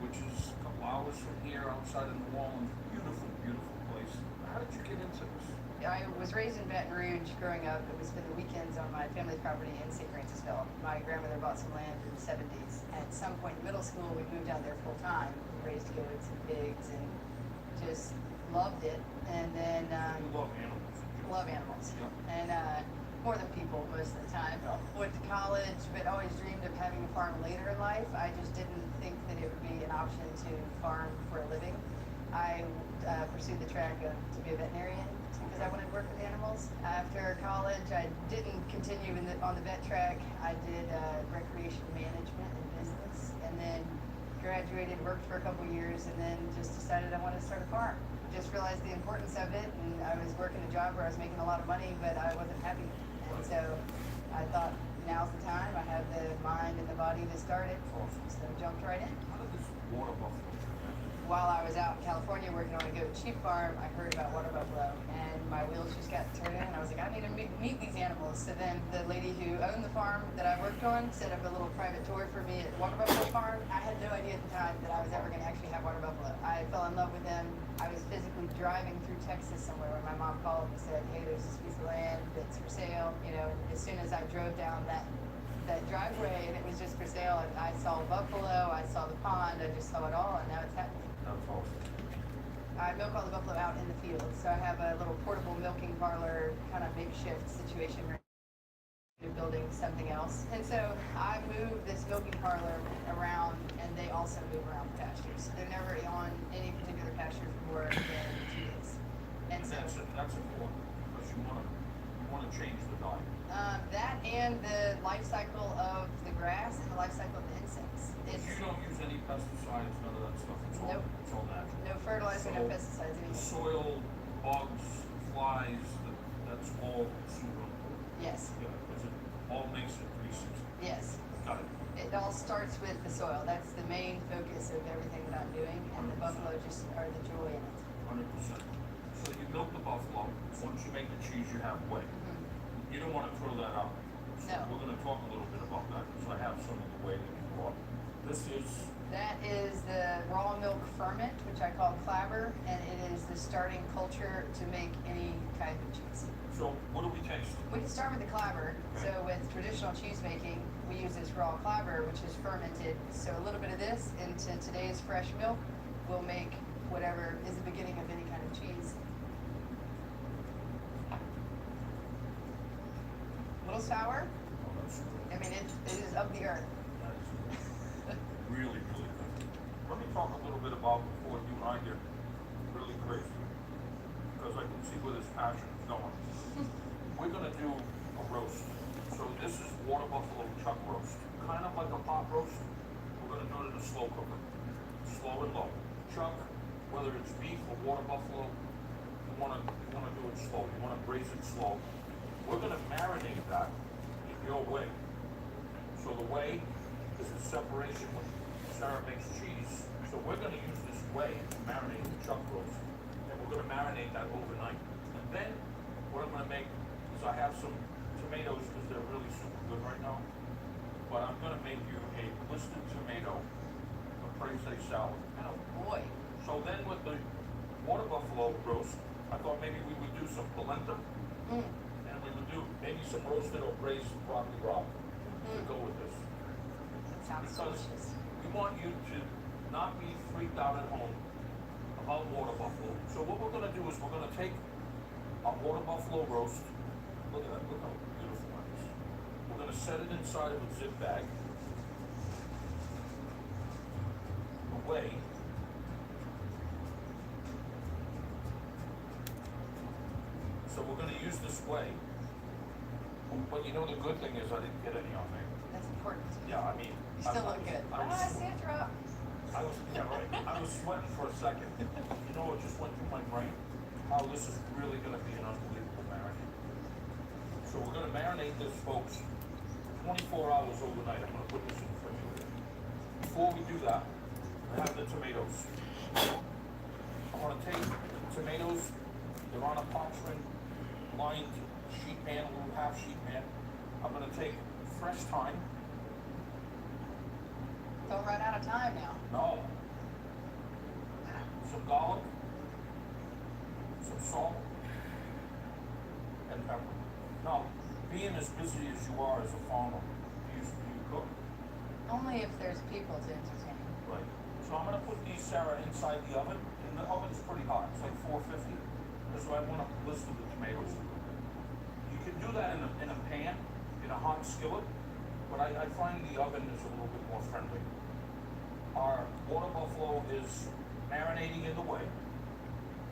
which is a couple hours from here outside in New Orleans. Beautiful, beautiful place. How did you get into this? I was raised in Baton Rouge growing up. It was spend the weekends on my family's property in St. Francisville. My grandmother bought some land in the 70s. At some point in middle school, we moved out there full time. We raised goats and pigs and just loved it. And then You love animals. love animals. Yeah. And more than people most of the time. Went to college, but always dreamed of having a farm later in life. I just didn't think that it would be an option to farm for a living. I pursued the track to be a veterinarian because I wanted to work with animals. After college, I didn't continue on the vet track. I did recreation management and business, and then graduated, worked for a couple years, and then just decided I wanted to start a farm. Just realized the importance of it, and I was working a job where I was making a lot of money, but I wasn't happy. And so I thought, now's the time. I have the mind and the body to start it, so I jumped right in. How did this water buffalo While I was out in California working on a goat sheep farm, I heard about water buffalo, and my wheels just got turned in. I was like, I need to meet these animals. So then the lady who owned the farm that I worked on set up a little private tour for me at Water Buffalo Farm. I had no idea at the time that I was ever going to actually have water buffalo. I fell in love with them. I was physically driving through Texas somewhere when my mom called and said, hey, there's this piece of land that's for sale. You know, and as soon as I drove down that driveway and it was just for sale, and I saw buffalo, I saw the pond, I just saw it all, and now it's happening. That's awesome. I milk all the buffalo out in the field, so I have a little portable milking parlor, kind of makeshift situation right now, building something else. And so I move this milking parlor around, and they also move around the pastures. They're never on any particular pasture for more than 2 days. And so That's important because you want to change the diet. that and the life cycle of the grass and the life cycle of the insects. You don't use any pesticides, none of that stuff. It's all, Nope. it's all natural. No fertilizer, no So, pesticides, The anything. soil, bugs, flies, that's all super important. Yes, Yeah, because it all makes it 360. yes. Got it. It all starts with the soil. That's the main focus of everything that I'm doing, and the buffalo just are the joy in it. 100%. So you milk the buffalo. Once you make the cheese, you have whey. You don't want to throw that out. So No. we're going to talk a little bit about that because I have some of the whey that you brought. That is the raw milk ferment, which I call clabber, and it is the starting culture to make any kind of cheese. So what do we taste? We can start with the clabber. Okay. So with traditional cheese making, we use this raw clabber, which is fermented. So a little bit of this into today's fresh milk will make whatever is the beginning of any kind of cheese. A little sour. Oh, that's I mean, it is of the earth. really, really good. Let me talk a little bit about before you and I get really crazy, because I can see where this passion is going. We're going to do a roast. So this is water buffalo chuck roast, kind of like a pot roast. We're going to do it in a slow cooker, slow and low. Chuck, whether it's beef or water buffalo, you want to do it slow. You want to braise it slow. We're going to marinate that in your whey. So the whey is the separation when Sarah makes cheese. So we're going to use this whey to marinate the chuck roast. And we're going to marinate that overnight. And then what I'm going to make is I have some tomatoes because they're really super good right now. But I'm gonna make you a blistered tomato caprese salad. Oh boy. So then with the water buffalo roast, I thought maybe we would do some polenta. And we would do maybe some roasted or braised broccoli rabe to go with this. That sounds Because delicious. we want you to not be freaked out at home about water buffalo. So what we're gonna do is we're gonna take our water buffalo roast. Look at that, look how beautiful that is. We're gonna set it inside of a zip bag. Away. So we're gonna use this way. But you know the good thing is I didn't get any on there. That's important. Yeah, I mean. You still look good. Sandra. I was, yeah, right. I was sweating for a second. You know what just went through my brain? How this is really gonna be an unbelievable marinade. So we're gonna marinate this, folks, 24 hours overnight. I'm gonna put this in the refrigerator. Before we do that, I have the tomatoes. I wanna take tomatoes, they're on a parchment lined sheet pan, a little half sheet pan. I'm gonna take fresh thyme. Don't run out of time now. No. Some garlic, some salt, and pepper. Now, being as busy as you are as a farmer, do you cook? Only if there's people to entertain. Right. So I'm gonna put these, Sarah, inside the oven, and the oven's pretty hot, it's like 450. That's why I wanna blister the tomatoes. You can do that in a pan, in a hot skillet, but I find the oven is a little bit more friendly. Our water buffalo is marinating in the whey.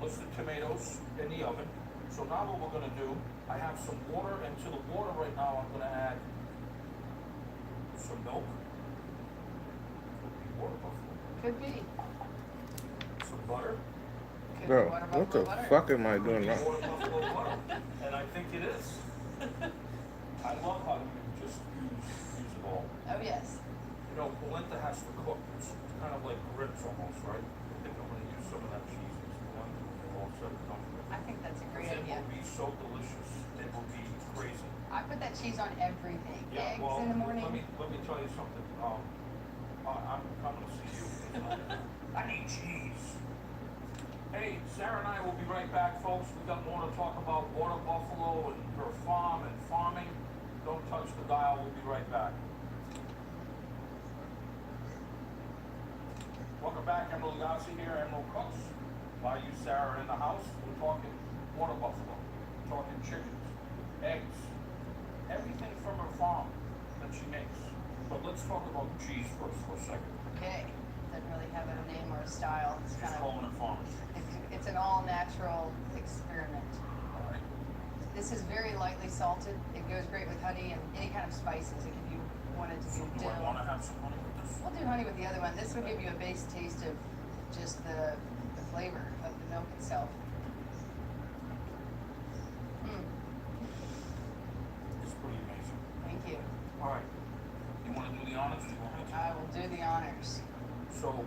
Blistered tomatoes in the oven. So now what we're gonna do, I have some water, and to the water right now I'm gonna add some milk. Could be water buffalo. Could be. Some butter. Could Bro, be water what the buffalo butter. fuck am I Could doing be wrong? water buffalo butter. And I think it is. I love how you just use it all. Oh yes. You know, polenta has to cook. It's kind of like grits almost, right? I think I'm gonna use some of that cheese in this polenta when they're all said and done with. I think that's a great It idea. will be so delicious. It will be crazy. I put that cheese on everything. Yeah, Eggs well, in the morning. let me tell you something. I'm coming to see you. I need cheese. Hey, Sarah and I will be right back, folks. We got more to talk about water buffalo and her farm and farming. Don't touch the dial. We'll be right back. Welcome back, Emerald Yossi here, Emerald Cooks. While you, Sarah, are in the house, we're talking water buffalo, we're talking chickens, eggs, everything from her farm that she makes. But let's talk about cheese first for a second. Okay. Doesn't really have a name or a style. It's She's kind of. calling it farmers. It's an all-natural experiment. All right. This is very lightly salted. It goes great with honey and any kind of spices. Like if you wanted to So do do I dill. want to have some honey with this? We'll do honey with the other one. This will give you a base taste of just the flavor of the milk itself. It's pretty amazing. Thank you. All right. You want to do the honors? Do you want me to? I will do the honors. So,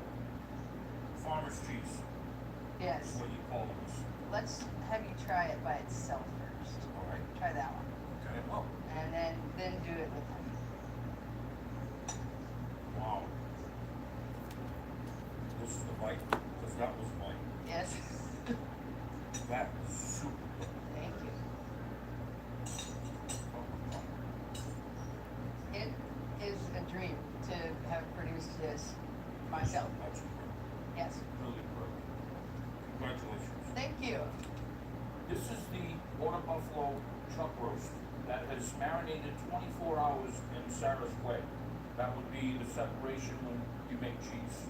farmer's cheese Yes. is what you call this. Let's have you try it by itself first. All right. Try that one. Okay. Well. And then do it with honey. Wow. This is the bite, because that was mine. Yes. That is super good. Thank you. It is a dream to have produced this myself. That's Yes. really good. Congratulations. Thank you. This is the water buffalo chuck roast that has marinated 24 hours in Sarah's whey. That would be the separation when you make cheese.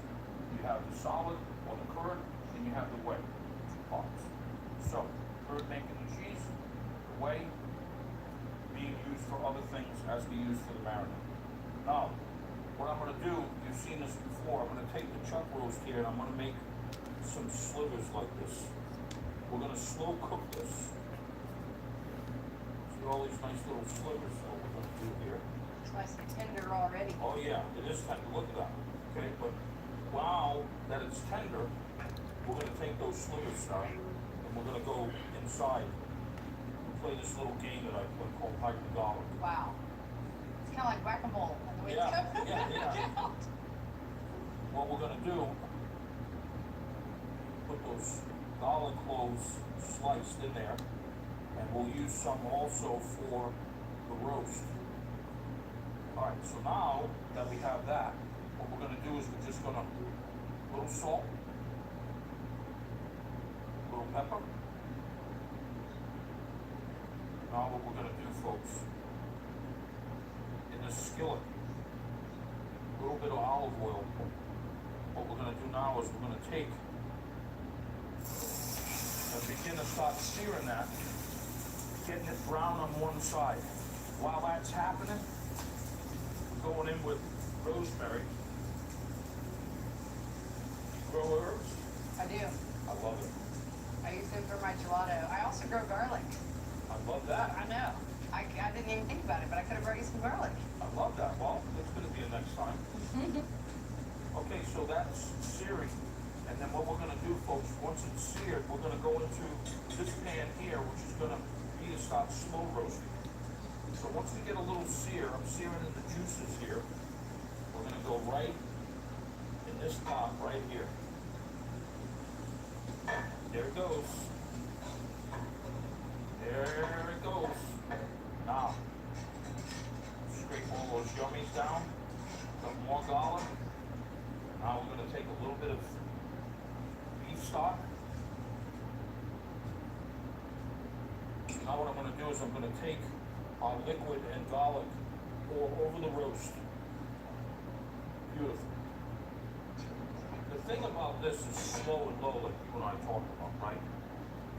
You have the solid or the curd, and you have the whey parts. So, curd making the cheese, the whey being used for other things as we use for the marinade. Now, what I'm gonna do, you've seen this before, I'm gonna take the chuck roast here and I'm gonna make some slivers like this. We're gonna slow cook this. See all these nice little slivers that we're gonna do here. It's nice and tender already. Oh yeah, it is tender, look at that, okay, but wow, that it's tender, we're gonna take those slivers now, and we're gonna go inside play this little game that I play called Hide the Dollar. Wow. It's kind of like whack-a-mole on the way Yeah, to yeah. What we're gonna do, put those dollar cloves sliced in there, and we'll use some also for the roast. Alright, so now that we have that, what we're gonna do is we're just gonna, little salt, little pepper. Now what we're gonna do, folks, in this skillet, a little bit of olive oil. What we're gonna do now is we're gonna take and begin to start searing that, getting it brown on one side. While that's happening, we're going in with rosemary. Grow herbs? I do. I love it. I use them for my gelato. I also grow garlic. I love that. I know. I didn't even think about it, but I could have brought you some garlic. I love that. Well, it's gonna be a next time. Okay, so that's searing. And then what we're gonna do, folks, once it's seared, we're gonna go into this pan here, which is gonna be to start slow roasting. So once we get a little sear, I'm searing in the juices here. We're gonna go right in this pot right here. There it goes. There it goes. Now, scrape all those yummies down. Some more garlic. Now we're gonna take a little bit of beef stock. Now what I'm gonna do is I'm gonna take our liquid and garlic, pour over the roast. Beautiful. The thing about this is slow and low, like you and I talked about, right?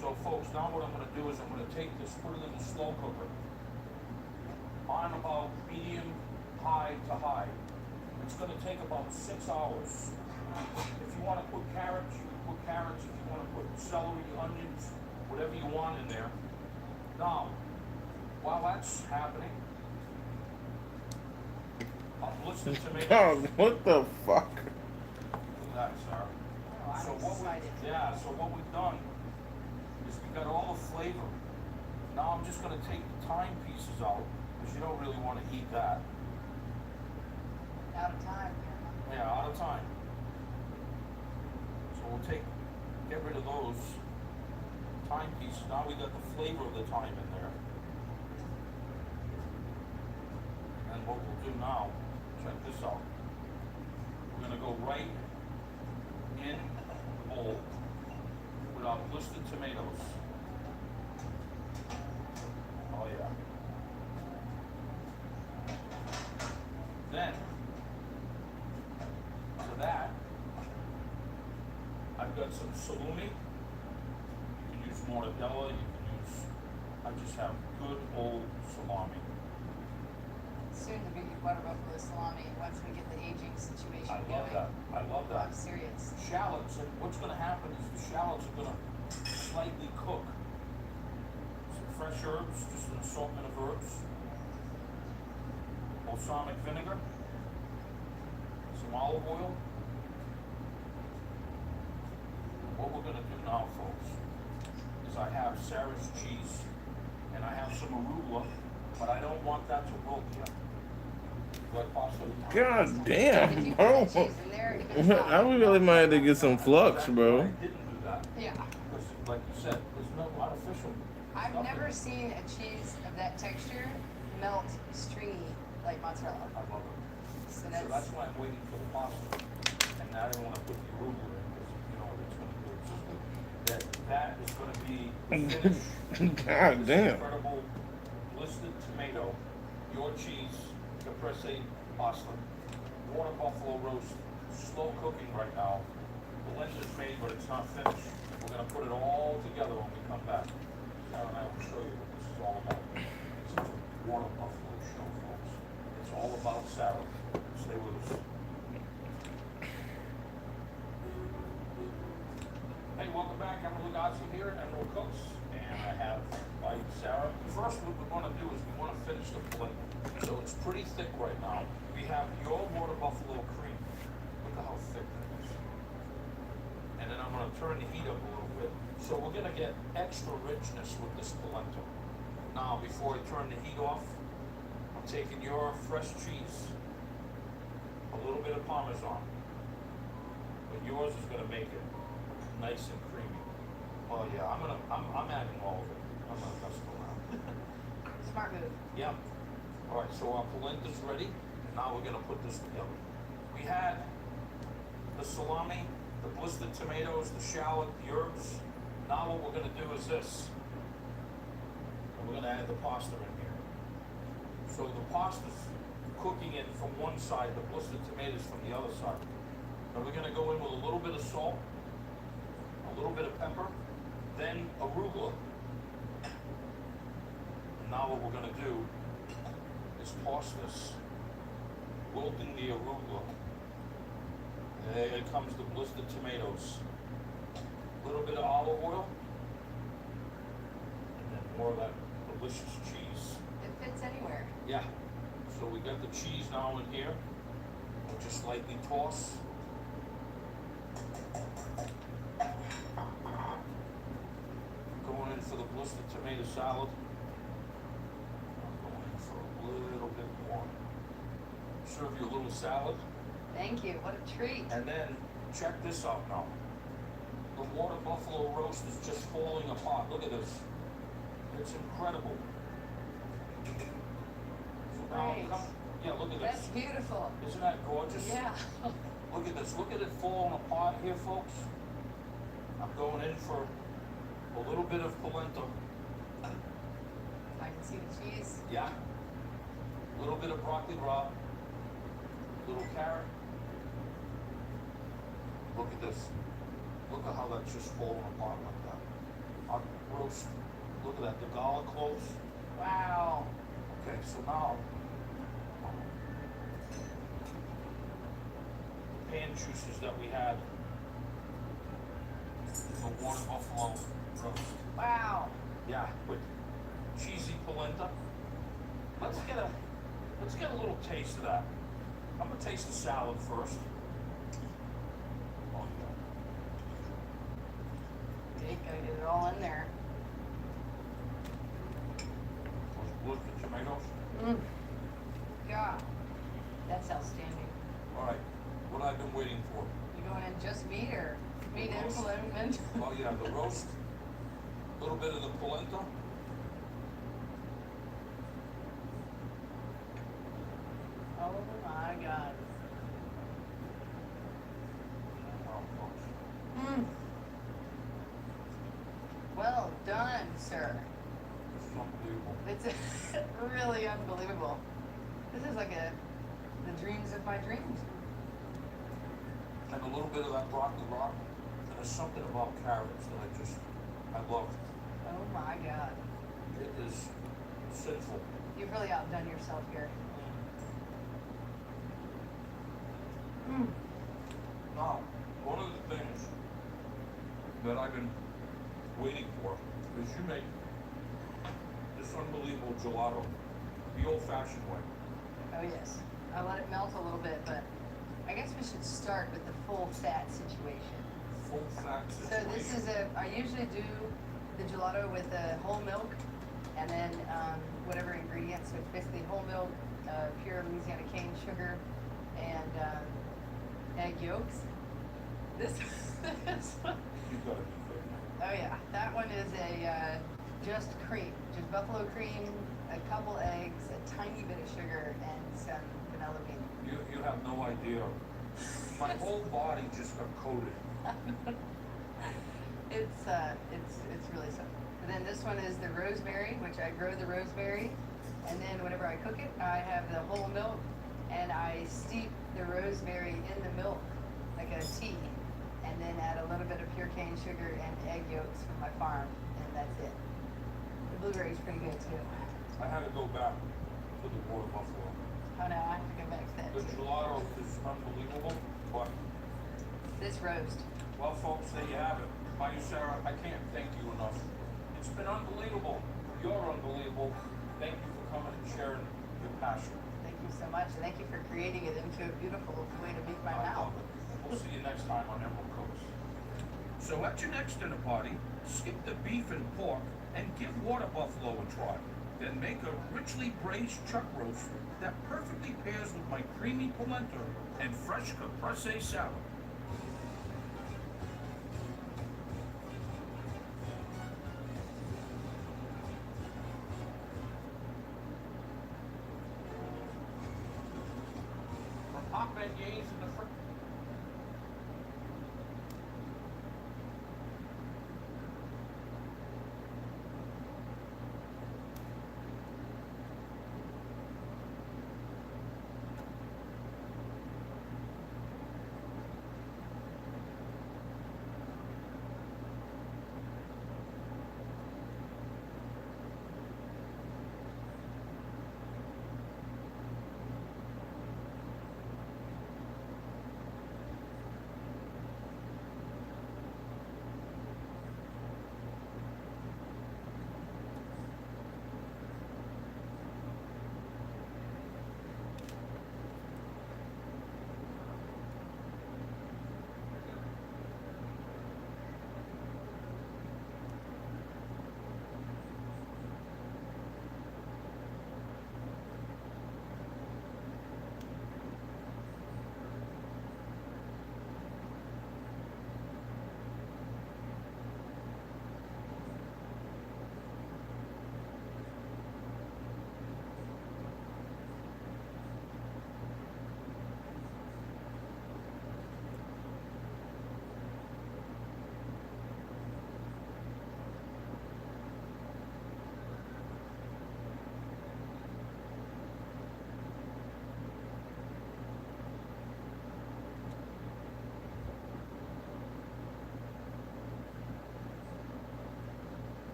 So folks, now what I'm gonna do is I'm gonna take this, put it in the slow cooker on about medium, high to high. It's gonna take about 6 hours. If you wanna put carrots, you can put carrots. If you wanna put celery, onions, whatever you want in there. Now, while that's happening, I'll listen to me. Dog, what the fuck? Look at that, Sarah. Oh, I'm So what we've done is we got all the flavor. Now I'm just gonna take the thyme pieces out, because you don't really wanna eat that. Out of time. Yeah, out of time. So we'll get rid of those thyme pieces. Now we got the flavor of the thyme in there. And what we'll do now, check this out. We're gonna go right in the bowl with our blistered tomatoes. Oh yeah. Then, to that, I've got some salumi. You can use mortadella, you can use, I just have good old salami. Soon to be butter buffalo salami once we get the aging situation I going. love that, I love that. I'm serious. Shallots, and what's gonna happen is the shallots are gonna slightly cook. Some fresh herbs, just an assortment of herbs. Balsamic vinegar. Some olive oil. What we're gonna do now, folks, is I have Sarah's cheese, and I have some arugula, but I don't want that to wilt yet. Like pasta. God damn, bro. Cheese in there, it gets I really might have to get some flux, bro. I didn't do that, Yeah. because like you said, there's no artificial. I've stuff in never it. seen a cheese of that texture melt stringy like mozzarella. I love it. So So that's that's why I'm waiting for the pasta. And I don't wanna put the arugula in, because you know, it's gonna do it. That is gonna be the finish. God This damn. incredible blistered tomato, your cheese, caprese pasta, water buffalo roast, slow cooking right now. The blend is made, but it's not finished. We're gonna put it all together when we come back. Sarah and I will show you what this is all about. It's a water buffalo show, folks. It's all about Sarah. Stay with us. Hey, welcome back. Emerald Lugazzi here at Emerald Cooks, and I have my Sarah. First, what we're going to do is we want to finish the fillet. So it's pretty thick right now. We have your water buffalo cream. Look at how thick that is. And then I'm going to turn the heat up a little bit. So we're going to get extra richness with this polenta. Now, before I turn the heat off, I'm taking your fresh cheese, a little bit of Parmesan, but yours is gonna make it nice and creamy. Oh yeah, I'm adding all of it. I'm not messing around. Smart move. Yeah. All right, so our polenta's ready, and now we're gonna put this together. We had the salami, the blistered tomatoes, the shallot, the herbs. Now what we're gonna do is this. And we're gonna add the pasta in here. So the pasta's cooking in from one side, the blistered tomatoes from the other side. And we're gonna go in with a little bit of salt, a little bit of pepper, then arugula. And now what we're gonna do is toss this, wilting the arugula. There comes the blistered tomatoes. A little bit of olive oil, and then more of that delicious cheese. It fits anywhere. Yeah. So we got the cheese now in here. We'll just lightly toss. Going in for the blistered tomato salad. I'm going in for a little bit more. Serve you a little salad. Thank you. What a treat. And then check this out now. The water buffalo roast is just falling apart. Look at this. It's incredible. So now Great. yeah, look at That's this. beautiful. Isn't that gorgeous? Yeah. Look at this. Look at it falling apart here, folks. I'm going in for a little bit of polenta. I can see the cheese. Yeah. A little bit of broccoli rabe. Little carrot. Look at this. Look at how that's just falling apart like that. Our roast. Look at that. The garlic cloves. Wow. Okay, so now the pan juices that we had. The water buffalo roast. Wow. Yeah, with cheesy polenta. Let's get a little taste of that. I'm gonna taste the salad first. Oh, yeah. You gotta get it all in there. Those blistered tomatoes. God, that's outstanding. All right, what I've been waiting for. You going in just meat or meat and Roast. polenta? Oh yeah, the roast. A little bit of the polenta. Oh my God. Wow, folks. Well done, sir. This is unbelievable. It's really unbelievable. This is like the dreams of my dreams. And a little bit of that broccoli rabe. And there's something about carrots that I love. Oh my God. It is sinful. You've really outdone yourself here. Now, one of the things that I've been waiting for is you make this unbelievable gelato the old-fashioned way. Oh yes. I let it melt a little bit, but I guess we should start with the full fat situation. Full fat So situation. this is I usually do the gelato with whole milk and then whatever ingredients. So it's basically whole milk, pure Louisiana cane sugar, and egg yolks. This one, You gotta be kidding me. oh yeah, that one is a just cream, just buffalo cream, a couple eggs, a tiny bit of sugar, and some vanilla bean. You have no idea. My whole body just got coated. It's really something. And then this one is the rosemary, which I grow the rosemary, and then whenever I cook it, I have the whole milk, and I steep the rosemary in the milk like a tea, and then add a little bit of pure cane sugar and egg yolks from my farm, and that's it. The blueberry's pretty good too. I had to go back to the water buffalo. Oh no, I have to go back to that The too. gelato is unbelievable, but, This roast. well, folks, there you have it. Maya Sarah, I can't thank you enough. It's been unbelievable. You're unbelievable. Thank you for coming and sharing your passion. Thank you so much, and thank you for creating it into a beautiful way to meet my I mouth. love it. We'll see you next time on Emerald Coast. So at your next dinner party, skip the beef and pork and give water buffalo a try. Then make a richly braised chuck roast that perfectly pairs with my creamy polenta and fresh caprese salad. From hot beignets in the fr-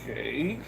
Okay.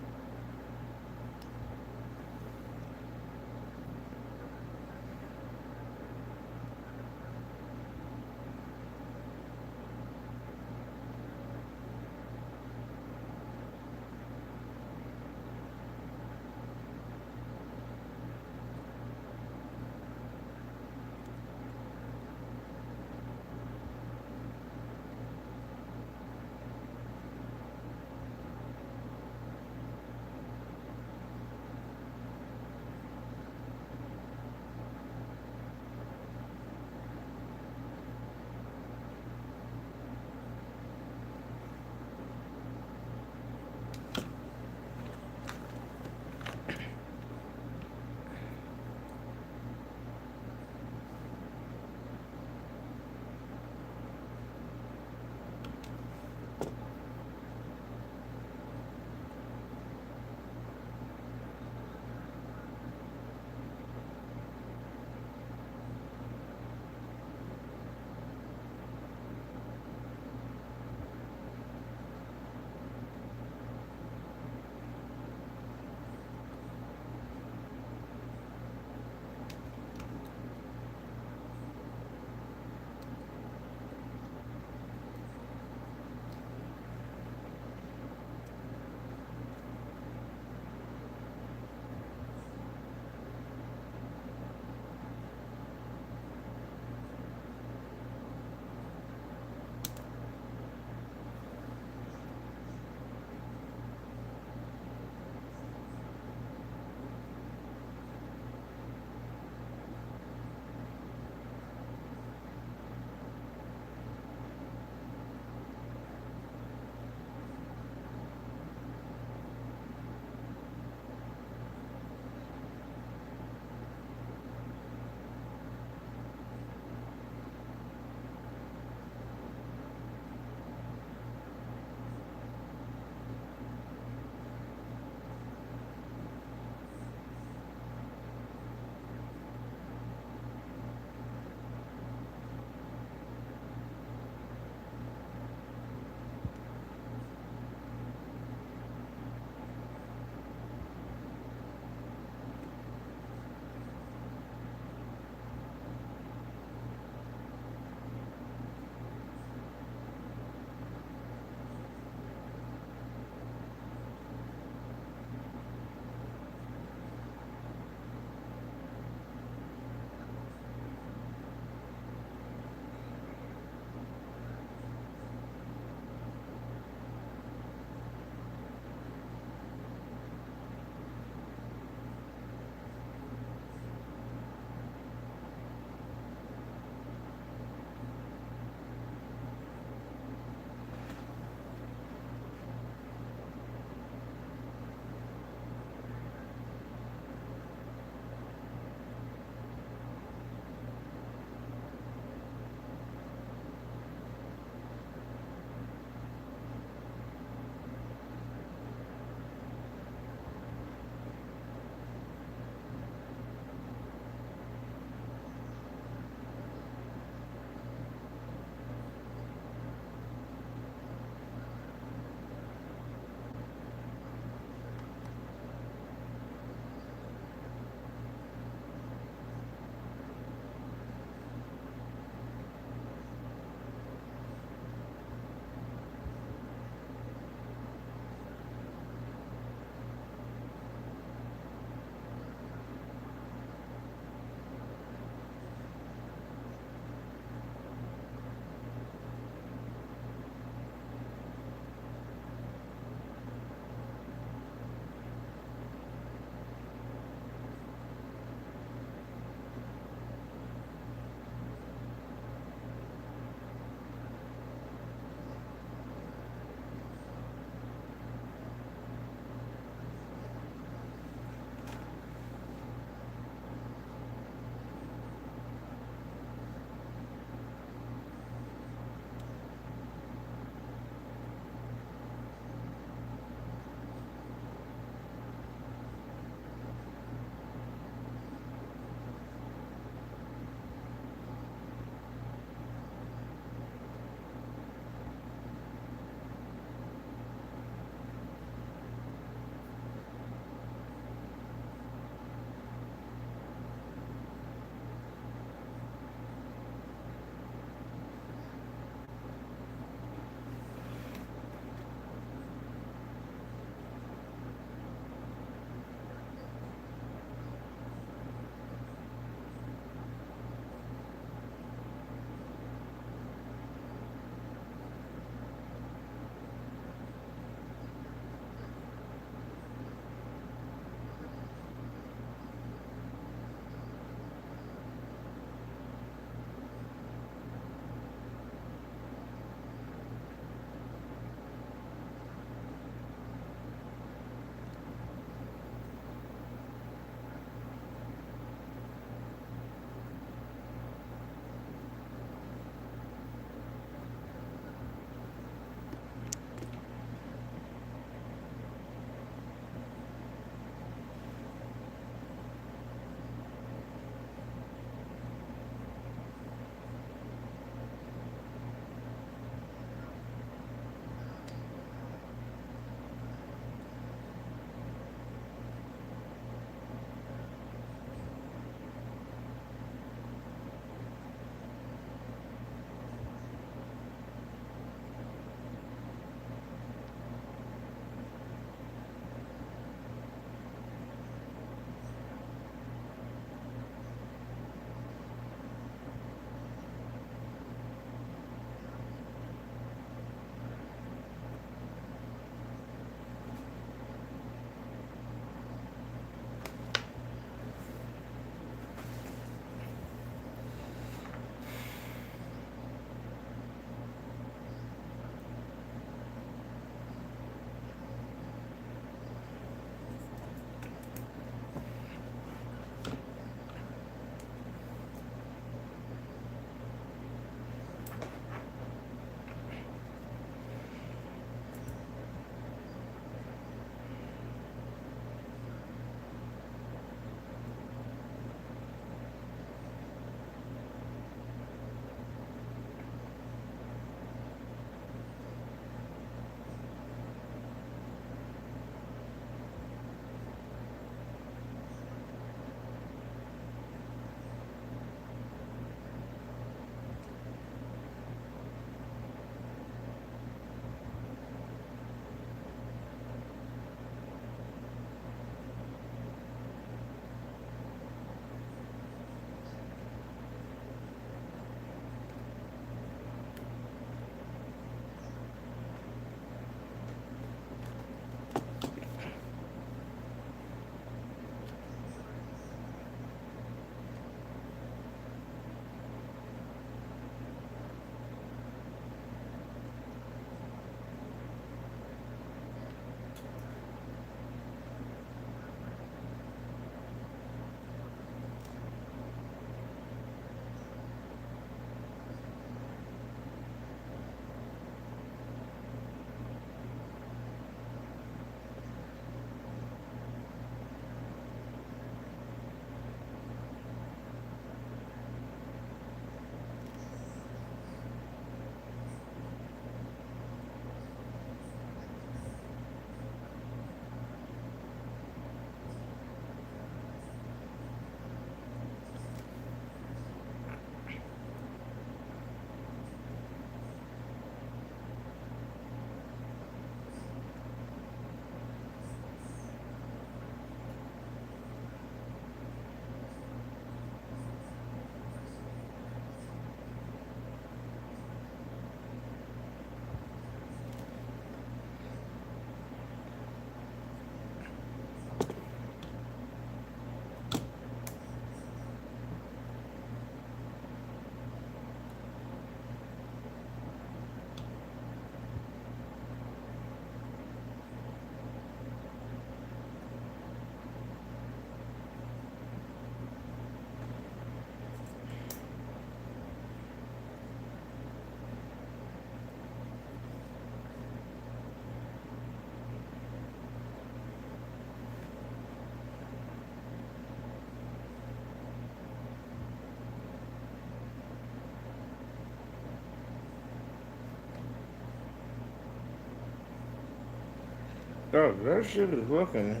Oh, that shit is looking.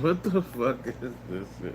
What the fuck is this shit?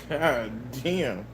God damn.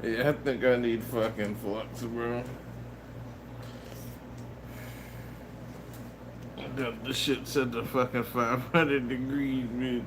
Yeah, I think I need fucking flux, bro. I got this shit set to fucking 500 degrees, bitch.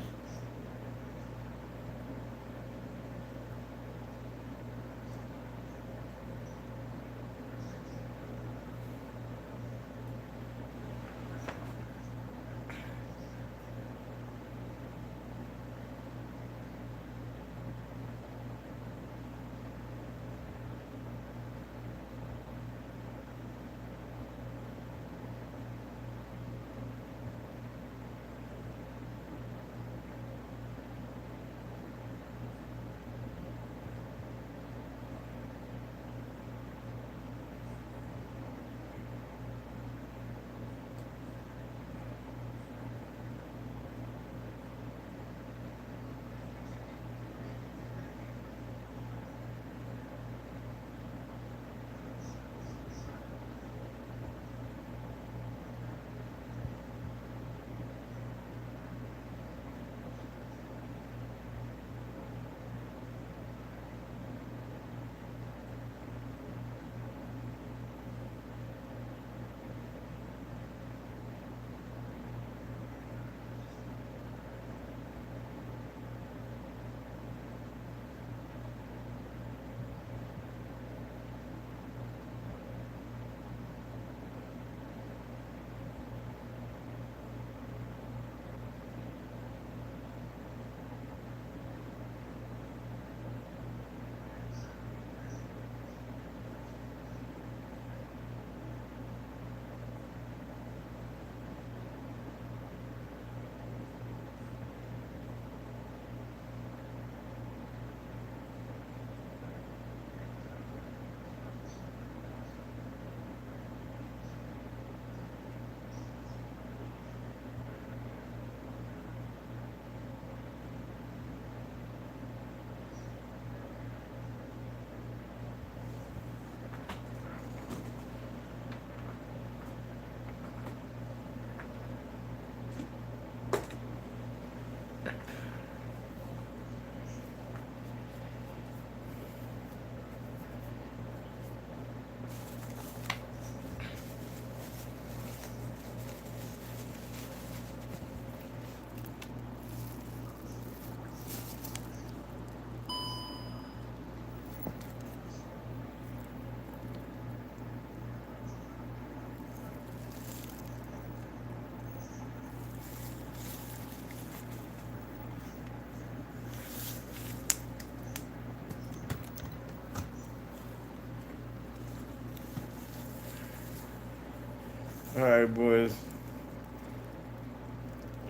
All right, boys.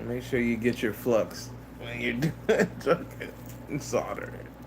Make sure you get your flux when you're done soldering.